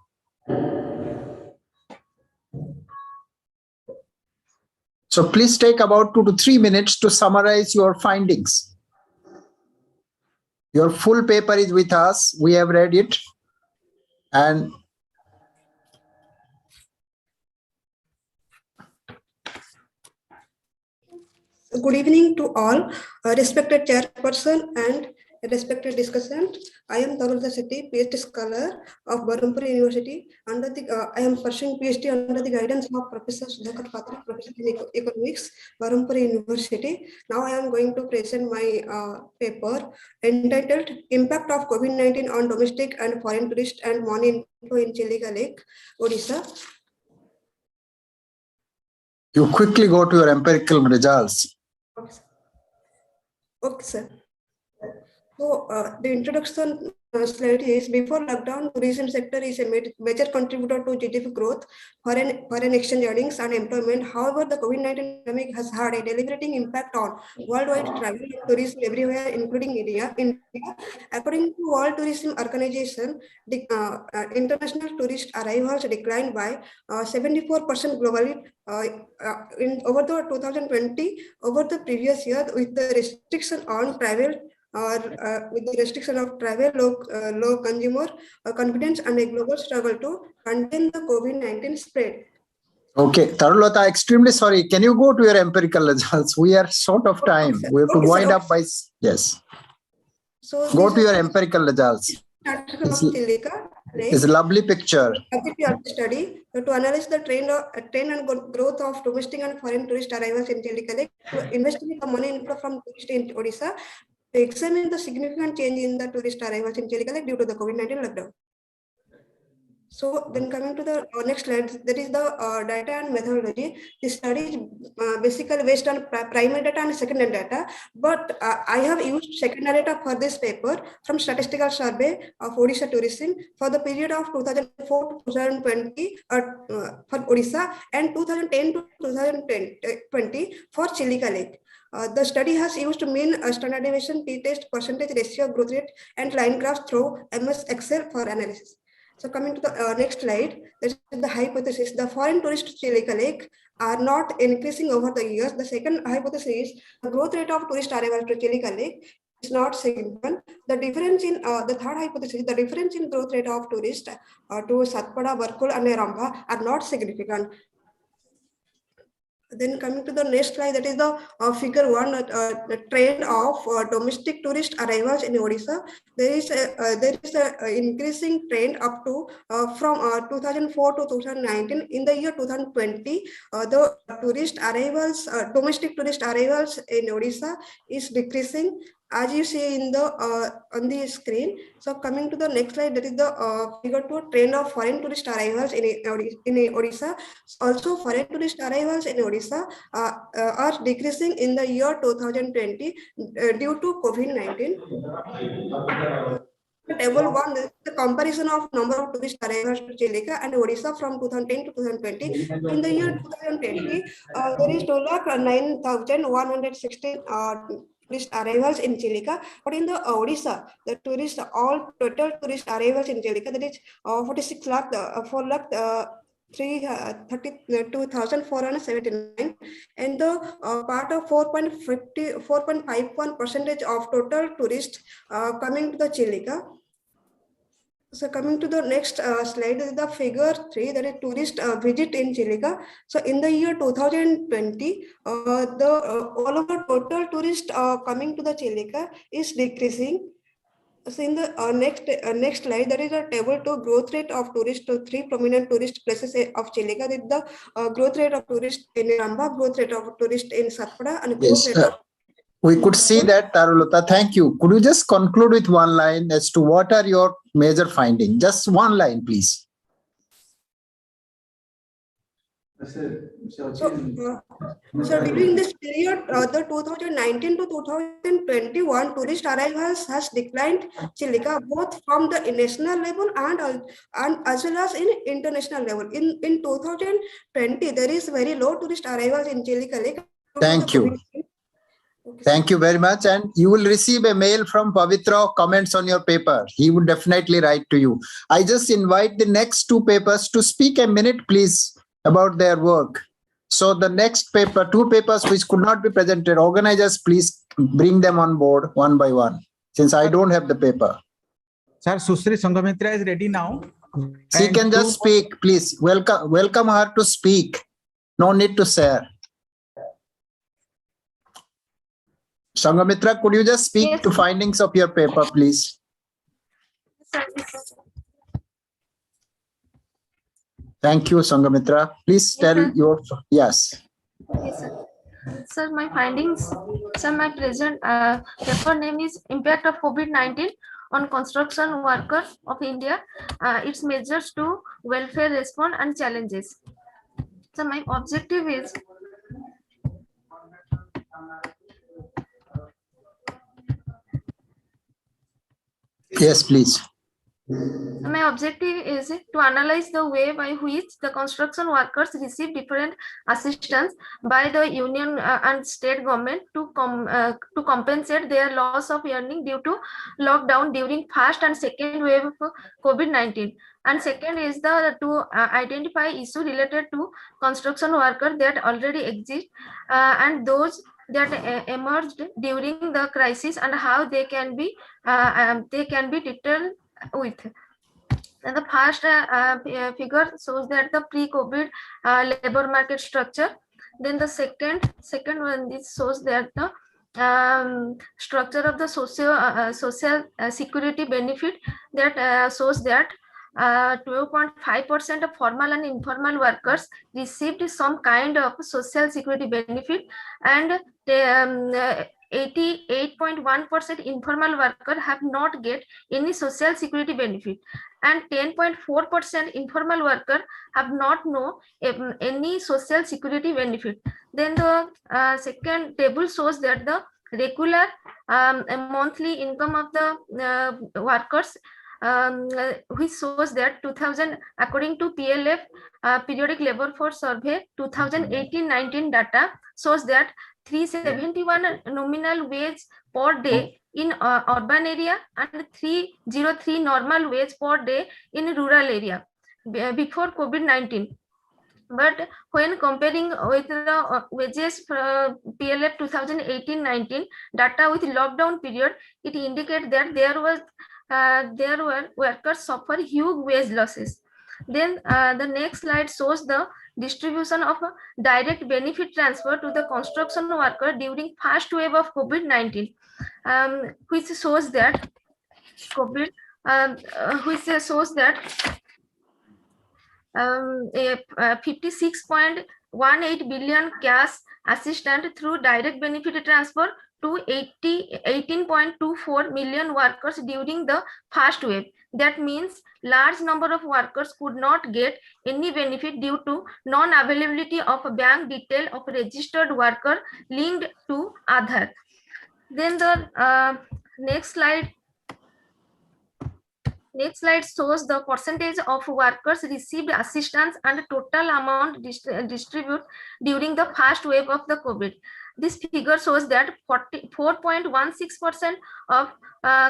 So please take about 2 to 3 minutes to summarize your findings. Your full paper is with us. We have read it. And good evening to all, respected chairperson and respected discussant. I am Tarulota Sethi, PhD scholar of Berhampur University. I am pursuing PhD under the guidance of Professor Sudhakar Patra, Professor in Economics, Berhampur University. Now I am going to present my paper entitled Impact of COVID-19 on Domestic and Foreign Tourists and Money Inflow in Chilika Lake, Odisha. You quickly go to your empirical results. Okay, sir. So the introduction slide is, before lockdown, tourism sector is a major contributor to GDP growth, foreign exchange earnings and employment. However, the COVID-19 pandemic has had a devastating impact on worldwide travel and tourism everywhere, including India. According to World Tourism Organization, the international tourist arrivals declined by 74% globally over the 2020 over the previous year, with the restriction on travel with the restriction of travel, low consumer confidence and a global struggle to contain the COVID-19 spread. Okay, Tarulota, extremely sorry. Can you go to your empirical results? We are short of time. We have to wind up by, yes. So go to your empirical results. Article of Chilika, It's a lovely picture. Objective of the study to analyze the trend and growth of domestic and foreign tourist arrivals in Chilica Lake, to investigate the money inflow from tourists in Odisha, to examine the significant change in the tourist arrivals in Chilica Lake due to the COVID-19 lockdown. So then coming to the next slide, that is the data and methodology. This study is basically based on primary data and secondary data, but I have used secondary data for this paper from Statistical Survey of Odisha Tourism for the period of 2004 to 2020 for Odisha and 2010 to 2020 for Chilica Lake. The study has used mean standard deviation, t-test, percentage ratio, growth rate, and line graphs through MS Excel for analysis. So coming to the next slide, this is the hypothesis. The foreign tourists to Chilica Lake are not increasing over the years. The second hypothesis is the growth rate of tourist arrivals to Chilica Lake is not significant. The difference in the third hypothesis, the difference in growth rate of tourists to Satpada, Barkul, and Ramba are not significant. Then coming to the next slide, that is the figure 1, the trend of domestic tourist arrivals in Odisha. There is a increasing trend up to from 2004 to 2019. In the year 2020, the tourist arrivals, domestic tourist arrivals in Odisha is decreasing, as you see in the on the screen. So coming to the next slide, that is the figure 2, trend of foreign tourist arrivals in Odisha. Also, foreign tourist arrivals in Odisha are decreasing in the year 2020 due to COVID-19. Table 1, the comparison of number of tourist arrivals to Chilica and Odisha from 2010 to 2020. In the year 2020, there is 2,09,116 tourist arrivals in Chilica, but in the Odisha, the total tourist arrivals in Chilica, that is 46 lakh, 4 lakh 32,479, and the part of 4.51% of total tourists coming to the Chilica. So coming to the next slide is the figure 3, that is tourist visit in Chilica. So in the year 2020, all of the total tourists coming to the Chilica is decreasing. So in the next slide, there is a table to growth rate of tourists to 3 prominent tourist places of Chilica. With the growth rate of tourists in Ramba, growth rate of tourists in Satpada, and growth rate of we could see that, Tarulata. Thank you. Could you just conclude with one line as to what are your major findings? Just one line, please. So during this period, the 2019 to 2021 tourist arrivals has declined Chilica both from the national level and as well as in international level. In 2020, there is very low tourist arrivals in Chilica Lake. Thank you. Okay, thank you very much. And you will receive a mail from Pavitra comments on your paper. He would definitely write to you. I just invite the next 2 papers to speak a minute, please, about their work. So the next paper, 2 papers which could not be presented, organizers, please bring them on board one by one, since I don't have the paper. Sir, Susri Sanghamitra is ready now. She can just speak, please. Welcome her to speak. No need to share. Sanghamitra, could you just speak to findings of your paper, please? Thank you, Sanghamitra. Please tell your, yes. Okay, sir. Sir, my findings, sir, my present paper name is Impact of COVID-19 on Construction Workers of India, its measures to welfare response and challenges. So my objective is yes, please. my objective is to analyze the way by which the construction workers receive different assistance by the union and state government to compensate their loss of earning due to lockdown during first and second wave of COVID-19. And second is to identify issue related to construction workers that already exist and those that emerged during the crisis and how they can be detailed with. And the first figure shows that the pre-COVID labor market structure. Then the second one, this shows that the structure of the social security benefit, that shows that 12.5% of formal and informal workers received some kind of social security benefit, and 88.1% informal workers have not get any social security benefit, and 10.4% informal workers have not know any social security benefit. Then the second table shows that the regular monthly income of the workers, which shows that 2000, according to PLF periodic labor force survey 2018-19 data shows that 371 nominal wage per day in urban area and 303 normal wage per day in rural area before COVID-19. But when comparing with the wages for PLF 2018-19 data with lockdown period, it indicates that there were workers suffer huge wage losses. Then the next slide shows the distribution of direct benefit transfer to the construction worker during first wave of COVID-19, which shows that a 56.18 billion cash assistance through direct benefit transfer to 18.24 million workers during the first wave. That means large number of workers could not get any benefit due to non-availability of a bank detail of a registered worker linked to Aadhaar. Then the next slide shows the percentage of workers received assistance and total amount distributed during the first wave of the COVID. This figure shows that 4.16% of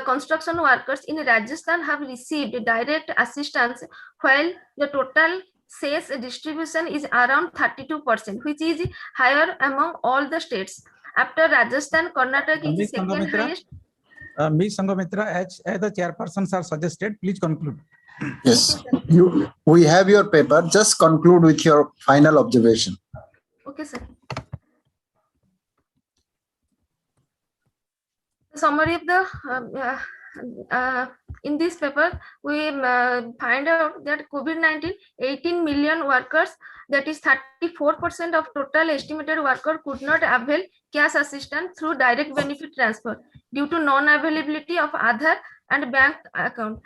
construction workers in Rajasthan have received direct assistance, while the total sales distribution is around 32%, which is higher among all the states. After Rajasthan, Karnataka is the second highest. Ms. Sanghamitra, as the chairpersons are suggested, please conclude. Yes, we have your paper. Just conclude with your final observation. Okay, sir. The summary of the in this paper, we find out that COVID-19, 18 million workers, that is 34% of total estimated worker, could not avail cash assistance through direct benefit transfer due to non-availability of Aadhaar and bank account.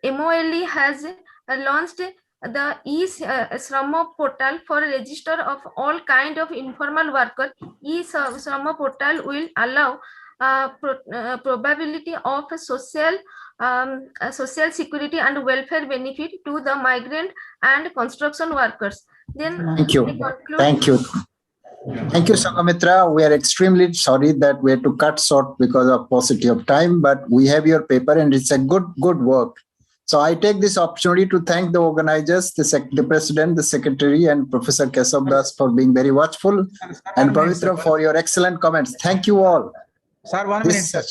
MOLE has launched the e-Shrama portal for register of all kind of informal worker. E-Shrama portal will allow probability of social security and welfare benefit to the migrant and construction workers. Then thank you. Thank you. Thank you, Sanghamitra. We are extremely sorry that we had to cut short because of paucity of time, but we have your paper and it's a good work. So I take this opportunity to thank the organizers, the president, the secretary, and Professor Kesav Das for being very watchful, and Pavitra for your excellent comments. Thank you all. Sir, 1 minute, sir.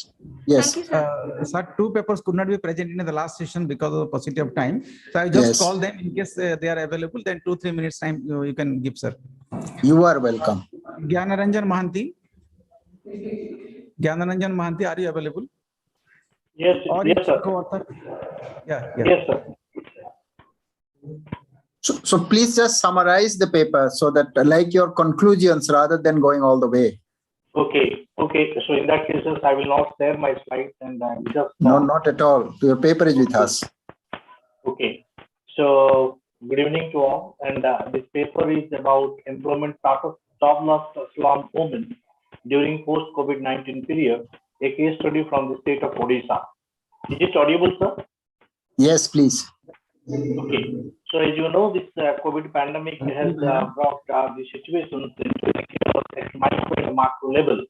Yes. Sir, 2 papers could not be present in the last session because of the paucity of time. So I just call them in case they are available. Then 2-3 minutes time you can give, sir. You are welcome. Gyanaranjan Mahanti. Gyanaranjan Mahanti, are you available? Yes, yes, sir. Yeah. Yes, sir. So please just summarize the paper so that like your conclusions rather than going all the way. Okay. So in that case, I will not share my slides and just. No, not at all. Your paper is with us. Okay. So good evening to all. And this paper is about employment status jobless slum women during post-COVID-19 period, a case study from the state of Odisha. Is it audible, sir? Yes, please. Okay. So as you know, this COVID pandemic has brought the situations into a micro and macro level.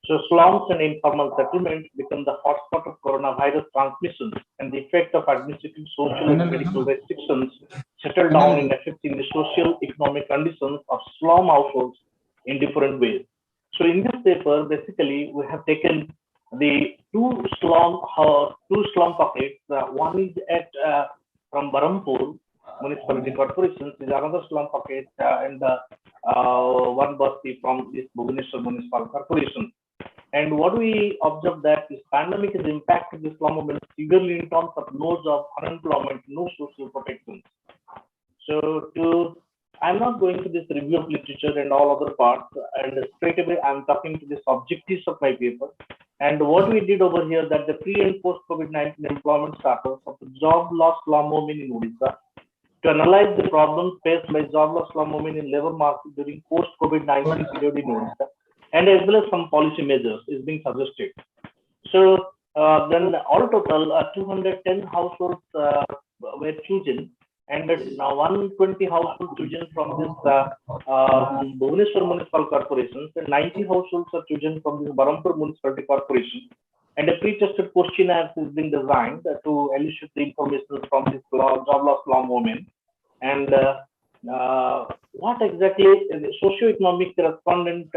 So slums and informal settlements become the hotspot of coronavirus transmission, and the effect of administrative, social, and medical restrictions settle down in affecting the social economic conditions of slum households in different ways. So in this paper, basically, we have taken the two slum pockets. One is at from Barampur Municipality Corporation, is another slum pocket, and one basti from this Bhubaneswar Municipal Corporation. And what we observed that this pandemic has impacted the slum movement severely in terms of nodes of unemployment, no social protection. So I'm not going to this review of literature and all other parts, and straight away I'm talking to the objectives of my paper. And what we did over here, that the pre and post COVID-19 employment status of the job loss slum movement in Odisha, to analyze the problems faced by job loss slum movement in labor market during post COVID-19 period in Odisha, and as well as some policy measures is being suggested. So then all total 210 households were chosen, and now 120 households chosen from this Bhubaneswar Municipal Corporation, and 90 households are chosen from this Barampur Municipality Corporation. And a pre-tested questionnaire is being designed to elicit the information from this job loss law movement. And what exactly the socio-economic respondent,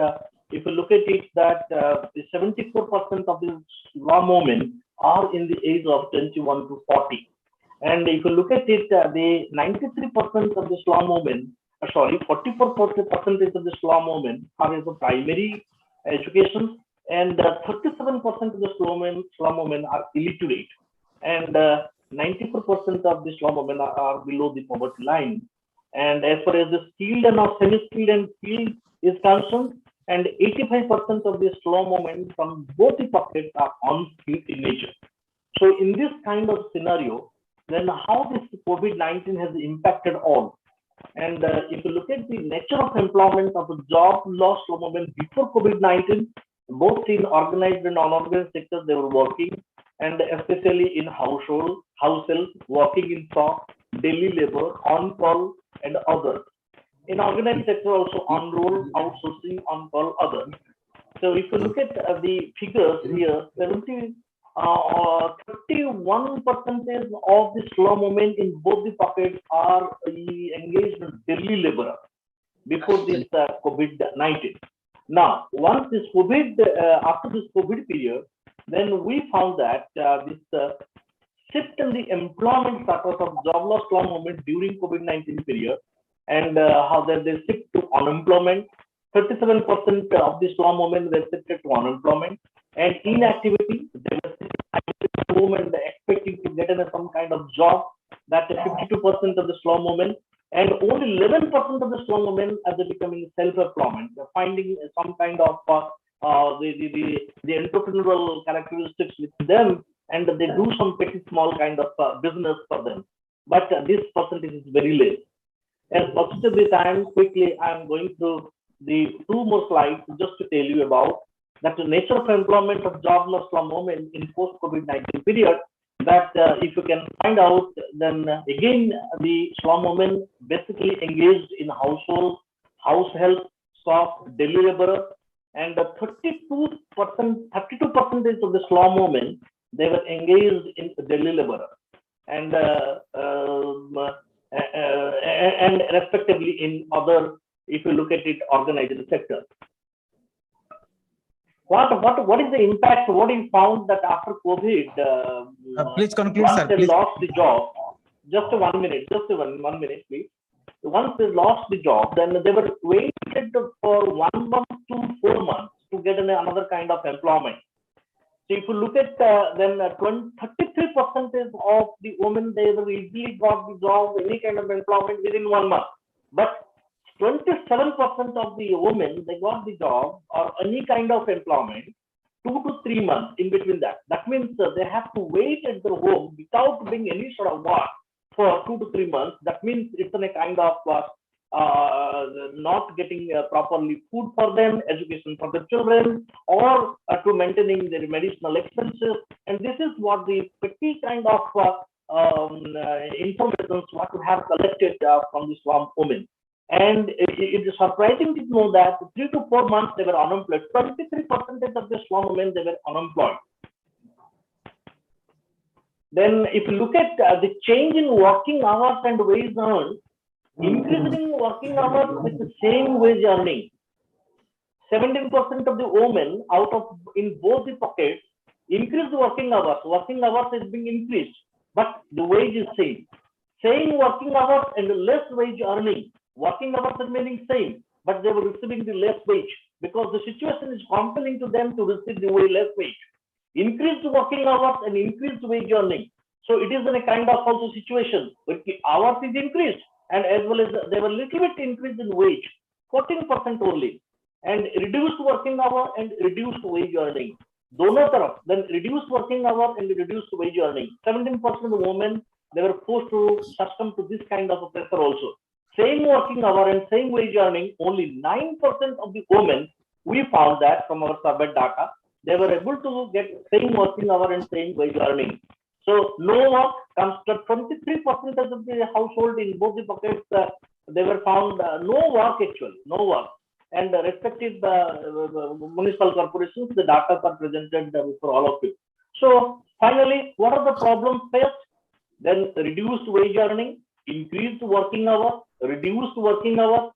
if you look at it, that 74% of the law movement are in the age of 21 to 40. And if you look at it, the 93% of the slum movement, 44% of the slum movement are in the primary education, and 37% of the slum women are illiterate, and 94% of the slum women are below the poverty line. And as far as the skilled and semi-skilled and skilled is concerned, and 85% of the slum women from both the pockets are unskilled in nature. So in this kind of scenario, then how this COVID-19 has impacted all. And if you look at the nature of employment of the job loss slum women before COVID-19, both in organized and unorganized sectors, they were working, and especially in household, house help, working in shop, daily labor, on call, and others. In organized sector, also on roll, outsourcing, on call, others. So if you look at the figures here, 31% of the slum movement in both the pockets are engaged in daily labor before this COVID-19. Now, once this COVID, after this COVID period, then we found that this shift in the employment status of job loss slum movement during COVID-19 period, and how that they shift to unemployment. 37% of the slum movement were shifted to unemployment, and inactivity. They were movement expecting to get in some kind of job. That 52% of the slum movement. And only 11% of the slum women are becoming self-employment, finding some kind of the entrepreneurial characteristics with them, and they do some pretty small kind of business for them. But this percentage is very less. And most of the time, quickly, I'm going through the two more slides just to tell you about that the nature of employment of job loss slum women in post-COVID-19 period. That if you can find out, then again the slum women basically engaged in household, house help, shop, daily labor, and 32% of the slum women, they were engaged in daily labor, and respectively in other, if you look at it, organized sector. What is the impact? What is found that after COVID, please conclude, once sir. they Please. lost the job, just 1 minute, one minute, please. Once they lost the job, then they were waited for 1 month to 4 months to get another kind of employment. So if you look at then 33% of the women, they were easily got the job, any kind of employment within 1 month. But 27% of the women, they got the job or any kind of employment 2 to 3 months in between that. That means they have to wait at their home without doing any sort of work for 2 to 3 months. That means it's in a kind of not getting properly food for them, education for the children, or to maintaining their medicinal expenses. And this is what the pretty kind of information what we have collected from the slum women. And it is surprising to know that 3 to 4 months they were unemployed. 23% of the slum women, they were unemployed. Then if you look at the change in working hours and wage earned, increasing working hours with the same wage earning. 17% of the women out of in both the pockets increased working hours. Working hours is being increased, but the wage is same. Same working hours and less wage earning. Working hours remaining same, but they were receiving the less wage because the situation is compelling to them to receive the way less wage. Increased working hours and increased wage earning. So it is in a kind of also situation where hours is increased and as well as they were little bit increased in wage, 14% only, and reduced working hour and reduced wage earning. Dono taraf, then reduced working hour and reduced wage earning. 17% of the women, they were forced to succumb to this kind of a pressure also. Same working hour and same wage earning, only 9% of the women, we found that from our survey data, they were able to get same working hour and same wage earning. So no work comes to 23% of the household in both the pockets, they were found no work actually, no work. And the respective municipal corporations, the data are presented for all of you. So finally, what are the problems faced? Then reduced wage earning, increased working hour, reduced working hour,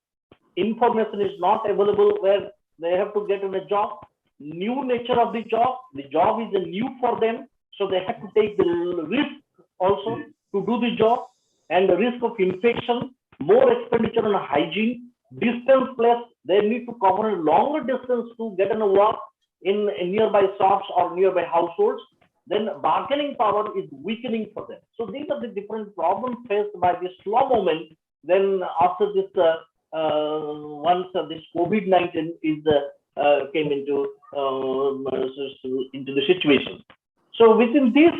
information is not available where they have to get in a job, new nature of the job is a new for them, so they have to take the risk also to do the job, and the risk of infection, more expenditure on hygiene, distance place, they need to cover a longer distance to get in a work in nearby shops or nearby households, then bargaining power is weakening for them. So these are the different problems faced by this slow movement. Then after this, once this COVID-19 is came into the situation. So within this,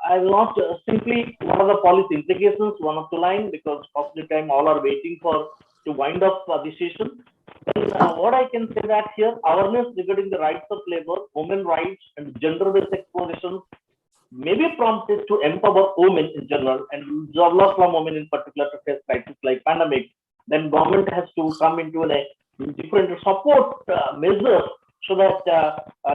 I will not simply one of the policy implications, one of the line, because of the time all are waiting for to wind up the session. Then what I can say that here, awareness regarding the rights of labor, women rights, and gender-based exploitation may be prompted to empower women in general and jobless women in particular to face crises like pandemic. Then government has to come into a different support measures so that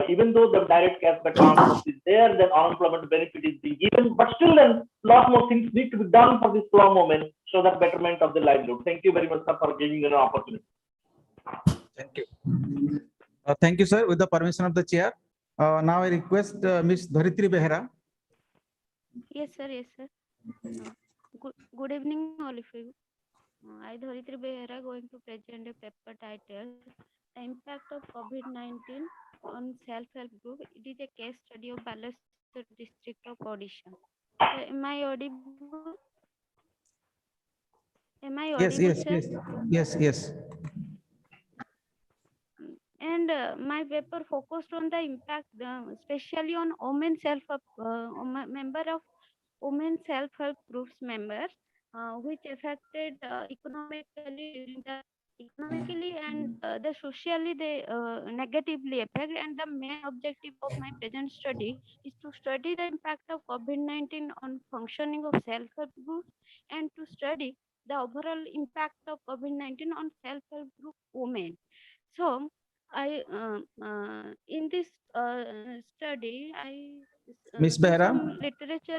even though the direct cash transfer is there, then unemployment benefit is being given, but still then lot more things need to be done for this slow moment so that betterment of the livelihood. Thank you very much, sir, for giving an opportunity. Thank you. Thank you, sir. With the permission of the chair, now I request Ms. Dharitri Behera. Yes, sir. Yes, sir. Good evening, all of you. I, Dharitri Behera, going to present a paper titled "The Impact of COVID-19 on Self-Help Group." It is a case study of Balasore district of Odisha. Am I audible? Am I audible, Yes, sir? yes. And my paper focused on the impact, especially on women member of women self-help groups members, which affected economically and the socially they negatively affect. And the main objective of my present study is to study the impact of COVID-19 on functioning of self-help groups and to study the overall impact of COVID-19 on self-help group women. So I in this study I Ms. do Behera, some literature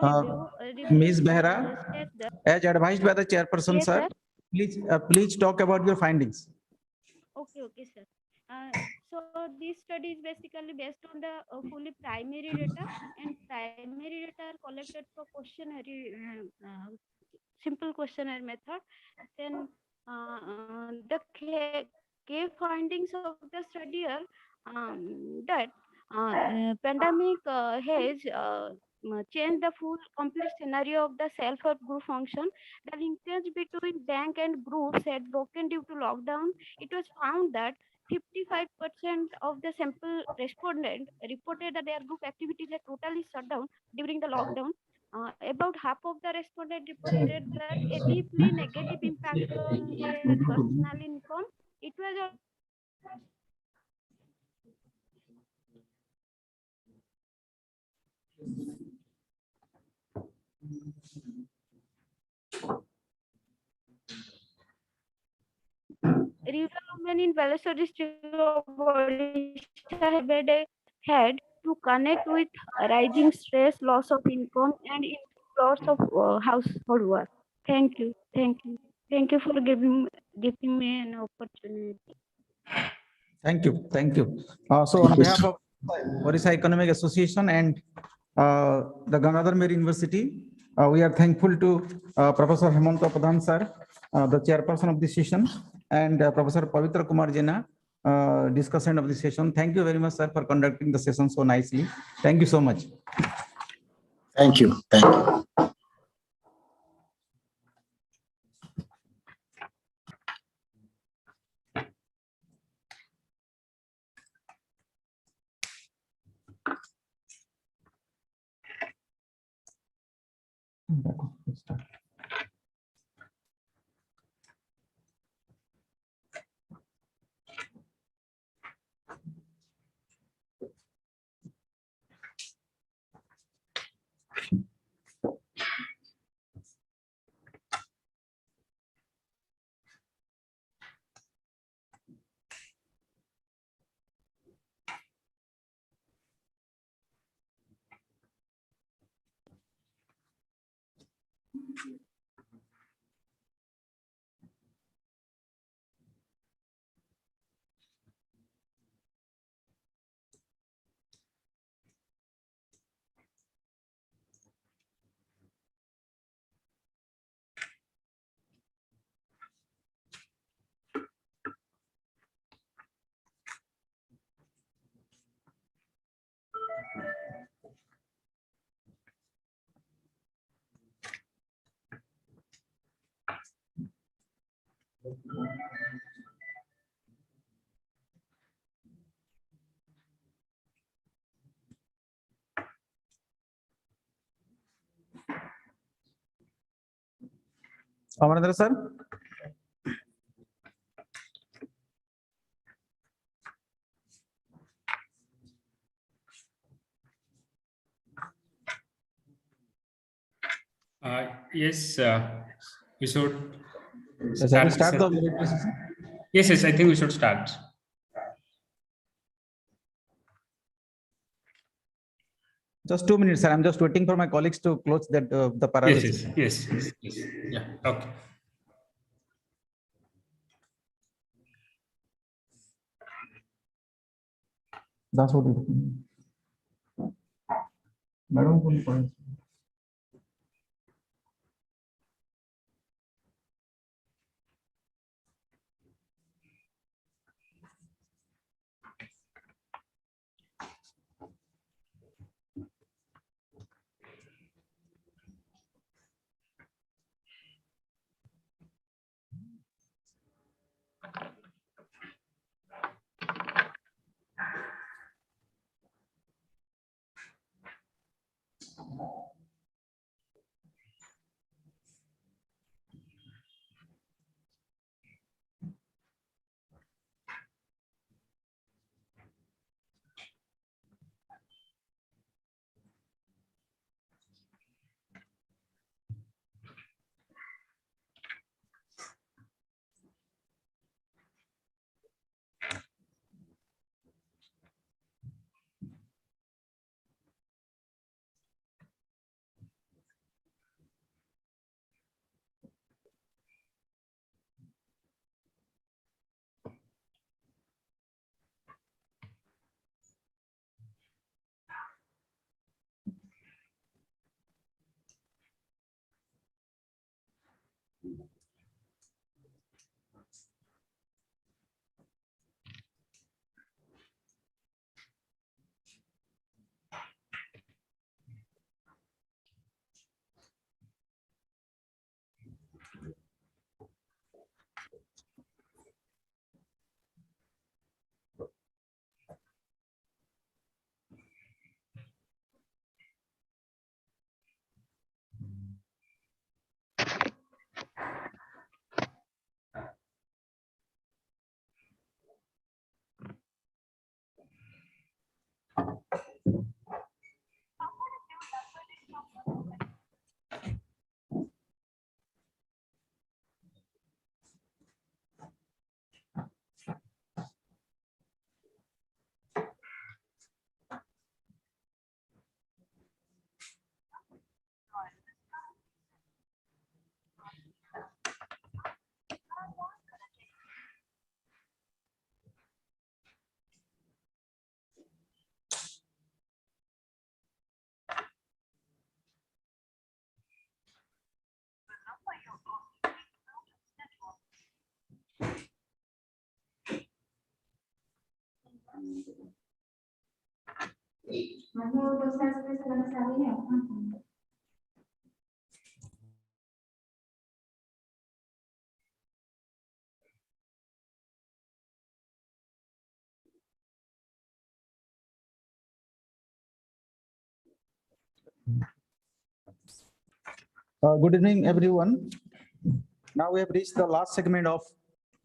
review. Ms. Behera, States that, as advised by the chairperson, yes, sir, sir. please talk about your findings. Okay, sir. So this study is basically based on the fully primary data, and primary data are collected for questionnaire, simple questionnaire method. Then the key findings of the study are that pandemic has changed the full complete scenario of the self-help group function. The linkage between bank and groups had broken due to lockdown. It was found that 55% of the sample respondents reported that their group activities had totally shut down during the lockdown. About half of the respondents reported that a deeply negative impact on their personal income. It was rural women in Balasore district of Odisha had to connect with rising stress, loss of income, and loss of household work. Thank you for giving me an opportunity. Thank you. So on behalf of ORISSA Economic Association and the Gangadhar Mehra University, we are thankful to Professor Hemanta Pradhan sir, the chairperson of this session, and Professor Pavitra Kumar Jina, discussion of the session. Thank you very much, sir, for conducting the session so nicely. Thank you so much. Thank you. Thank you. Amarendra sir. Yes, we should Shall we start. start the military session? Yes, yes, I think we should start. Just 2 minutes, sir. I'm just waiting for my colleagues to close that the Yes, paralysis. yes, yes, yes, yes. Yeah, okay. That's what it is. Madam, point. Good evening, everyone. Now we have reached the last segment of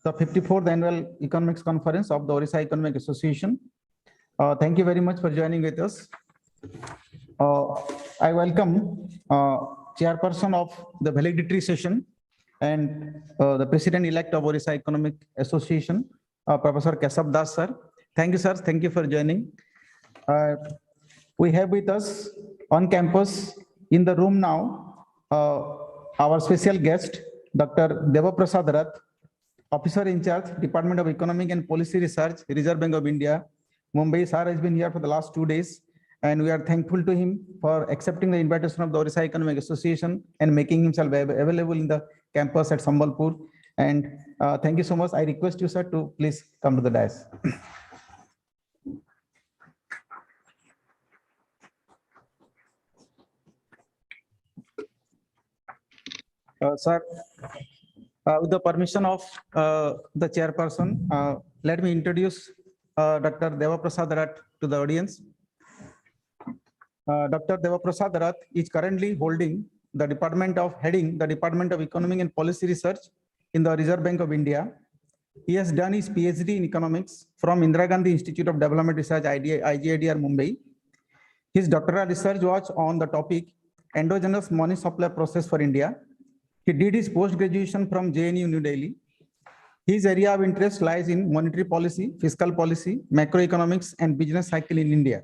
the 54th Annual Economics Conference of the Orissa Economic Association. Thank you very much for joining with us. I welcome Chairperson of the valedictory session and the President-elect of Orissa Economic Association, Professor Keshav Das, sir. Thank you, sir. Thank you for joining. We have with us on campus in the room now our special guest, Dr. Deva Prasad Rath, Officer in charge, Department of Economic and Policy Research, Reserve Bank of India, Mumbai. Sir has been here for the last 2 days, and we are thankful to him for accepting the invitation of the Orissa Economic Association and making himself available in the campus at Sambalpur. And thank you so much. I request you, sir, to please come to the dais. Sir, with the permission of the chairperson, let me introduce Dr. Deva Prasad Rath to the audience. Dr. Deva Prasad Rath is currently heading the Department of Economic and Policy Research in the Reserve Bank of India. He has done his PhD in economics from Indira Gandhi Institute of Development Research, IGIDR, Mumbai. His doctoral research was on the topic endogenous money supply process for India. He did his post-graduation from JNU, New Delhi. His area of interest lies in monetary policy, fiscal policy, macroeconomics, and business cycle in India.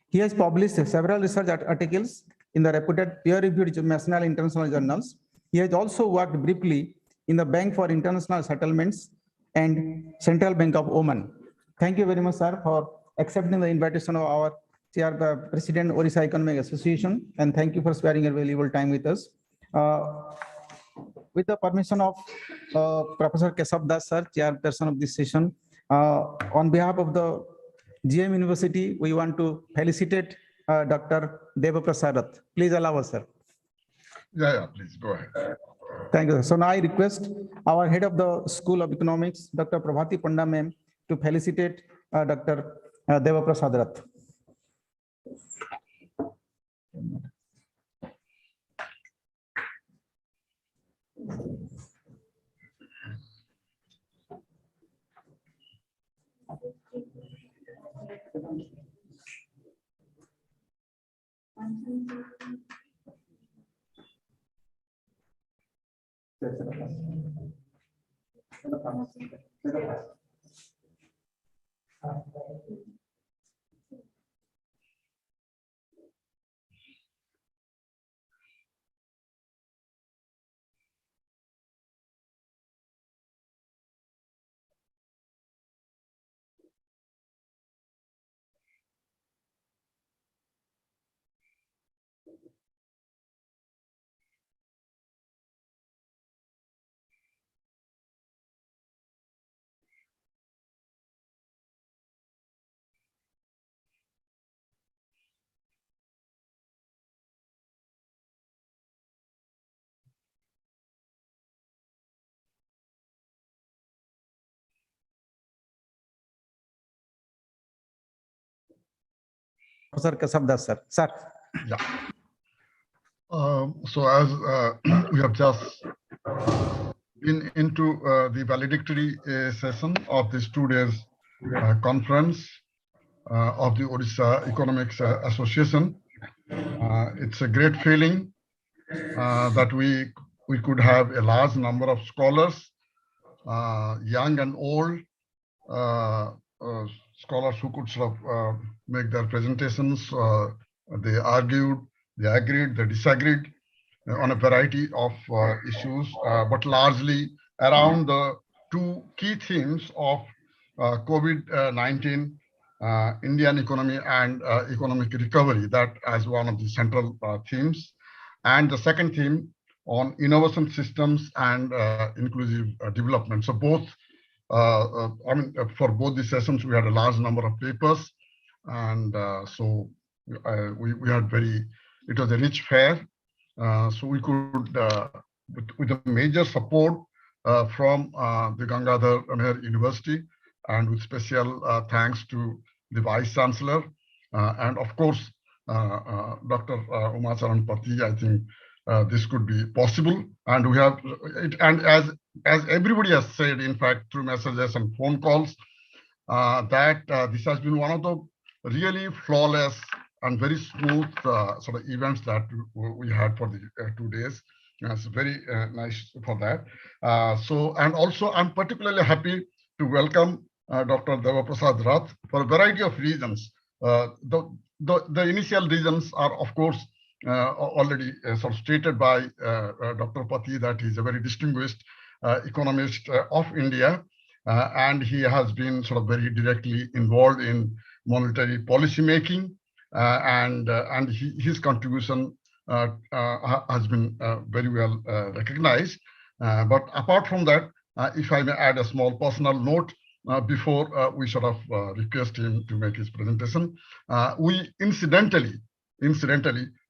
He has published several research articles in the reputed peer-reviewed national and international journals. He has also worked briefly in the Bank for International Settlements and Central Bank of Oman. Thank you very much, sir, for accepting the invitation of our President, Orissa Economic Association, and thank you for sparing your valuable time with us. With the permission of Professor Keshav Das, sir, chairperson of this session, on behalf of the GM University, we want to felicitate Dr. Deva Prasad Rath. Please allow us, sir. Yeah, please go ahead. Thank you, sir. So now I request our head of the School of Economics, Dr. Prabhati Panda ma'am, to felicitate Dr. Deva Prasad Rath. Professor Keshav Das, sir. Sir. Yeah. So as we have just been into the valedictory session of this 2 days conference of the Orissa Economics Association, it's a great feeling that we could have a large number of scholars, young and old, scholars who could sort of make their presentations. They argued, they agreed, they disagreed on a variety of issues, but largely around the 2 key themes of COVID-19, Indian economy and economic recovery, that as one of the central themes. And the second theme on innovation systems and inclusive development. So both for both the sessions, we had a large number of papers, and so we had it was a rich fair. So we could, with a major support from the Gangadhar Nehru University, and with special thanks to the Vice Chancellor, and of course, Dr. Umacharan Pati, I think this could be possible. And we have it, and as everybody has said, in fact, through messages and phone calls, that this has been one of the really flawless and very smooth sort of events that we had for the 2 days. It's very nice for that. And also I'm particularly happy to welcome Dr. Devaprasad Rath for a variety of reasons. The initial reasons are, of course, already sort of stated by Dr. Pati, that he's a very distinguished economist of India, and he has been sort of very directly involved in monetary policy making, and his contribution has been very well recognized. But apart from that, if I may add a small personal note before we sort of request him to make his presentation, we incidentally,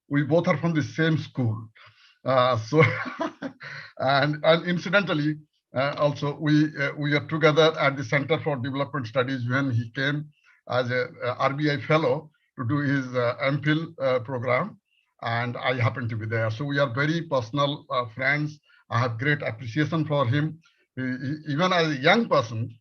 we both are from the same school. So, and incidentally, also we are together at the Center for Development Studies when he came as a RBI fellow to do his MPhil program, and I happened to be there. So we are very personal friends. I have great appreciation for him. Even as a young person,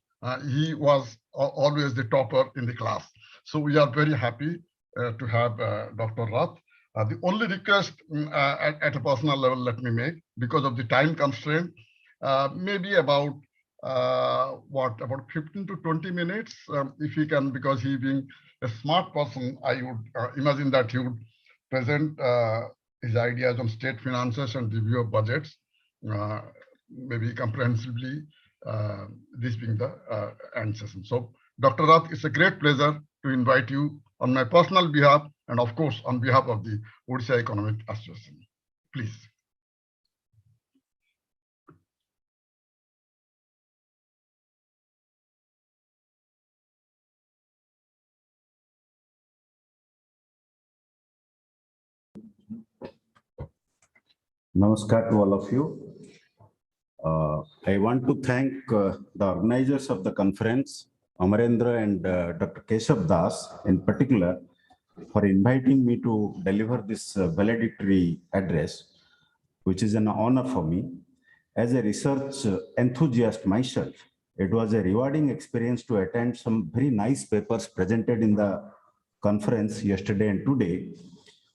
he was always the topper in the class. So we are very happy to have Dr. Rath. The only request at a personal level, let me make, because of the time constraint, maybe about 15 to 20 minutes, if he can, because he being a smart person, I would imagine that he would present his ideas on state finances and review of budgets, maybe comprehensively, this being the end session. So, Dr. Rath, it's a great pleasure to invite you on my personal behalf, and of course, on behalf of the ORISSA Economic Association. Please. Namaskar to all of you. I want to thank the organizers of the conference, Amarendra and Dr. Keshav Das in particular, for inviting me to deliver this valedictory address, which is an honor for me. As a research enthusiast myself, it was a rewarding experience to attend some very nice papers presented in the conference yesterday and today.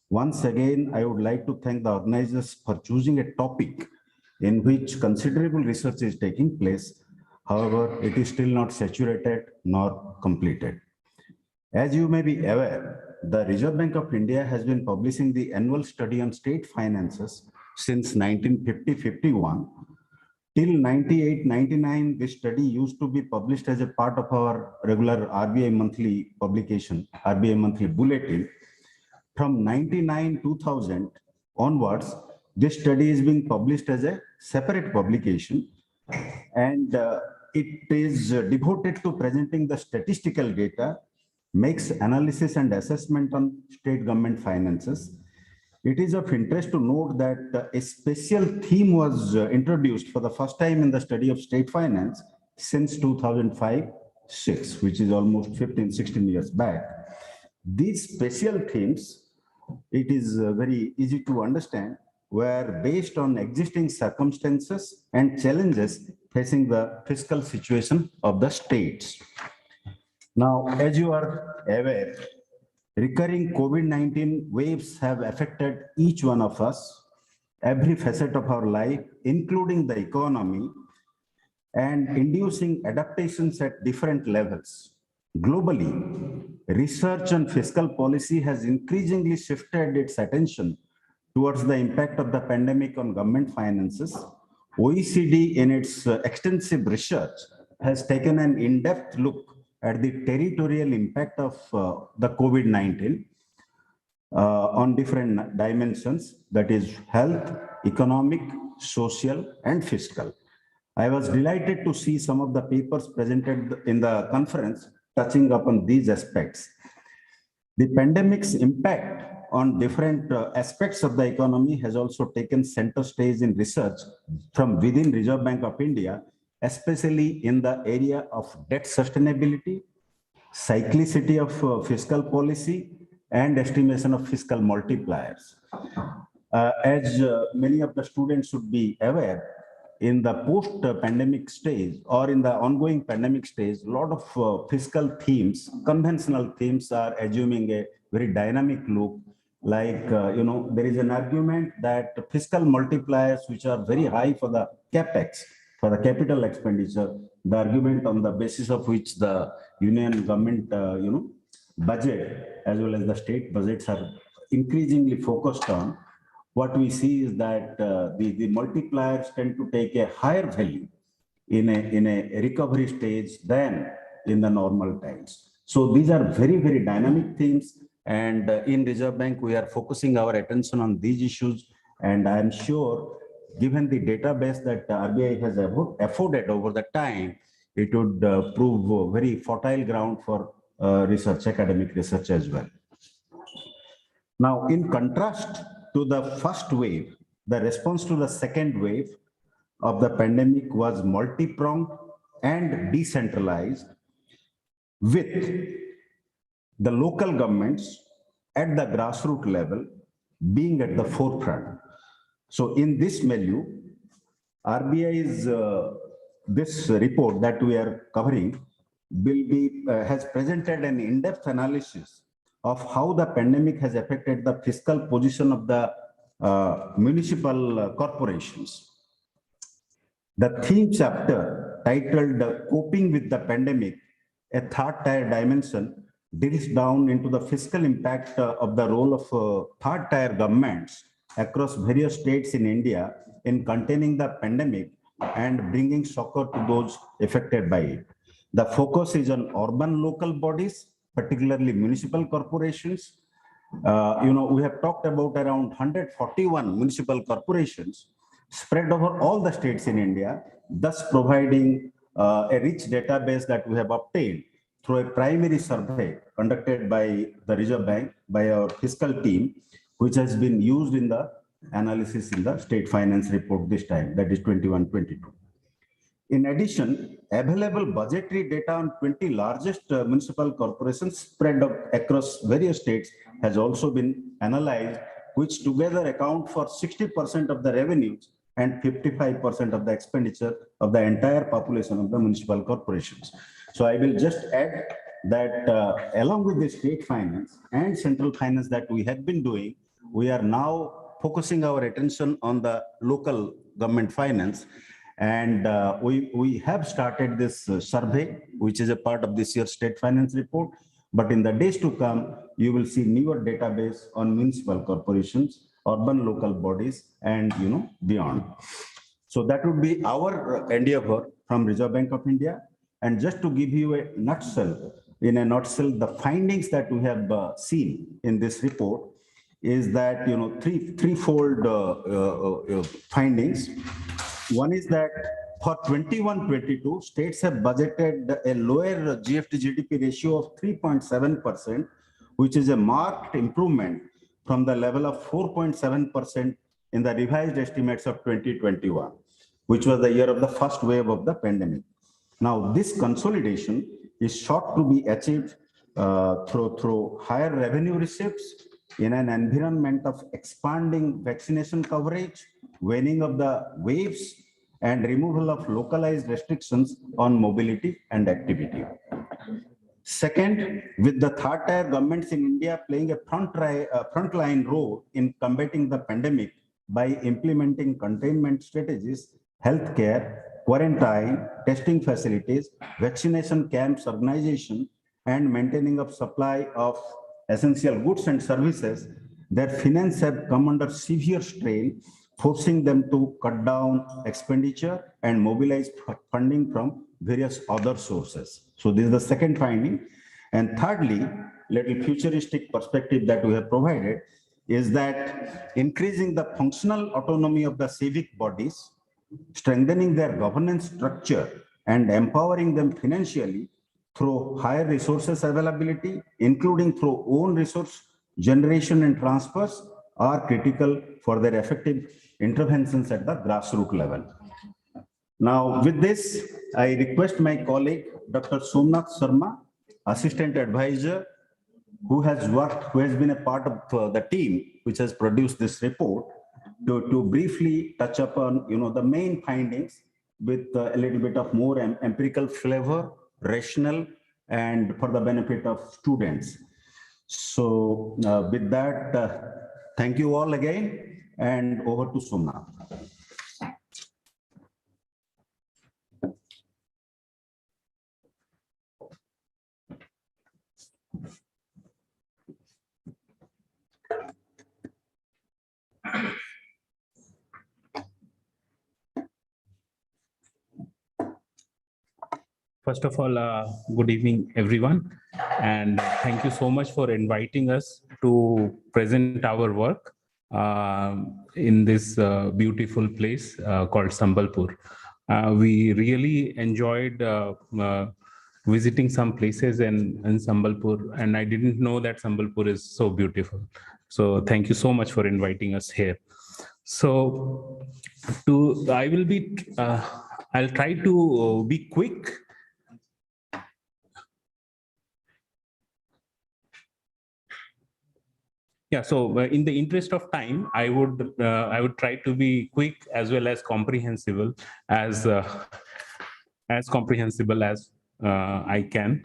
Once again, I would like to thank the organizers for choosing a topic in which considerable research is taking place. However, it is still not saturated nor completed. As you may be aware, the Reserve Bank of India has been publishing the annual study on state finances since 1950-51. Till 98-99, this study used to be published as a part of our regular RBI monthly publication, RBI monthly bulletin. From 99-2000 onwards, this study is being published as a separate publication, and it is devoted to presenting the statistical data, makes analysis and assessment on state government finances. It is of interest to note that a special theme was introduced for the first time in the study of state finance since 2005-6, which is almost 15-16 years back. These special themes, it is very easy to understand, were based on existing circumstances and challenges facing the fiscal situation of the states. Now, as you are aware, recurring COVID-19 waves have affected each one of us, every facet of our life, including the economy, and inducing adaptations at different levels. Globally, research on fiscal policy has increasingly shifted its attention towards the impact of the pandemic on government finances. OECD, in its extensive research, has taken an in-depth look at the territorial impact of the COVID-19 on different dimensions, that is health, economic, social, and fiscal. I was delighted to see some of the papers presented in the conference touching upon these aspects. The pandemic's impact on different aspects of the economy has also taken center stage in research from within Reserve Bank of India, especially in the area of debt sustainability, cyclicity of fiscal policy, and estimation of fiscal multipliers. As many of the students should be aware, in the post-pandemic stage or in the ongoing pandemic stage, a lot of fiscal themes, conventional themes are assuming a very dynamic look. Like, there is an argument that fiscal multipliers, which are very high for the capex, for the capital expenditure, the argument on the basis of which the union government, budget as well as the state budgets are increasingly focused on, what we see is that the multipliers tend to take a higher value in a recovery stage than in the normal times. So these are very, very dynamic themes. And in Reserve Bank, we are focusing our attention on these issues. And I'm sure, given the database that RBI has afforded over the time, it would prove very fertile ground for research, academic research as well. Now, in contrast to the first wave, the response to the second wave of the pandemic was multi-pronged and decentralized, with the local governments at the grassroots level being at the forefront. So in this milieu, RBI's this report that we are covering will be has presented an in-depth analysis of how the pandemic has affected the fiscal position of the municipal corporations. The theme chapter titled Coping with the Pandemic, a third-tier dimension, drills down into the fiscal impact of the role of third-tier governments across various states in India in containing the pandemic and bringing succor to those affected by it. The focus is on urban local bodies, particularly municipal corporations. We have talked about around 141 municipal corporations spread over all the states in India, thus providing a rich database that we have obtained through a primary survey conducted by the Reserve Bank, by our fiscal team, which has been used in the analysis in the state finance report this time, that is 21-22. In addition, available budgetary data on 20 largest municipal corporations spread across various states has also been analyzed, which together account for 60% of the revenues and 55% of the expenditure of the entire population of the municipal corporations. So I will just add that along with the state finance and central finance that we have been doing, we are now focusing our attention on the local government finance. And we have started this survey, which is a part of this year's state finance report. But in the days to come, you will see newer database on municipal corporations, urban local bodies, and beyond. So that would be our endeavor from Reserve Bank of India. And just to give you a nutshell, the findings that we have seen in this report is that threefold findings. One is that for 21-22, states have budgeted a lower GFT-GDP ratio of 3.7%, which is a marked improvement from the level of 4.7% in the revised estimates of 2021, which was the year of the first wave of the pandemic. Now, this consolidation is sought to be achieved through higher revenue receipts in an environment of expanding vaccination coverage, waning of the waves, and removal of localized restrictions on mobility and activity. Second, with the third-tier governments in India playing a frontline role in combating the pandemic by implementing containment strategies, healthcare, quarantine, testing facilities, vaccination camps organization, and maintaining of supply of essential goods and services, their finances have come under severe strain, forcing them to cut down expenditure and mobilize funding from various other sources. So this is the second finding. And thirdly, little futuristic perspective that we have provided is that increasing the functional autonomy of the civic bodies strengthening their governance structure and empowering them financially through higher resources availability, including through own resource generation and transfers, are critical for their effective interventions at the grassroots level. Now, with this, I request my colleague, Dr. Somnath Sharma, Assistant Advisor, who has been a part of the team which has produced this report, to briefly touch upon, the main findings with a little bit of more empirical flavor, rational, and for the benefit of students. So with that, thank you all again, and over to Somnath. First of all, good evening, everyone. And thank you so much for inviting us to present our work in this beautiful place called Sambalpur. We really enjoyed visiting some places in Sambalpur, and I didn't know that Sambalpur is so beautiful. So thank you so much for inviting us here. So I'll try to be quick. Yeah, so in the interest of time, I would try to be quick as well as comprehensible as comprehensible as I can.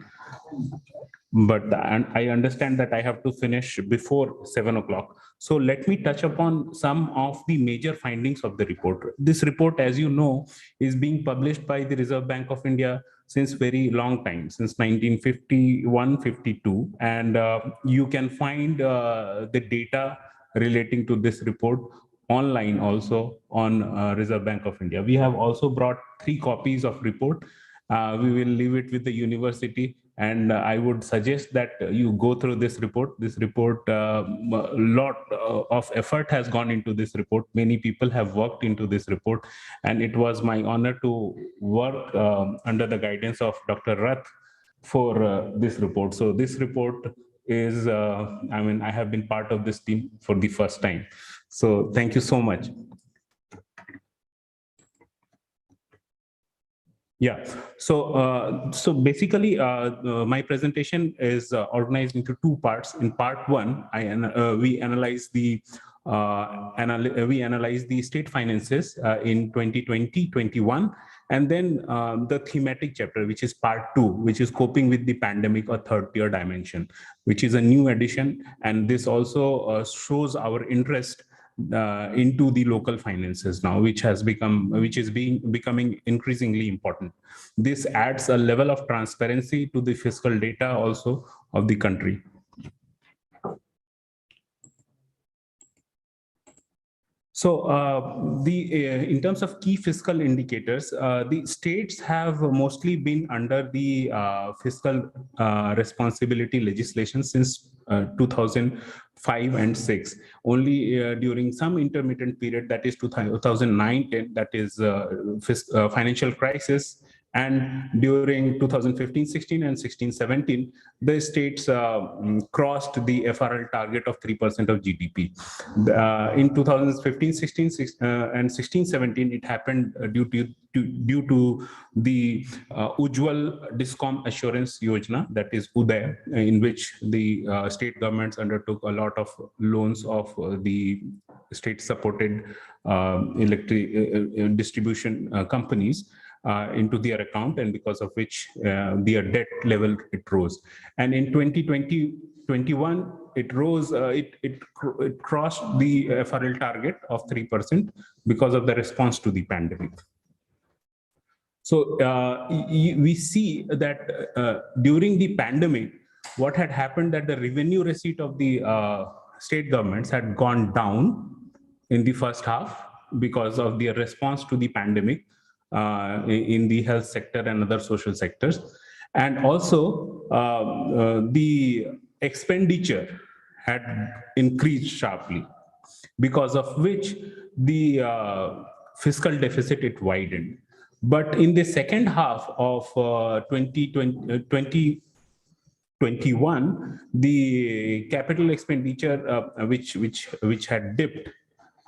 But I understand that I have to finish before 7 o'clock. So let me touch upon some of the major findings of the report. This report, as you know, is being published by the Reserve Bank of India since very long time, since 1951-52. And you can find the data relating to this report online also on Reserve Bank of India. We have also brought 3 copies of report. We will leave it with the university, and I would suggest that you go through this report. This report, a lot of effort has gone into this report. Many people have worked into this report, and it was my honor to work under the guidance of Dr. Rath for this report. So this report is, I have been part of this team for the first time. So thank you so much. Yeah, so basically my presentation is organized into 2 parts. In part 1, we analyze the state finances in 2020-21, and then the thematic chapter, which is part 2, which is coping with the pandemic, or third tier dimension, which is a new addition, and this also shows our interest into the local finances now, which is becoming increasingly important. This adds a level of transparency to the fiscal data also of the country. So in terms of key fiscal indicators, the states have mostly been under the fiscal responsibility legislation since 2005 and 6. Only during some intermittent period, that is 2009-10, that is financial crisis, and during 2015-16 and 16-17, the states crossed the FRL target of 3% of GDP. In 2015-16 and 16-17, it happened due to the Ujjwal Discom Assurance Yojana, that is UDAY, in which the state governments undertook a lot of loans of the state-supported electric distribution companies into their account, and because of which their debt level it rose. And in 2020-21, it rose. It crossed the FRL target of 3% because of the response to the pandemic. So we see that during the pandemic, what had happened, that the revenue receipt of the state governments had gone down in the first half because of their response to the pandemic in the health sector and other social sectors. And also the expenditure had increased sharply, because of which the fiscal deficit, it widened. But in the second half of 2021, the capital expenditure, which had dipped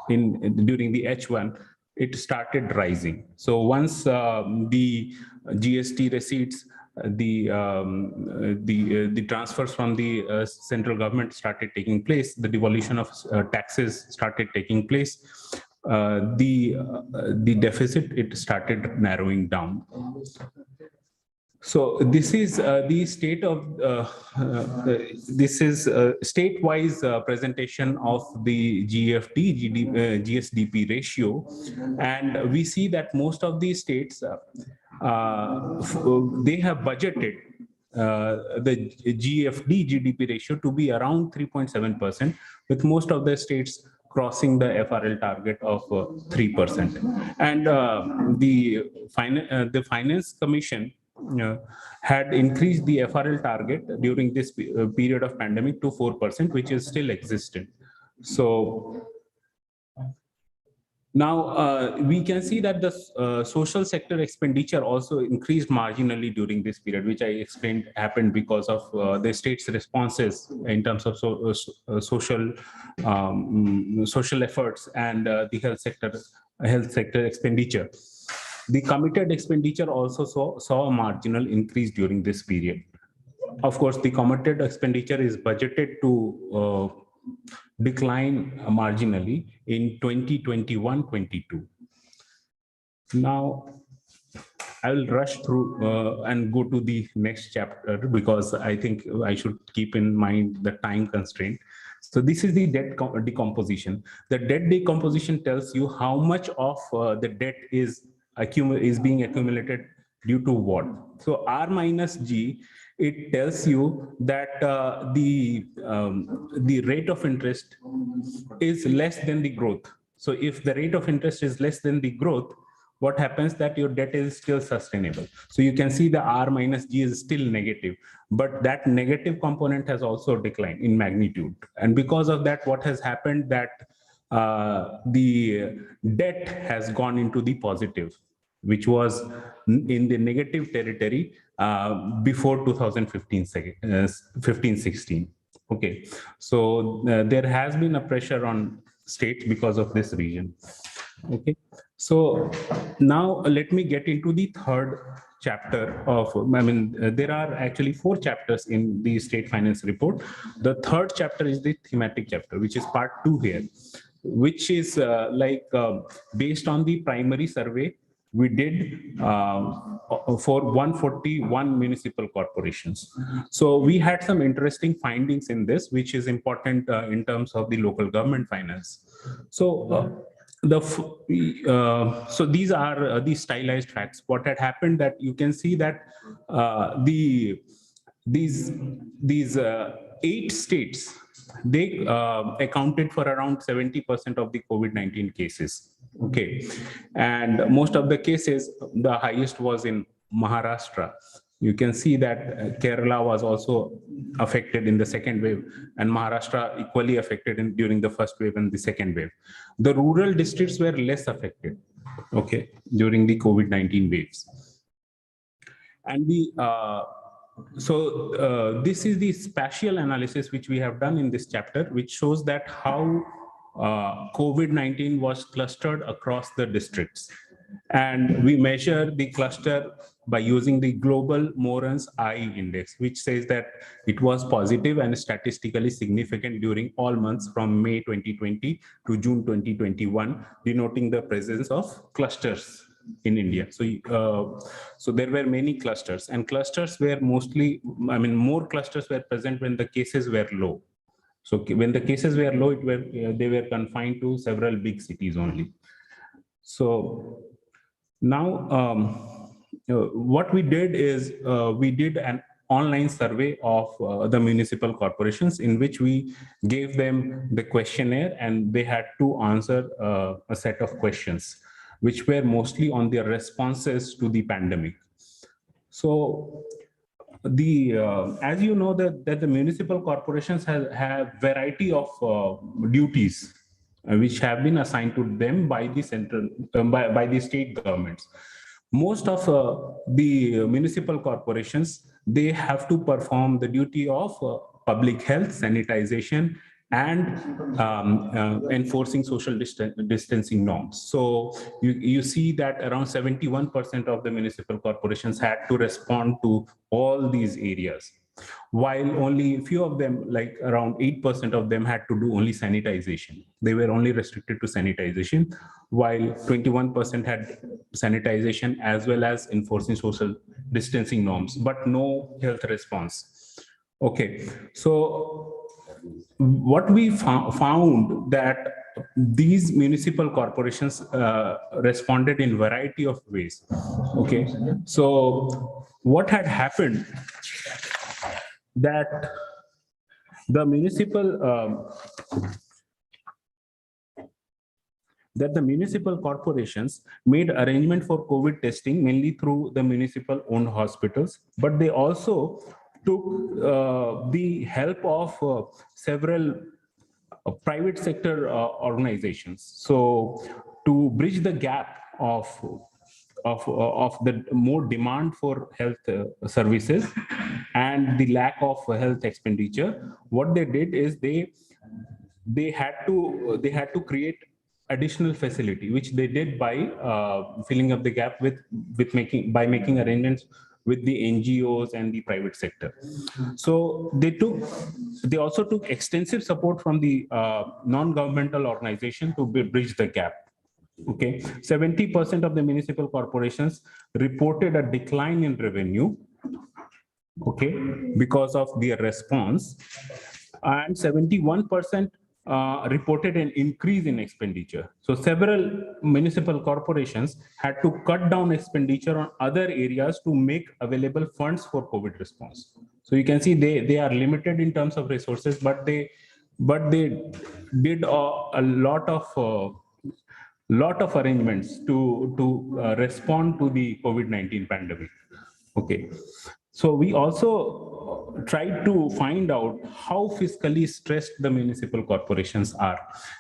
during the H1, it started rising. So once the GST receipts, the transfers from the central government started taking place, the devolution of taxes started taking place, the deficit, it started narrowing down. So this is the state of this is state-wise presentation of the GSDP ratio, and we see that most of these states they have budgeted the GDP ratio to be around 3.7%, with most of the states crossing the FRL target of 3%. And the Finance Commission had increased the FRL target during this period of pandemic to 4%, which is still existent. So now we can see that the social sector expenditure also increased marginally during this period, which I explained happened because of the state's responses in terms of social efforts and the health sector expenditure. The committed expenditure also saw a marginal increase during this period. Of course, the committed expenditure is budgeted to decline marginally in 2021-22. Now, I will rush through and go to the next chapter because I think I should keep in mind the time constraint. So this is the debt decomposition. The debt decomposition tells you how much of the debt is being accumulated due to what. So R minus G, it tells you that the rate of interest is less than the growth. So if the rate of interest is less than the growth, what happens that your debt is still sustainable. So you can see the R minus G is still negative, but that negative component has also declined in magnitude. And because of that, what has happened that the debt has gone into the positive, which was in the negative territory before 2015-16. Okay, so there has been a pressure on states because of this region. Okay, so now let me get into the third chapter of, there are actually 4 chapters in the state finance report. The third chapter is the thematic chapter, which is part 2 here, which is based on the primary survey we did for 141 municipal corporations. So we had some interesting findings in this, which is important in terms of the local government finance. So so these are the stylized facts. What had happened that you can see that these 8 states, they accounted for around 70% of the COVID-19 cases. Okay, and most of the cases, the highest was in Maharashtra. You can see that Kerala was also affected in the second wave, and Maharashtra equally affected during the first wave and the second wave. The rural districts were less affected, okay, during the COVID-19 waves. And this is the spatial analysis which we have done in this chapter, which shows that how COVID-19 was clustered across the districts. And we measure the cluster by using the global Moran's I index, which says that it was positive and statistically significant during all months from May 2020 to June 2021, denoting the presence of clusters in India. So there were many clusters, and clusters were mostly, more clusters were present when the cases were low. So when the cases were low, they were confined to several big cities only. So now what we did is we did an online survey of the municipal corporations, in which we gave them the questionnaire, and they had to answer a set of questions, which were mostly on their responses to the pandemic. So as you know that the municipal corporations have variety of duties. which have been assigned to them by the central, by the state governments. Most of the municipal corporations, they have to perform the duty of public health, sanitization, and enforcing social distancing norms. So you see that around 71% of the municipal corporations had to respond to all these areas, while only a few of them, like around 8% of them, had to do only sanitization. They were only restricted to sanitization, while 21% had sanitization as well as enforcing social distancing norms, but no health response. Okay, so what we found that these municipal corporations responded in variety of ways. Okay, so what had happened that the municipal corporations made arrangement for COVID testing mainly through the municipal owned hospitals, but they also took the help of several private sector organizations. So to bridge the gap of the more demand for health services and the lack of health expenditure, what they did is they had to create additional facility, which they did by filling up the gap by making arrangements with the NGOs and the private sector. So they also took extensive support from the non-governmental organization to bridge the gap. Okay, 70% of the municipal corporations reported a decline in revenue, okay, because of their response, and 71% reported an increase in expenditure. So several municipal corporations had to cut down expenditure on other areas to make available funds for COVID response. So you can see they are limited in terms of resources, but they did a lot of arrangements to respond to the COVID-19 pandemic. Okay, so we also tried to find out how fiscally stressed the municipal corporations are,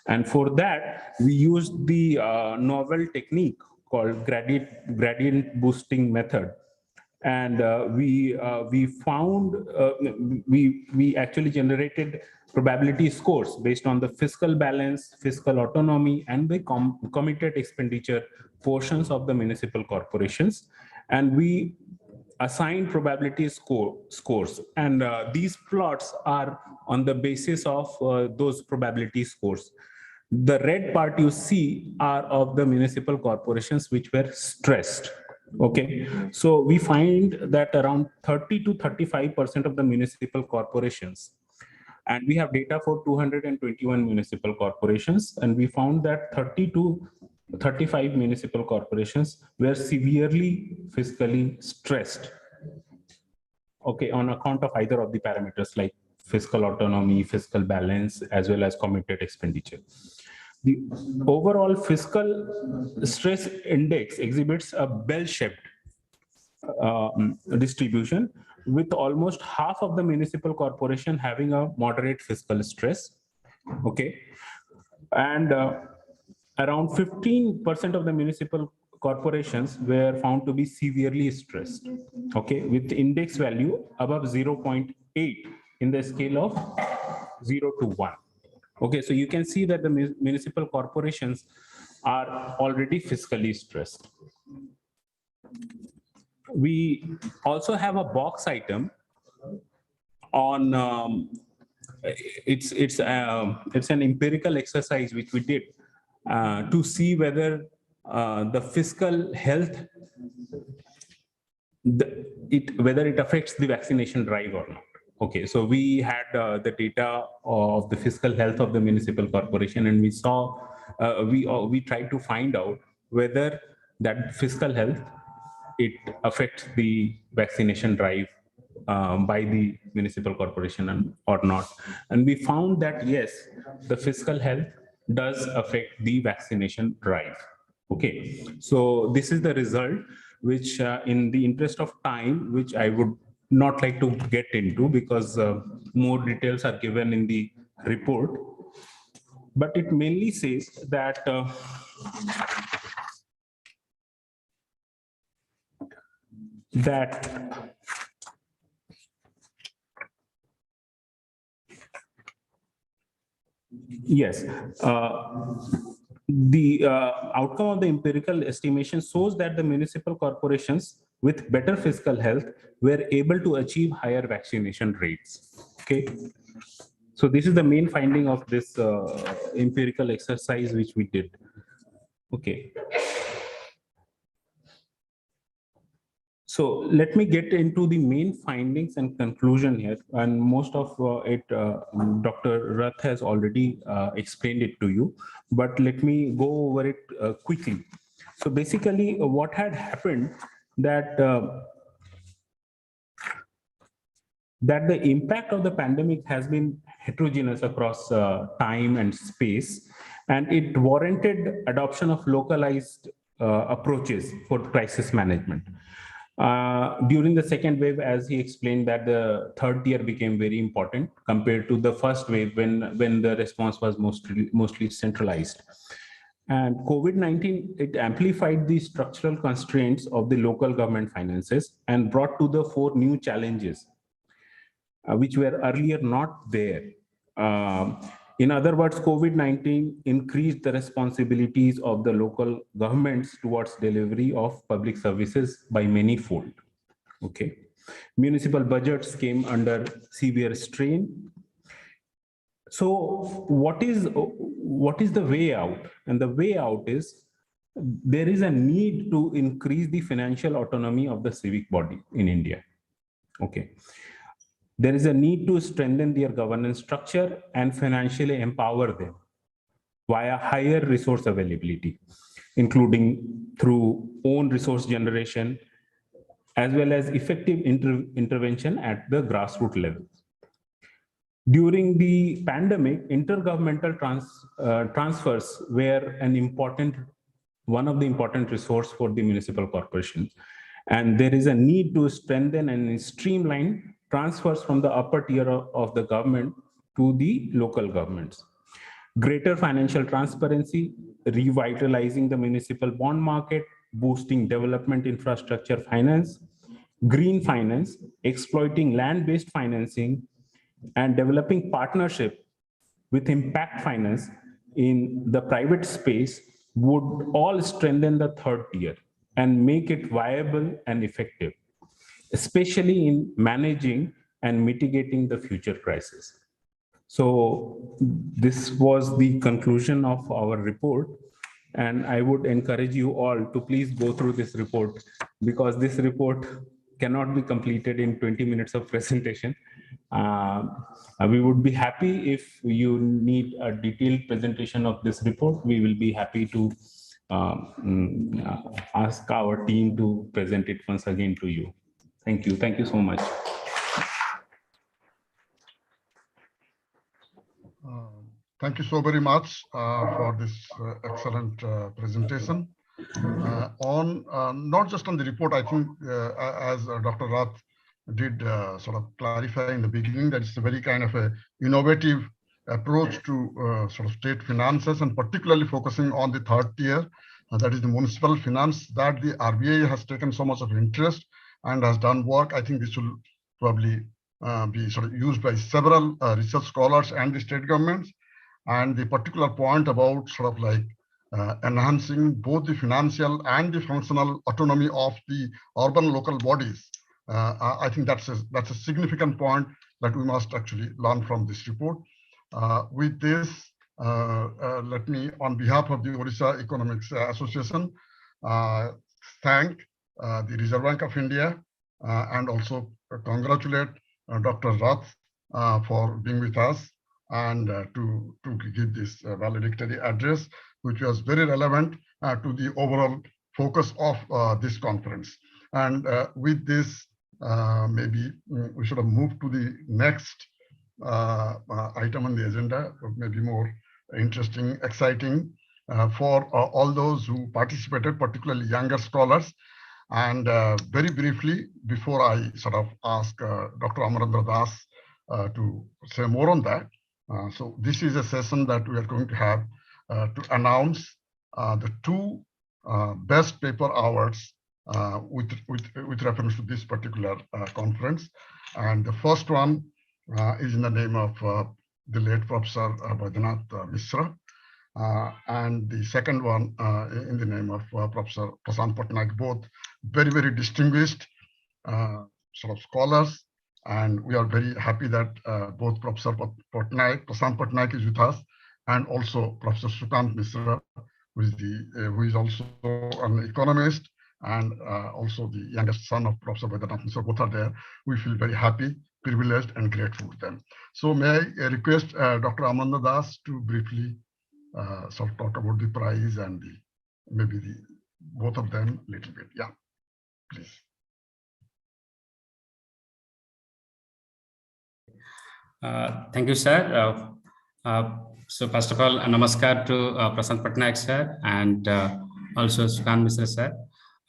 and for that we used the novel technique called gradient boosting method. And we found we actually generated probability scores based on the fiscal balance, fiscal autonomy, and the committed expenditure portions of the municipal corporations, and we assigned probability scores, and these plots are on the basis of those probability scores. The red part you see are of the municipal corporations which were stressed. Okay, so we find that around 30 to 35% of the municipal corporations, and we have data for 221 municipal corporations, and we found that 30 to 35 municipal corporations were severely fiscally stressed, okay, on account of either of the parameters like fiscal autonomy, fiscal balance, as well as committed expenditure. The overall fiscal stress index exhibits a bell-shaped distribution, with almost half of the municipal corporation having a moderate fiscal stress. Okay, and around 15% of the municipal corporations were found to be severely stressed, okay, with index value above 0.8 in the scale of 0 to 1. Okay, so you can see that the municipal corporations are already fiscally stressed. We also have a box item on it's an empirical exercise which we did to see whether the fiscal health whether it affects the vaccination drive or not. Okay, so we had the data of the fiscal health of the municipal corporation, and we saw we tried to find out whether that fiscal health it affects the vaccination drive by the municipal corporation or not. And we found that yes, the fiscal health does affect the vaccination drive. Okay, so this is the result, which in the interest of time, which I would not like to get into because more details are given in the report. but it mainly says that yes, the outcome of the empirical estimation shows that the municipal corporations with better fiscal health were able to achieve higher vaccination rates. Okay. So this is the main finding of this empirical exercise which we did. Okay. So let me get into the main findings and conclusion here. And most of it, Dr. Rath has already explained it to you, but let me go over it quickly. So basically what had happened that the impact of the pandemic has been heterogeneous across time and space, and it warranted adoption of localized approaches for crisis management. During the second wave, as he explained, that the third tier became very important compared to the first wave when the response was mostly centralized. And COVID-19, it amplified the structural constraints of the local government finances and brought to the fore new challenges which were earlier not there. In other words, COVID-19 increased the responsibilities of the local governments towards delivery of public services by many-fold. Okay, municipal budgets came under severe strain. So what is the way out? And the way out is there is a need to increase the financial autonomy of the civic body in India. Okay. There is a need to strengthen their governance structure and financially empower them via higher resource availability, including through own resource generation, as well as effective intervention at the grassroots level. During the pandemic, intergovernmental transfers were one of the important resources for the municipal corporations. And there is a need to strengthen and streamline transfers from the upper tier of the government to the local governments. Greater financial transparency, revitalizing the municipal bond market, boosting development infrastructure finance, green finance, exploiting land-based financing, and developing partnership with impact finance in the private space would all strengthen the third tier and make it viable and effective, especially in managing and mitigating the future crisis. So this was the conclusion of our report. And I would encourage you all to please go through this report, because this report cannot be completed in 20 minutes of presentation. We would be happy if you need a detailed presentation of this report. We will be happy to ask our team to present it once again to you. Thank you. Thank you so much. Thank you so very much for this excellent presentation. Not just on the report, I think as Dr. Rath did sort of clarify in the beginning, that it's a very kind of a innovative approach to sort of state finances, and particularly focusing on the third tier, that is the municipal finance, that the RBI has taken so much of interest and has done work. I think this will probably be sort of used by several research scholars and the state governments. And the particular point about sort of like enhancing both the financial and the functional autonomy of the urban local bodies, I think that's a significant point that we must actually learn from this report. With this, let me, on behalf of the Orissa Economics Association, thank the Reserve Bank of India and also congratulate Dr. Rath for being with us and to give this valedictory address, which was very relevant to the overall focus of this conference. And with this, maybe we should have moved to the next item on the agenda, maybe more interesting, exciting for all those who participated, particularly younger scholars. And very briefly, before I sort of ask Dr. Amarendra Das to say more on that, So this is a session that we are going to have to announce the two best paper awards with reference to this particular conference. And the first one is in the name of the late Professor Baidyanath Mishra. And the second one in the name of Professor Prashant Patnaik, both very, very distinguished sort of scholars. And we are very happy that both Professor Prashant Patnaik is with us, and also Professor Sukant Mishra, who is also an economist and also the youngest son of Professor Baidyanath Mishra. Both are there. We feel very happy, privileged, and grateful to them. So may I request Dr. Amanda Das to briefly sort of talk about the prize and maybe both of them a little bit. Yeah, please. Thank you, sir. So first of all, namaskar to Prashant Patnaik sir and also Sukant Mishra sir.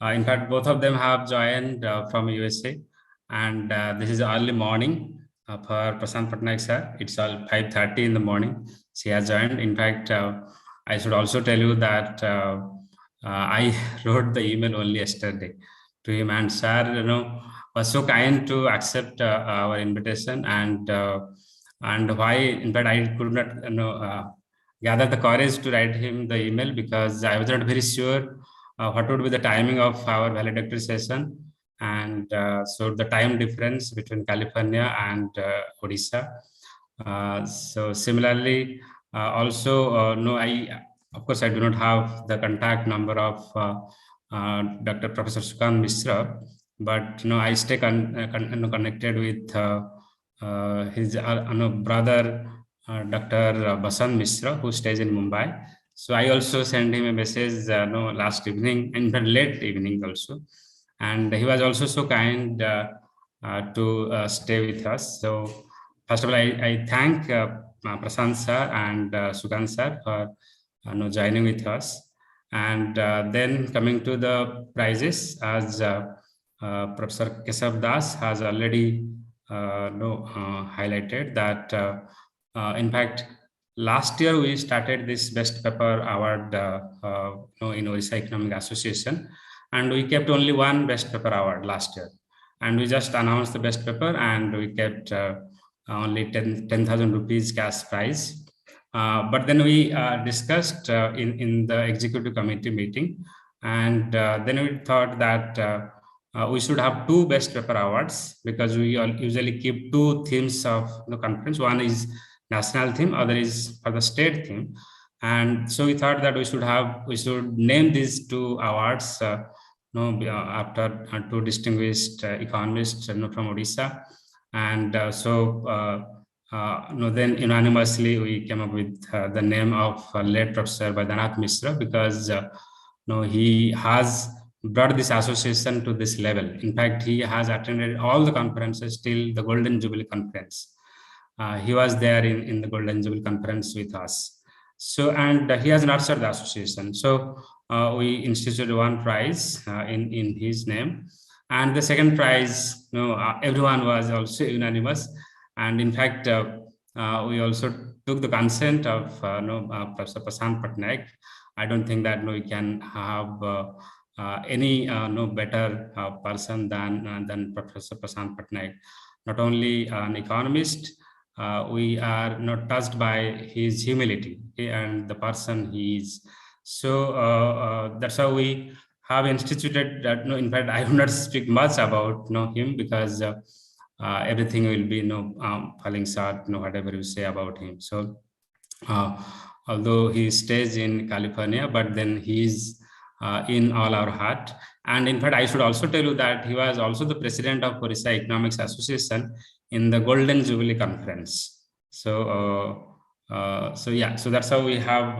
In fact, both of them have joined from USA, and this is early morning for Prashant Patnaik sir. It's all 5:30 in the morning. She has joined. In fact, I should also tell you that I wrote the email only yesterday to him, and sir, was so kind to accept our invitation, and why, in fact, I could not gather the courage to write him the email because I was not very sure what would be the timing of our valedictory session, and so the time difference between California and Odisha. So similarly, also no, of course I do not have the contact number of Dr. Professor Sukant Mishra, but I stay connected with his brother Dr. Basant Mishra, who stays in Mumbai. So I also sent him a message last evening, in fact late evening also, and he was also so kind to stay with us. So first of all, I thank Prashant sir and Sukant sir for joining with us. And then coming to the prizes, as Professor Keshav Das has already highlighted that in fact last year we started this best paper award in Orissa Economic Association, and we kept only one best paper award last year, and we just announced the best paper and we kept only 10,000 rupees cash prize. But then we discussed in the executive committee meeting, and then we thought that we should have two best paper awards, because we usually keep two themes of the conference. One is national theme, other is for the state theme. And so we thought that we should name these two awards after two distinguished economists from Odisha. And then unanimously we came up with the name of late Professor Baidyanath Mishra, because he has brought this association to this level. In fact, he has attended all the conferences till the Golden Jubilee Conference. He was there in the Golden Jubilee Conference with us. So, and he has nurtured the association. So we instituted one prize in his name. And the second prize, everyone was also unanimous. And in fact, we also took the consent of Professor Prashant Patnaik. I don't think that we can have any better person than Professor Prashant Patnaik. Not only an economist, we are not touched by his humility and the person he is. So that's how we have instituted that. In fact, I will not speak much about him, because everything will be falling short, whatever you say about him. So although he stays in California, but then he is in all our heart. And in fact, I should also tell you that he was also the president of Orissa Economics Association in the Golden Jubilee Conference. So so that's how we have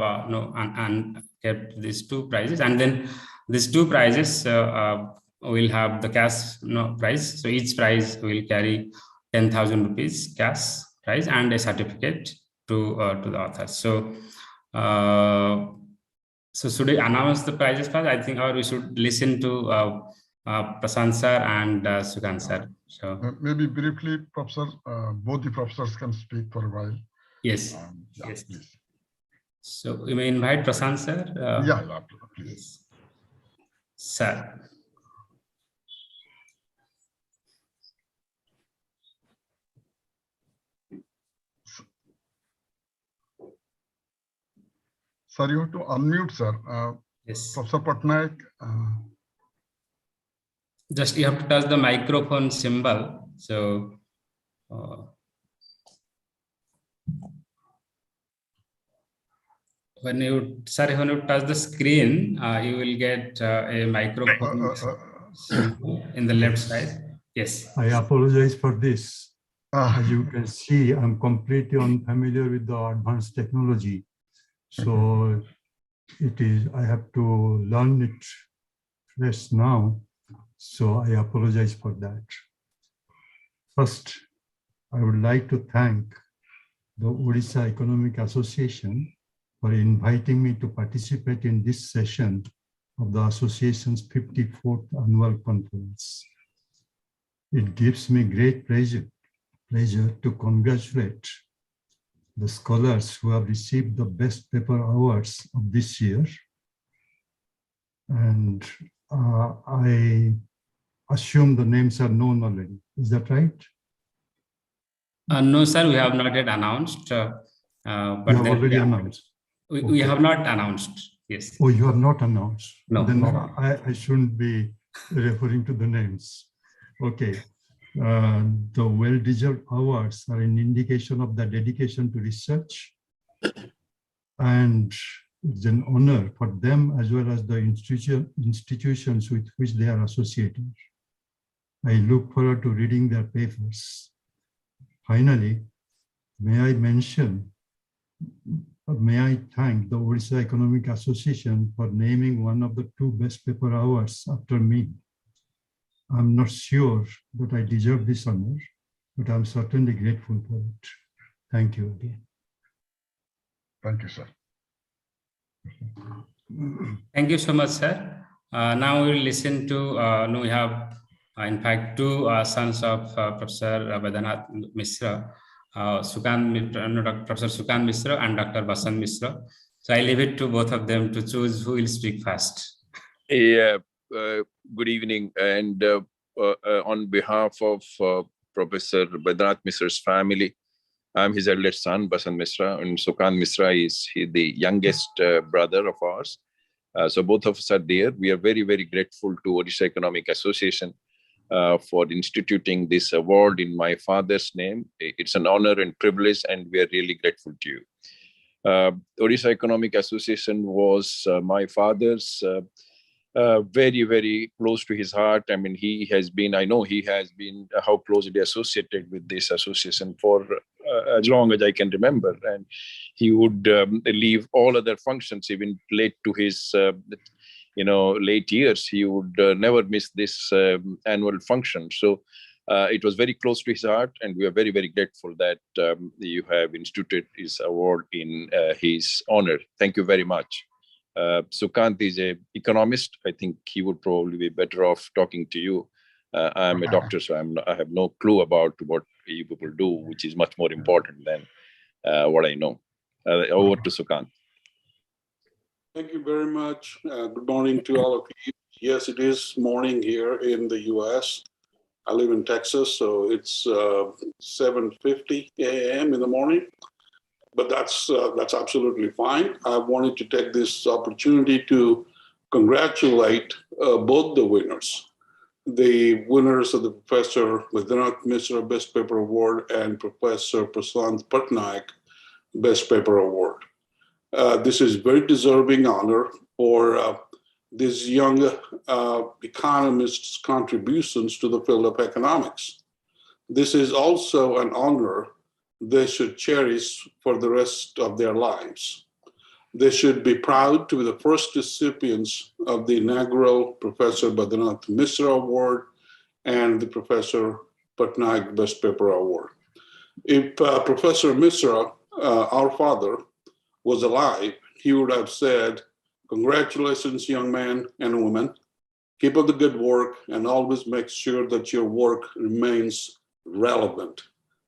and kept these two prizes. And then these two prizes will have the cash prize. So each prize will carry 10,000 rupees cash prize and a certificate to the author. So so should we announce the prizes first, I think, or we should listen to Prashant sir and Sukant sir? So maybe briefly, Professor, both the professors can speak for a while. Yes. Yeah, Yes. please. So we may invite Prashant, sir. Yeah, please. Yes. Sir. Sir, you have to unmute, sir. Yes. Professor Patnaik. Just you have to touch the microphone symbol. So when you touch the screen, you will get a microphone symbol in the left side. Yes. I apologize for this. As you can see, I'm completely unfamiliar with the advanced technology. So I have to learn it fresh now. So I apologize for that. First, I would like to thank the Odisha Economic Association for inviting me to participate in this session of the association's 54th annual conference. It gives me great pleasure to congratulate the scholars who have received the best paper awards of this year. And I assume the names are known already. Is that right? No, sir, we have not yet announced. But you have already announced. We have not announced. Yes. Oh, you have not announced. No. Then I shouldn't be referring to the names. Okay. The well-deserved awards are an indication of the dedication to research, and it's an honor for them as well as the institutions with which they are associated. I look forward to reading their papers. Finally, may I thank the Odisha Economic Association for naming one of the 2 best paper awards after me. I'm not sure that I deserve this honor, but I'm certainly grateful for it. Thank you again. Thank you, sir. Thank you so much, sir. Now we will listen to, we have, in fact, 2 sons of Professor Baidyanath Mishra, Professor Sukant Mishra and Dr. Basant Mishra. So I leave it to both of them to choose who will speak first. Yeah. Good evening, and on behalf of Professor Baidyanath Mishra's family, I'm his eldest son, Basant Mishra, and Sukant Mishra is the youngest brother of ours. So both of us are there. We are very, very grateful to Odisha Economic Association for instituting this award in my father's name. It's an honor and privilege, and we are really grateful to you. Odisha Economic Association was my father's very, very close to his heart. I mean, I know he has been how closely associated with this association for as long as I can remember. And he would leave all other functions, even late to his, late years. He would never miss this annual function. So it was very close to his heart, and we are very, very grateful that you have instituted this award in his honor. Thank you very much. Sukant is an economist. I think he would probably be better off talking to you. I'm a doctor, so I have no clue about what you people do, which is much more important than what I know. Over to Sukant. Thank you very much. Good morning to all of you. Yes, it is morning here in the US. I live in Texas, so it's 7:50 a.m. in the morning. But that's absolutely fine. I wanted to take this opportunity to congratulate both the winners. The winners of the Professor Baidyanath Mishra Best Paper Award and Professor Prashant Patnaik Best Paper Award. This is very deserving honor for these young economists' contributions to the field of economics. This is also an honor they should cherish for the rest of their lives. They should be proud to be the first recipients of the inaugural Professor Baidyanath Mishra Award and the Professor Patnaik Best Paper Award. If Professor Mishra, our father, was alive, he would have said, "Congratulations, young man and woman. Keep up the good work and always make sure that your work remains relevant."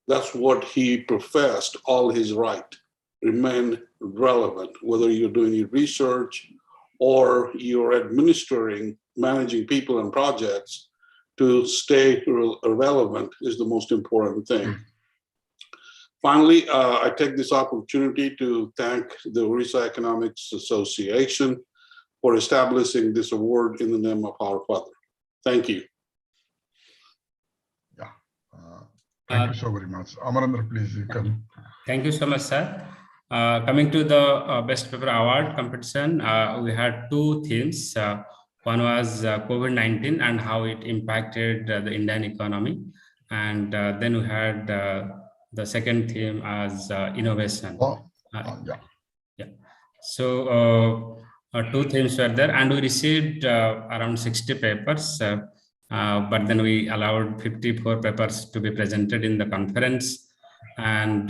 That's what he professed all his right, remain relevant, whether you're doing research or you're administering, managing people and projects. To stay relevant is the most important thing. Finally, I take this opportunity to thank the ORISSA Economics Association for establishing this award in the name of our father. Thank you. Thank you so very much. Amarendra, please, you can. Thank you so much, sir. Coming to the Best Paper Award competition, we had two themes. One was COVID-19 and how it impacted the Indian economy. And then we had the second theme as innovation. Yeah. So two themes were there, and we received around 60 papers. But then we allowed 54 papers to be presented in the conference. And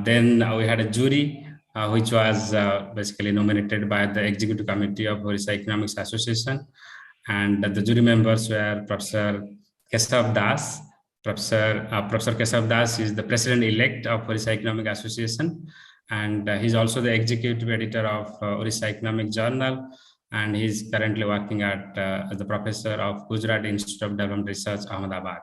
then we had a jury, which was basically nominated by the Executive Committee of ORISSA Economics Association. And the jury members were Professor Kesav Das. Professor Kesav Das is the president-elect of ORISSA Economic Association. And he's also the executive editor of ORISSA Economic Journal. And he's currently working at as the professor of Gujarat Institute of Development Research, Ahmedabad.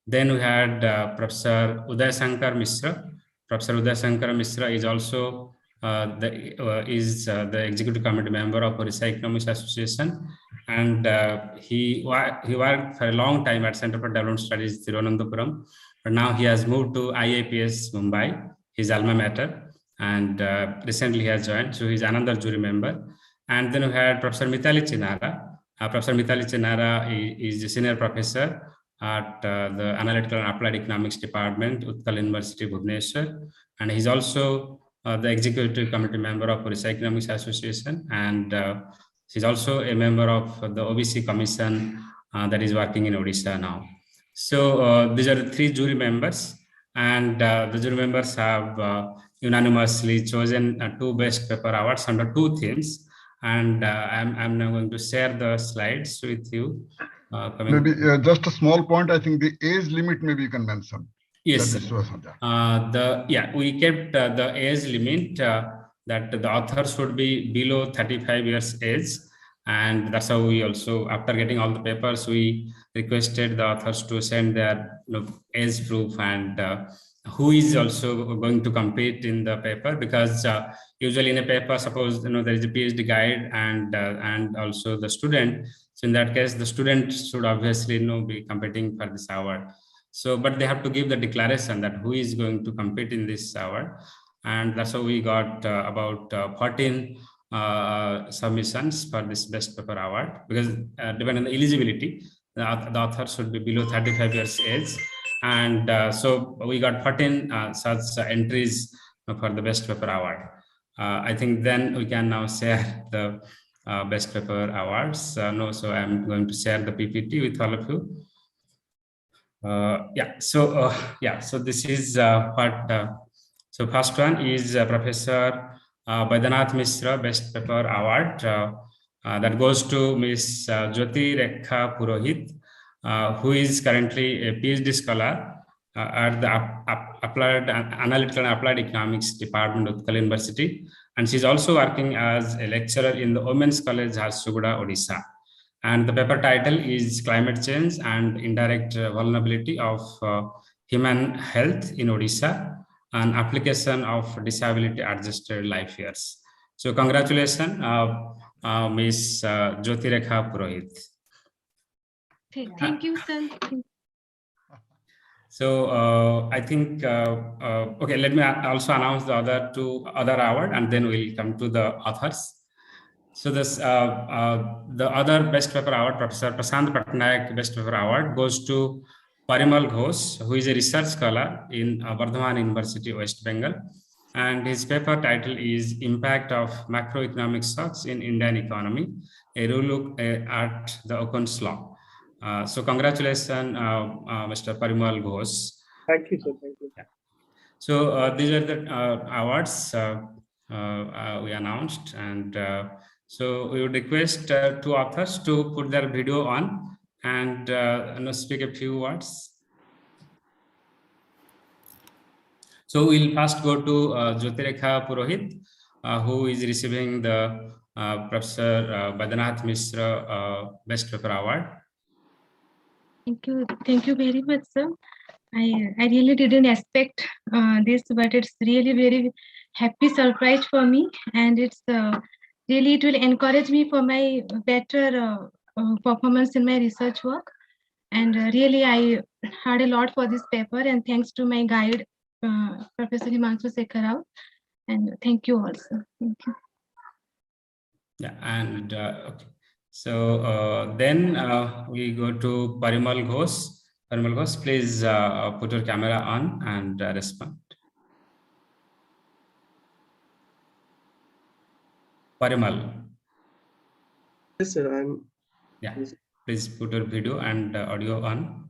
Then we had Professor Uday Shankar Mishra. Professor Uday Shankar Mishra is also the executive committee member of ORISSA Economics Association, and he worked for a long time at Center for Development Studies, Thiruvananthapuram, but now he has moved to IAPS Mumbai, his alma mater, and recently he has joined, so he's another jury member. And then we had Professor Mithali Chinara. Professor Mithali Chinara is a senior professor at the Analytical and Applied Economics Department, Utkal University, Bhubaneswar. And he's also the executive committee member of ORISSA Economics Association. And he's also a member of the OBC Commission that is working in Odisha now. So these are the three jury members. And the jury members have unanimously chosen two Best Paper Awards under two themes. And I'm now going to share the slides with you. Maybe just a small point. I think the age limit, maybe you can mention. Yes. We kept the age limit that the author should be below 35 years age. And that's how we also, after getting all the papers, we requested the authors to send their age proof and who is also going to compete in the paper, because usually in a paper, suppose there is a PhD guide and also the student. So in that case, the student should obviously be competing for this award. So, but they have to give the declaration that who is going to compete in this award, and that's how we got about 14 submissions for this Best Paper Award, because depending on the eligibility, the author should be below 35 years age. And so we got 14 such entries for the Best Paper Award. I think then we can now share the Best Paper Awards. So I'm going to share the PPT with all of you. So this is so first one is Professor Baidyanath Mishra Best Paper Award that goes to Ms. Jyoti Rekha Purohit, who is currently a PhD scholar at the Analytical and Applied Economics Department of Utkal University, and she's also working as a lecturer in the Women's College, Jharsuguda, Odisha. And the paper title is Climate Change and Indirect Vulnerability of Human Health in Odisha, an application of disability adjusted life years. So congratulations, Ms. Jyoti Rekha Purohit. Thank you, sir. So I think, okay, let me also announce the other award, and then we'll come to the authors. So this the other Best Paper Award, Professor Prashant Patnaik Best Paper Award, goes to Parimal Ghosh, who is a research scholar in Bardhaman University, West Bengal. And his paper title is Impact of Macroeconomic Shocks in Indian Economy, a relook at the Okun's Law. So congratulations, Mr. Parimal Ghosh. Thank you, sir. Thank you. Yeah. So these are the awards we announced, and so we would request two authors to put their video on and speak a few words. So we'll first go to Jyotirekha Purohit, who is receiving the Professor Badanath Mishra Best Paper Award. Thank you very much, sir. I really didn't expect this, but it's really very happy surprise for me, and it's really it will encourage me for my better performance in my research work. And really, I had a lot for this paper, and thanks to my guide, Professor Himanshu Sekhar Rao, and thank you also. Thank you. Yeah, and okay. So then we go to Parimal Ghosh. Parimal Ghosh, please put your camera on and respond. Parimal. Yes, sir. I'm. Yeah, please put your video and audio on.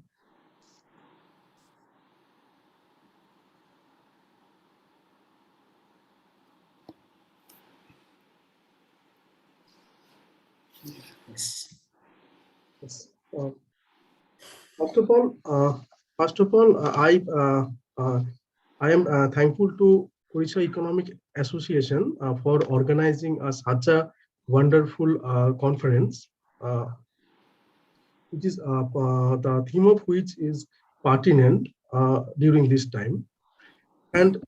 Yes. Yes. First of all, I am thankful to ORISSA Economic Association for organizing such a wonderful conference, which is the theme of which is pertinent during this time. And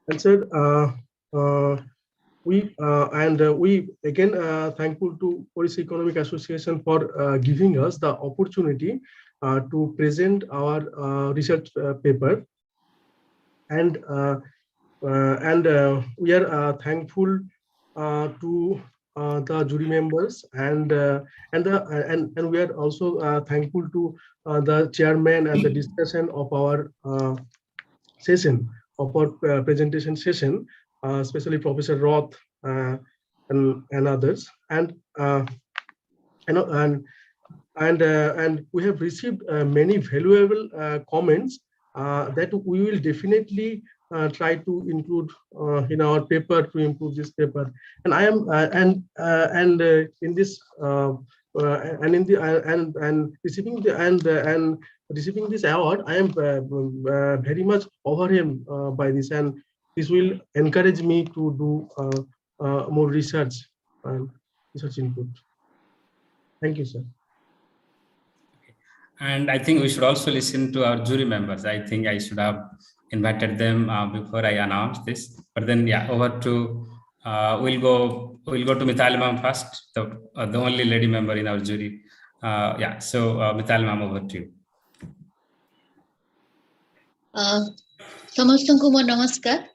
and sir, we again thankful to ORISSA Economic Association for giving us the opportunity to present our research paper, and we are thankful to the jury members, and we are also thankful to the chairman and the discussion of our session, of our presentation session, especially Professor Roth and others, and we have received many valuable comments that we will definitely try to include in our paper to improve this paper. And I am in this receiving this award, I am very much overwhelmed by this, and this will encourage me to do more research and research input. Thank you, sir. And I think we should also listen to our jury members. I think I should have invited them before I announced this. But then, yeah, over to we'll go to Mithali ma'am first, the only lady member in our jury. Yeah, so Mithali ma'am, over to you. Samastanku mo namaskar.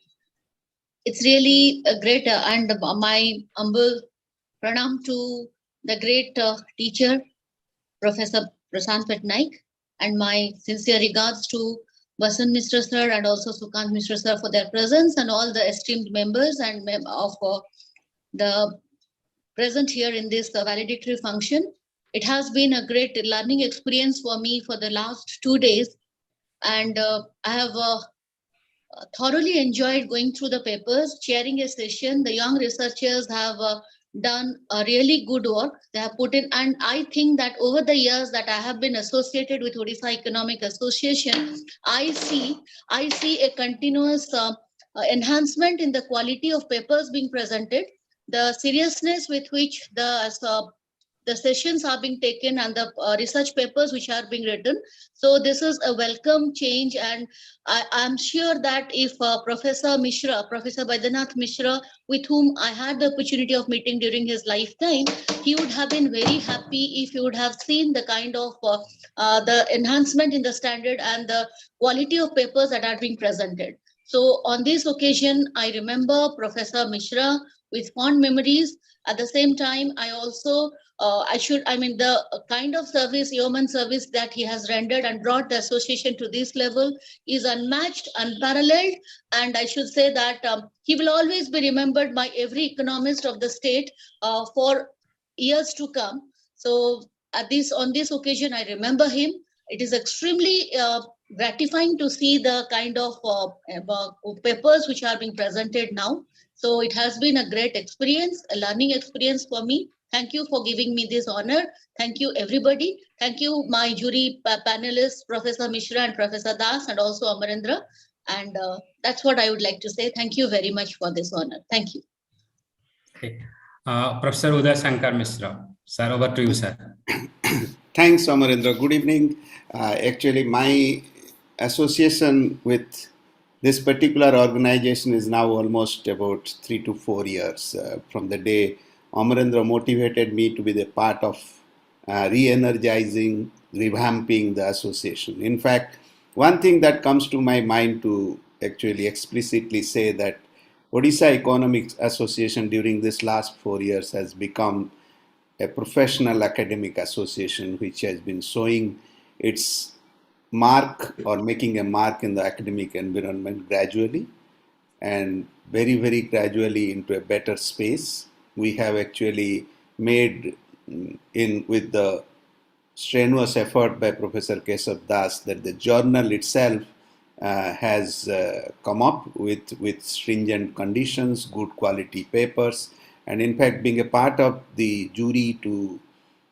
It's really a great and my humble pranam to the great teacher, Professor Prashant Patnaik, and my sincere regards to Basant Mishra sir and also Sukant Mishra sir for their presence, and all the esteemed members and of the present here in this valedictory function. It has been a great learning experience for me for the last 2 days, and I have thoroughly enjoyed going through the papers, chairing a session. The young researchers have done a really good work. They have put in, and I think that over the years that I have been associated with ORISSA Economic Association, I see a continuous enhancement in the quality of papers being presented, the seriousness with which the sessions are being taken, and the research papers which are being written. So this is a welcome change, and I'm sure that if Professor Badanath Mishra, with whom I had the opportunity of meeting during his lifetime, he would have been very happy if he would have seen the kind of the enhancement in the standard and the quality of papers that are being presented. So on this occasion, I remember Professor Mishra with fond memories. At the same time, I also the kind of service, yeoman service that he has rendered and brought the association to this level is unmatched, unparalleled. And I should say that he will always be remembered by every economist of the state for years to come. So on this occasion, I remember him. It is extremely gratifying to see the kind of papers which are being presented now. So it has been a great experience, a learning experience for me. Thank you for giving me this honor. Thank you, everybody. Thank you, my jury panelists, Professor Mishra and Professor Das, and also Amarendra. And that's what I would like to say. Thank you very much for this honor. Thank you. Okay. Professor Uday Shankar Mishra. Sir, over to you, sir. Thanks, Amarendra. Good evening. Actually, my association with this particular organization is now almost about 3 to 4 years from the day Amarendra motivated me to be the part of re-energizing, revamping the association. In fact, one thing that comes to my mind to actually explicitly say that Odisha Economics Association during this last 4 years has become a professional academic association which has been showing its mark or making a mark in the academic environment gradually and very, very gradually into a better space. We have actually made with the strenuous effort by Professor Keshav Das that the journal itself has come up with stringent conditions, good quality papers, and in fact being a part of the jury to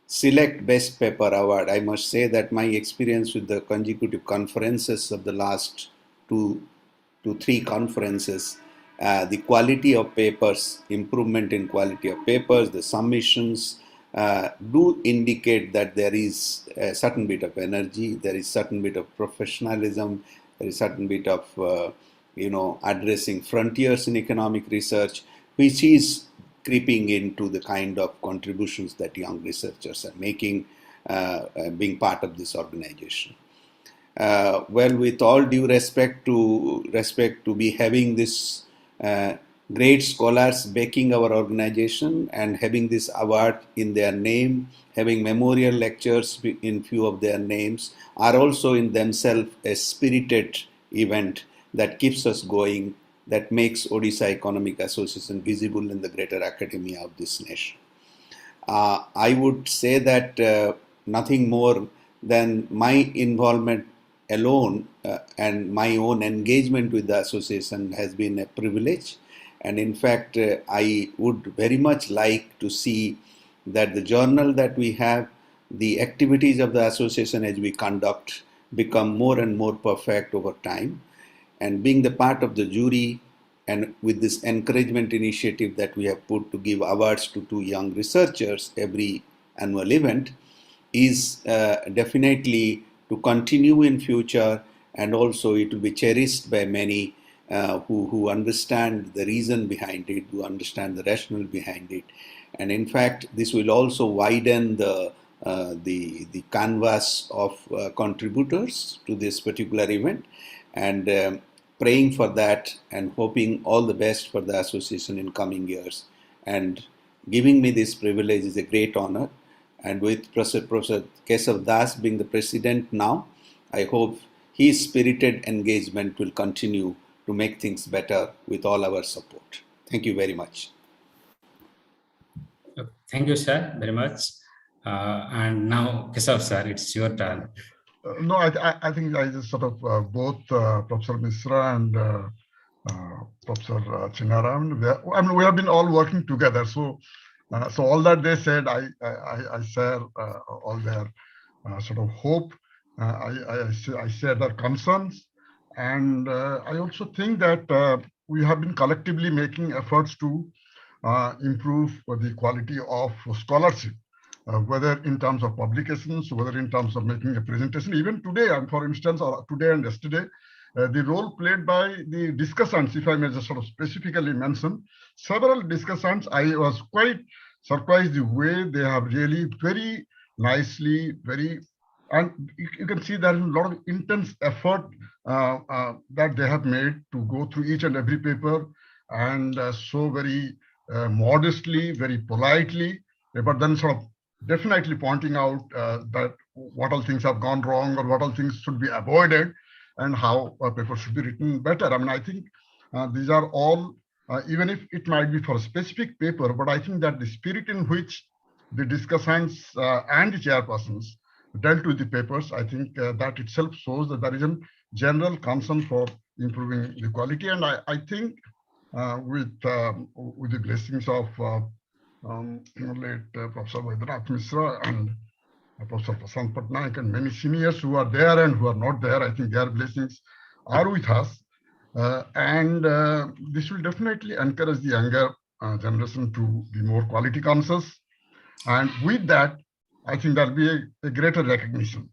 select best paper award, I must say that my experience with the consecutive conferences of the last 2 to 3 conferences, the quality of papers, improvement in quality of papers, the submissions do indicate that there is a certain bit of energy, there is certain bit of professionalism, there is certain bit of addressing frontiers in economic research, which is creeping into the kind of contributions that young researchers are making, being part of this organization. Well, with all due respect to be having this great scholars backing our organization and having this award in their name, having memorial lectures in few of their names, are also in themselves a spirited event that keeps us going, that makes Odisha Economic Association visible in the greater academia of this nation. I would say that nothing more than my involvement alone and my own engagement with the association has been a privilege. And in fact, I would very much like to see that the journal that we have, the activities of the association as we conduct, become more and more perfect over time. And being the part of the jury and with this encouragement initiative that we have put to give awards to 2 young researchers every annual event is definitely to continue in future, and also it will be cherished by many who understand the reason behind it, who understand the rationale behind it. And in fact, this will also widen the canvas of contributors to this particular event, and praying for that and hoping all the best for the association in coming years. And giving me this privilege is a great honor. And with Professor Keshav Das being the president now, I hope his spirited engagement will continue to make things better with all our support. Thank you very much. Thank you, sir, very much. And now, Keshav sir, it's your turn. No, I think I just sort of both Professor Mishra and Professor Chinnaram. We have been all working together. So all that they said, I share all their sort of hope. I share their concerns, and I also think that we have been collectively making efforts to improve the quality of scholarship. Whether in terms of publications, whether in terms of making a presentation, even today, and for instance, or today and yesterday, the role played by the discussants, if I may just sort of specifically mention, several discussants, I was quite surprised the way they have really very nicely, and you can see there is a lot of intense effort that they have made to go through each and every paper, and so very modestly, very politely, but then sort of definitely pointing out that what all things have gone wrong or what all things should be avoided and how a paper should be written better. I mean, I think these are all, even if it might be for a specific paper, but I think that the spirit in which the discussants and the chairpersons dealt with the papers, I think that itself shows that there is a general concern for improving the quality. And I think with the blessings of late Professor Baidranath Misra and Professor Prasant Patnaik and many seniors who are there and who are not there. I think their blessings are with us. This will definitely encourage the younger generation to be more quality conscious. And with that, I think there'll be a greater recognition.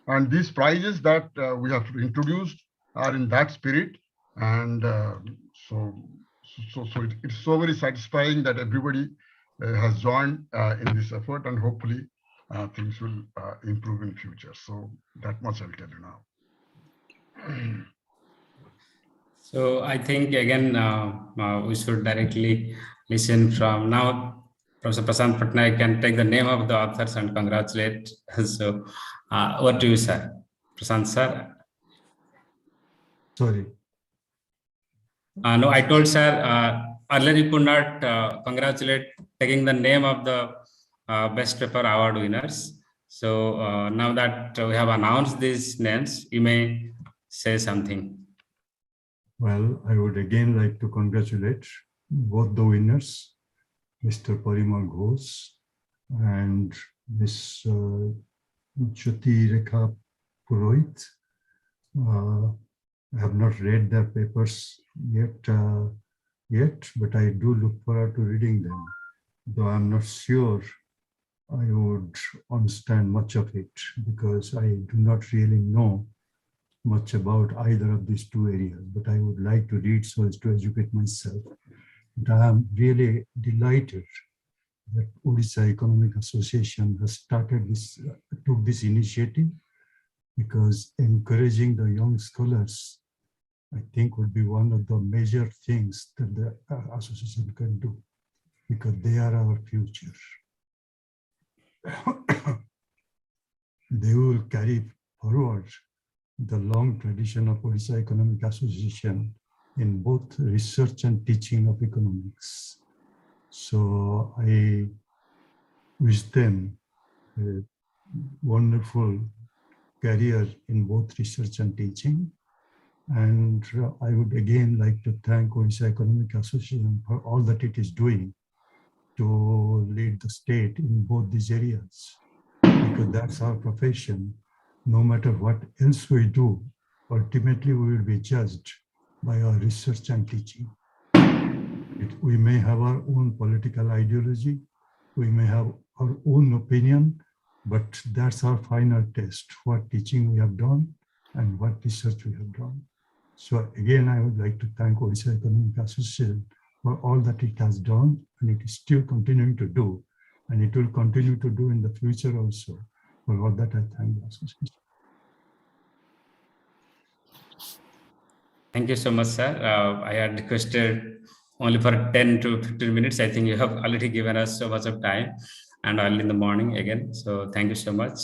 And these prizes that we have introduced are in that spirit. And it's so very satisfying that everybody has joined in this effort, and hopefully things will improve in future. So that much I'll tell you now. So I think again we should directly listen from now. Professor Prasant Patnaik can take the name of the authors and congratulate. So over to you, sir. Prasant sir. Sorry. No, I told sir earlier you could not congratulate taking the name of the best paper award winners. So now that we have announced these names, you may say something. Well, I would again like to congratulate both the winners, Mr. Parimal Ghosh and Ms. Jyoti Rekha Purohit. I have not read their papers yet, but I do look forward to reading them, though I'm not sure I would understand much of it because I do not really know much about either of these two areas, but I would like to read so as to educate myself. But I am really delighted that Odisha Economic Association has started this, took this initiative, because encouraging the young scholars, I think, would be one of the major things that the association can do, because they are our future. They will carry forward the long tradition of Odisha Economic Association in both research and teaching of economics. So I wish them a wonderful career in both research and teaching. And I would again like to thank Odisha Economic Association for all that it is doing to lead the state in both these areas, because that's our profession. No matter what else we do, ultimately we will be judged by our research and teaching. We may have our own political ideology, we may have our own opinion, but that's our final test, what teaching we have done and what research we have done. So again, I would like to thank Odisha Economic Association for all that it has done, and it is still continuing to do, and it will continue to do in the future also. For all that, I thank the association. Thank you so much, sir. I had requested only for 10 to 15 minutes. I think you have already given us so much of time, and early in the morning again. So thank you so much.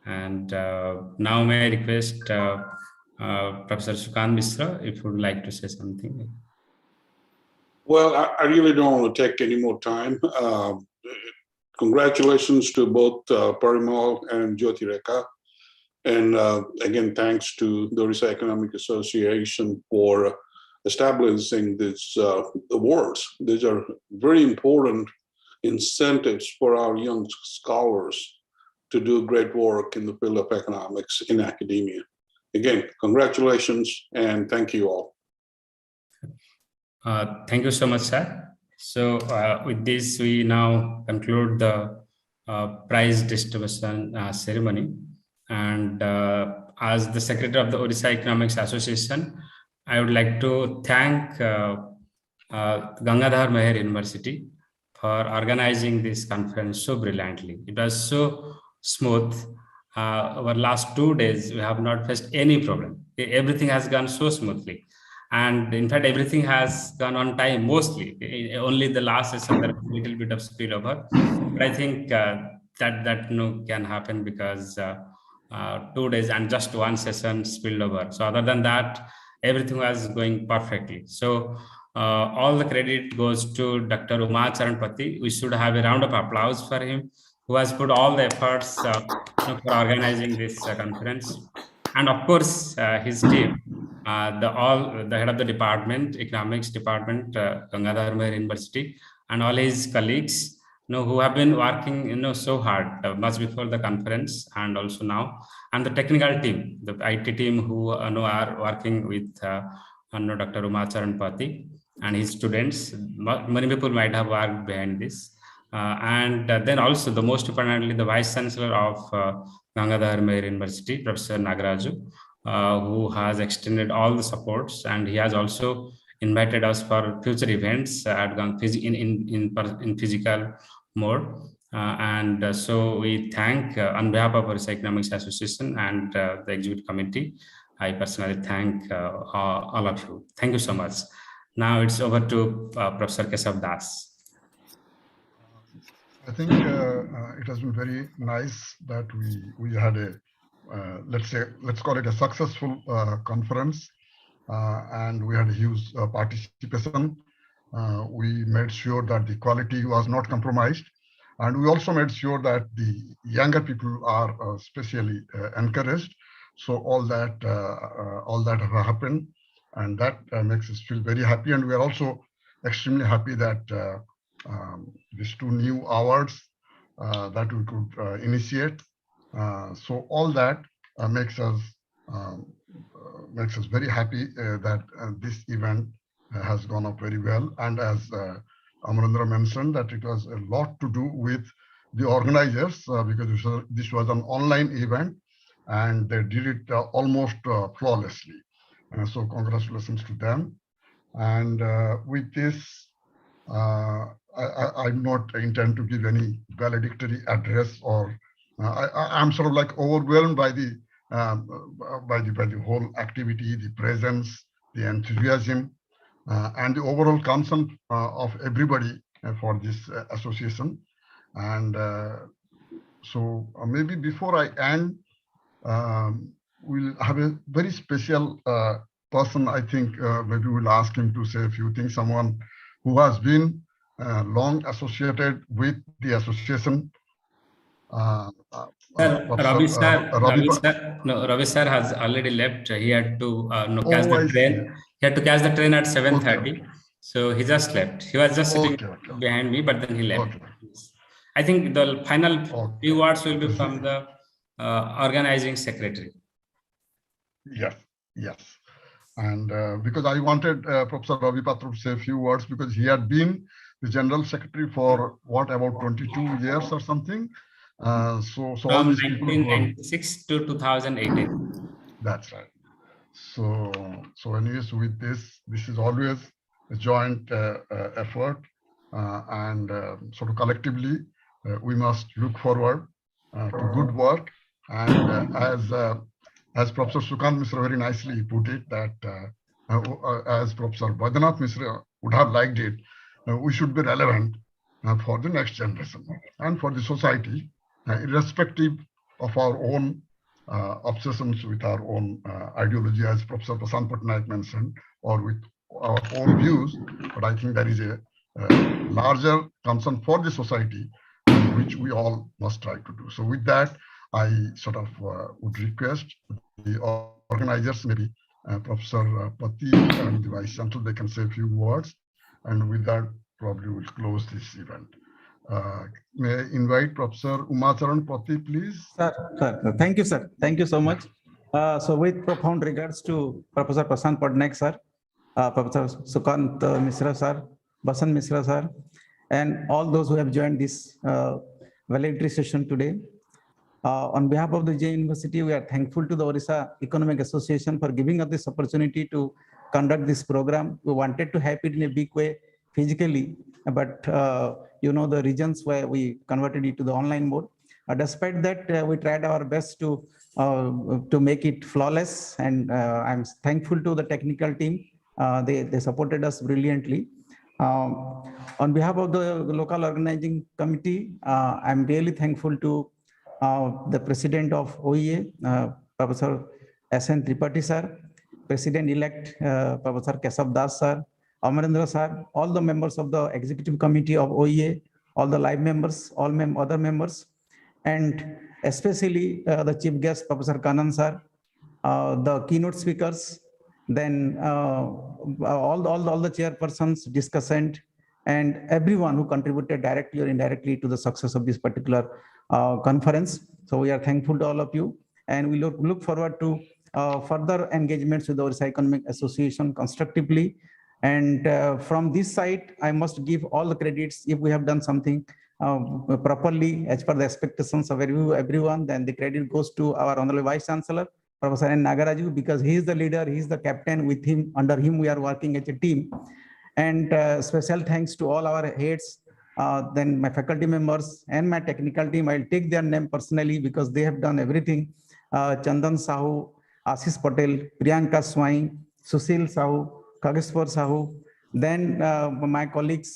And now may I request Professor Sukant Misra, if you would like to say something. Well, I really don't want to take any more time. Congratulations to both Parimal and Jyoti Rekha. And again, thanks to the Odisha Economic Association for establishing these awards. These are very important incentives for our young scholars to do great work in the field of economics in academia. Again, congratulations and thank you all. Thank you so much, sir. So with this, we now conclude the prize distribution ceremony. And as the Secretary of the Odisha Economics Association, I would like to thank Gangadhar Meher University for organizing this conference so brilliantly. It was so smooth. Over last 2 days, we have not faced any problem. Everything has gone so smoothly. And in fact, everything has gone on time mostly. Only the last session, there was a little bit of spillover. But I think that can happen because 2 days and just one session spilled over. So other than that, everything was going perfectly. So all the credit goes to Dr. Uma Charanpati. We should have a round of applause for him, who has put all the efforts for organizing this conference. And of course, his team, the head of the department, economics department, Gangadhar Meher University, and all his colleagues, who have been working, so hard much before the conference and also now, and the technical team, the IT team who are working with Dr. Umacharan Pati and his students. Many people might have worked behind this. And then also the most importantly, the Vice Chancellor of Gangadhar Meher University, Professor Nagaraju, who has extended all the supports, and he has also invited us for future events at in physical mode. So we thank on behalf of ORISSA Economics Association and the Executive Committee, I personally thank all of you. Thank you so much. Now it's over to Professor Keshav Das. I think it has been very nice that we had a let's call it a successful conference, and we had a huge participation. We made sure that the quality was not compromised, and we also made sure that the younger people are especially encouraged. So all that have happened, and that makes us feel very happy. And we are also extremely happy that these 2 new awards that we could initiate. So all that makes us very happy that this event has gone up very well. And as Amarendra mentioned, that it was a lot to do with the organizers because this was an online event and they did it almost flawlessly. So congratulations to them. And with this, I'm not intend to give any valedictory address, or I'm sort of like overwhelmed by the whole activity, the presence, the enthusiasm, and the overall concern of everybody for this association. And so maybe before I end, we'll have a very special person. I think maybe we'll ask him to say a few things. Someone who has been long associated with the association. Ravi sir has already left. He had to catch the train. He had to catch the train at 7:30. Okay. So he just left. He was just sitting behind me, but then he left. Okay. I think the final few words will be from the organizing secretary. Yes, yes. And because I wanted Professor Ravi Patra to say a few words, because he had been the general secretary for what, about 22 years or something. So all these people 1996 to 2018. That's right. So anyways, with this is always a joint effort, and sort of collectively we must look forward to good work. And as Professor Sukant Misra very nicely put it, that as Professor Baidyanath Misra would have liked it, we should be relevant for the next generation and for the society, irrespective of our own obsessions with our own ideology, as Professor Prasant Patnaik mentioned, or with our own views. But I think there is a larger concern for the society, which we all must try to do. So with that, I sort of would request the organizers, maybe Professor Pati and the Vice Chancellor, they can say a few words. And with that, probably we'll close this event. May I invite Professor Umacharan Pati, please? Sir, thank you, sir. Thank you so much. So with profound regards to Professor Prasant Patnaik, sir, Professor Sukant Misra, sir, Basant Misra, sir, and all those who have joined this valedictory session today. On behalf of the J University, we are thankful to the Orissa Economic Association for giving us this opportunity to conduct this program. We wanted to have it in a big way physically, but the reasons why we converted it to the online mode. Despite that, we tried our best to make it flawless, and I'm thankful to the technical team. They supported us brilliantly. On behalf of the local organizing committee, I'm really thankful to the president of OEA, Professor S.N. Tripathi sir, President-elect Professor Keshav Das sir, Amarendra sir, all the members of the executive committee of OEA, all the live members, all other members, and especially the chief guest, Professor Kanan sir, the keynote speakers, then all the chairpersons, discussant, and everyone who contributed directly or indirectly to the success of this particular conference. So we are thankful to all of you, and we look forward to further engagements with the ORISSA Economic Association constructively. And from this side, I must give all the credits. If we have done something properly as per the expectations of everyone, then the credit goes to our Honorable Vice Chancellor, Professor N. Nagaraju, because he is the leader, he is the captain. With him, under him, we are working as a team. And special thanks to all our heads, then my faculty members and my technical team. I'll take their name personally because they have done everything. Chandan Sahu, Ashish Patel, Priyanka Swai, Sushil Sahu, Kageshwar Sahu, then my colleagues,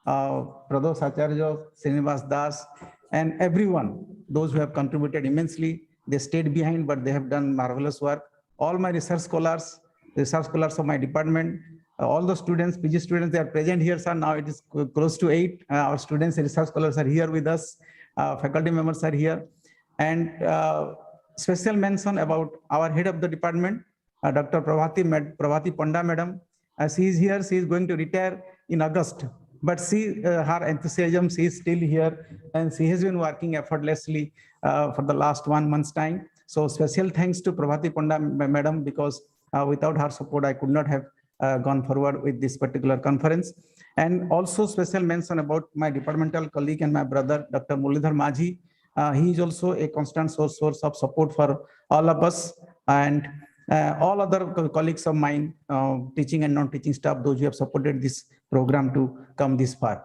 Prados Acharya, Srinivas Das, and everyone, those who have contributed immensely. They stayed behind, but they have done marvelous work. All my research scholars of my department, all the students, PG students, they are present here, sir. Now it is close to 8. Our students and research scholars are here with us. Faculty members are here. And special mention about our head of the department, Dr. Prabhati Panda madam. She is here. She is going to retire in August. But her enthusiasm, she is still here, and she has been working effortlessly for the last 1 month's time. So special thanks to Prabhati Panda madam, because without her support, I could not have gone forward with this particular conference. And also special mention about my departmental colleague and my brother, Dr. Mulidhar Majhi. He is also a constant source of support for all of us, and all other colleagues of mine, teaching and non-teaching staff, those who have supported this program to come this far.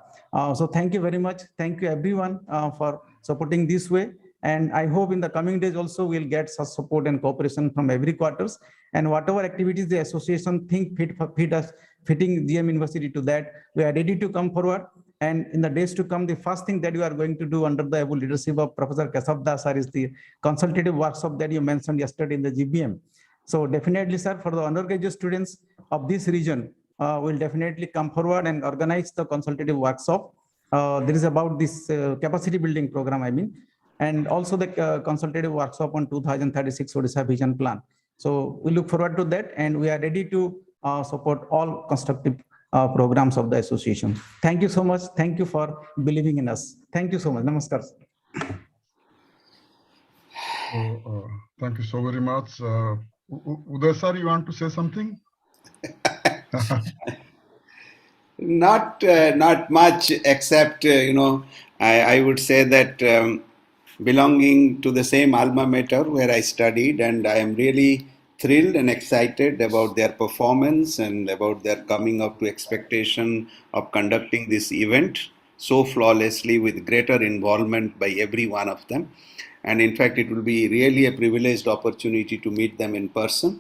So thank you very much. Thank you everyone for supporting this way. And I hope in the coming days also we'll get such support and cooperation from every quarters. And whatever activities the association think fitting GM University to that, we are ready to come forward. And in the days to come, the first thing that we are going to do under the able leadership of Professor Keshav Das sir is the consultative workshop that you mentioned yesterday in the GBM. So definitely, sir, for the undergraduate students of this region, will definitely come forward and organize the consultative workshop. There is about this capacity building program, I mean, and also the consultative workshop on 2036 ORISSA Vision Plan. So we look forward to that, and we are ready to support all constructive programs of the association. Thank you so much. Thank you for believing in us. Thank you so much. Namaskar. So, thank you so very much. Uday sir, you want to say something? Not much, except I would say that belonging to the same alma mater where I studied, and I am really thrilled and excited about their performance and about their coming up to expectation of conducting this event so flawlessly with greater involvement by every one of them. And in fact, it will be really a privileged opportunity to meet them in person,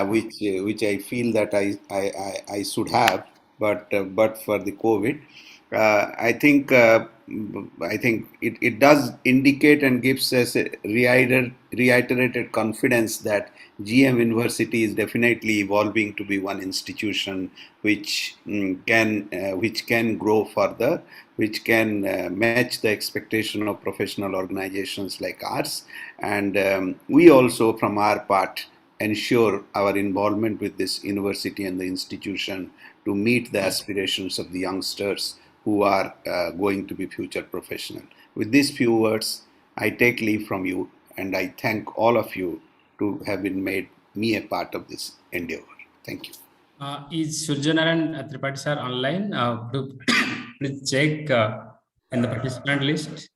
which I feel that I should have, but for the COVID. I think it does indicate and gives us a reiterated confidence that GM University is definitely evolving to be one institution which can grow further, which can match the expectation of professional organizations like ours. And we also, from our part, ensure our involvement with this university and the institution to meet the aspirations of the youngsters who are going to be future professional. With these few words, I take leave from you, and I thank all of you to have been made me a part of this endeavor. Thank you. Is Surjanaran Tripathi sir online? Please check in the participant list.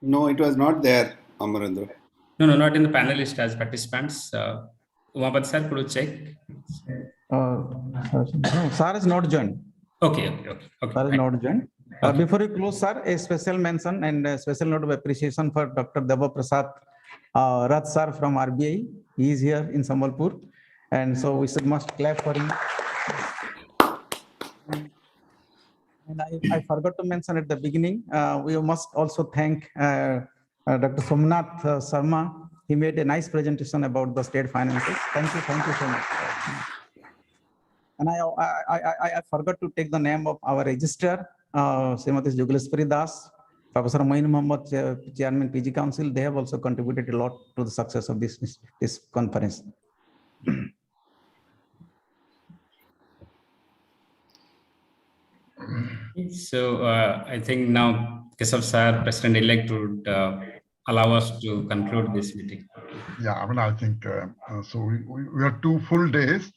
No, it was not there, Amarendra. No, not in the panelist as participants. Umapati sir, could you check? No, sir is not joined. Okay. Sir is not joined. Before we close, sir, a special mention and a special note of appreciation for Dr. Deva Prasad Rath sir from RBI. He is here in Sambalpur, and so we must clap for him. And I forgot to mention at the beginning, we must also thank Dr. Somnath Sharma. He made a nice presentation about the state finances. Thank you so much. And I forgot to take the name of our registrar, Srimati Jugaleshwari Das, Professor Moin Mohammed, Chairman PG Council. They have also contributed a lot to the success of this conference. So I think now Keshav sir, President-elect, would allow us to conclude this meeting. Yeah, I mean, I think so. We had 2 full days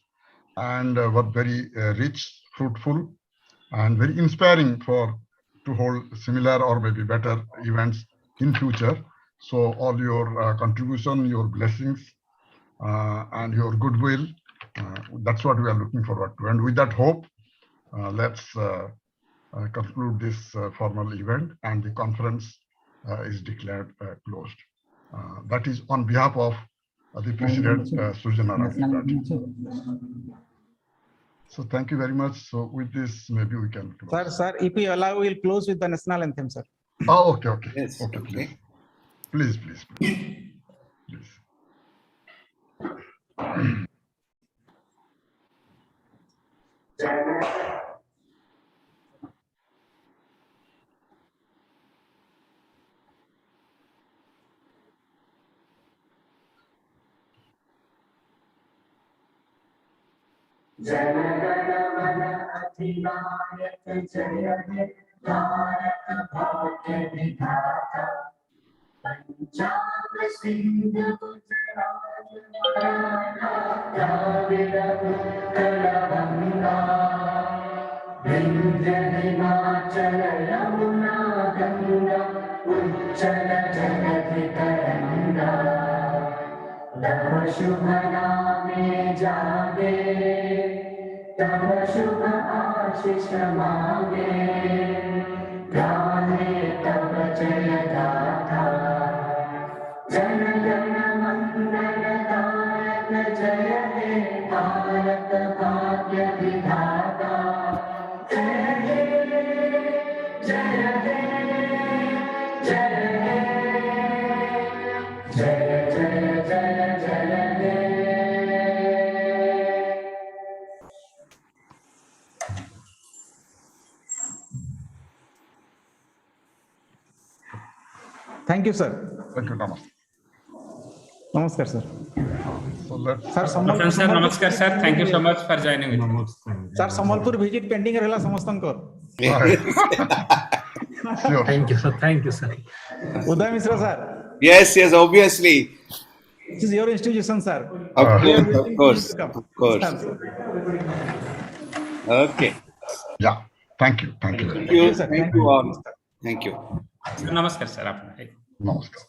and were very rich, fruitful, and very inspiring to hold similar or maybe better events in future. So all your contribution, your blessings, and your goodwill, that's what we are looking forward to. And with that hope, let's conclude this formal event, and the conference is declared closed. That is on behalf of the President, Sujana Ravi. So thank you very much. So with this, maybe we can close. Sir, if you allow, we'll close with the national anthem, sir. Oh, okay. Yes, Okay. Please. Jana Gana Mana अधिनायक जय हे भारत भाग्य विधाता पंजाब सिंध गुजरात मराठा द्राविड उत्कल गंगा विंध्य हिमाचल यमुना गंगा उच्चल जगति तरंगा तव शुभ नामे जागे तव शुभ आशीष मांगे गाने तव जय गाथा जन गण मंगल दायक जय हे भारत भाग्य विधाता जय हे जय हे जय हे जय Thank you, sir. Thank you, Namaste. Namaskar, sir. So let's. Sir, Namaskar, sir. Thank you so much for joining with me. Sir, Sambalpur visit pending rahela samastamkar. Sure. Thank you, sir. Thank you, sir. Uday Misra, sir. Yes, obviously. This is your institution, sir. Of course. Okay. Yeah. Thank you. Thank you all. Thank you. Namaskar, sir. Namaskar.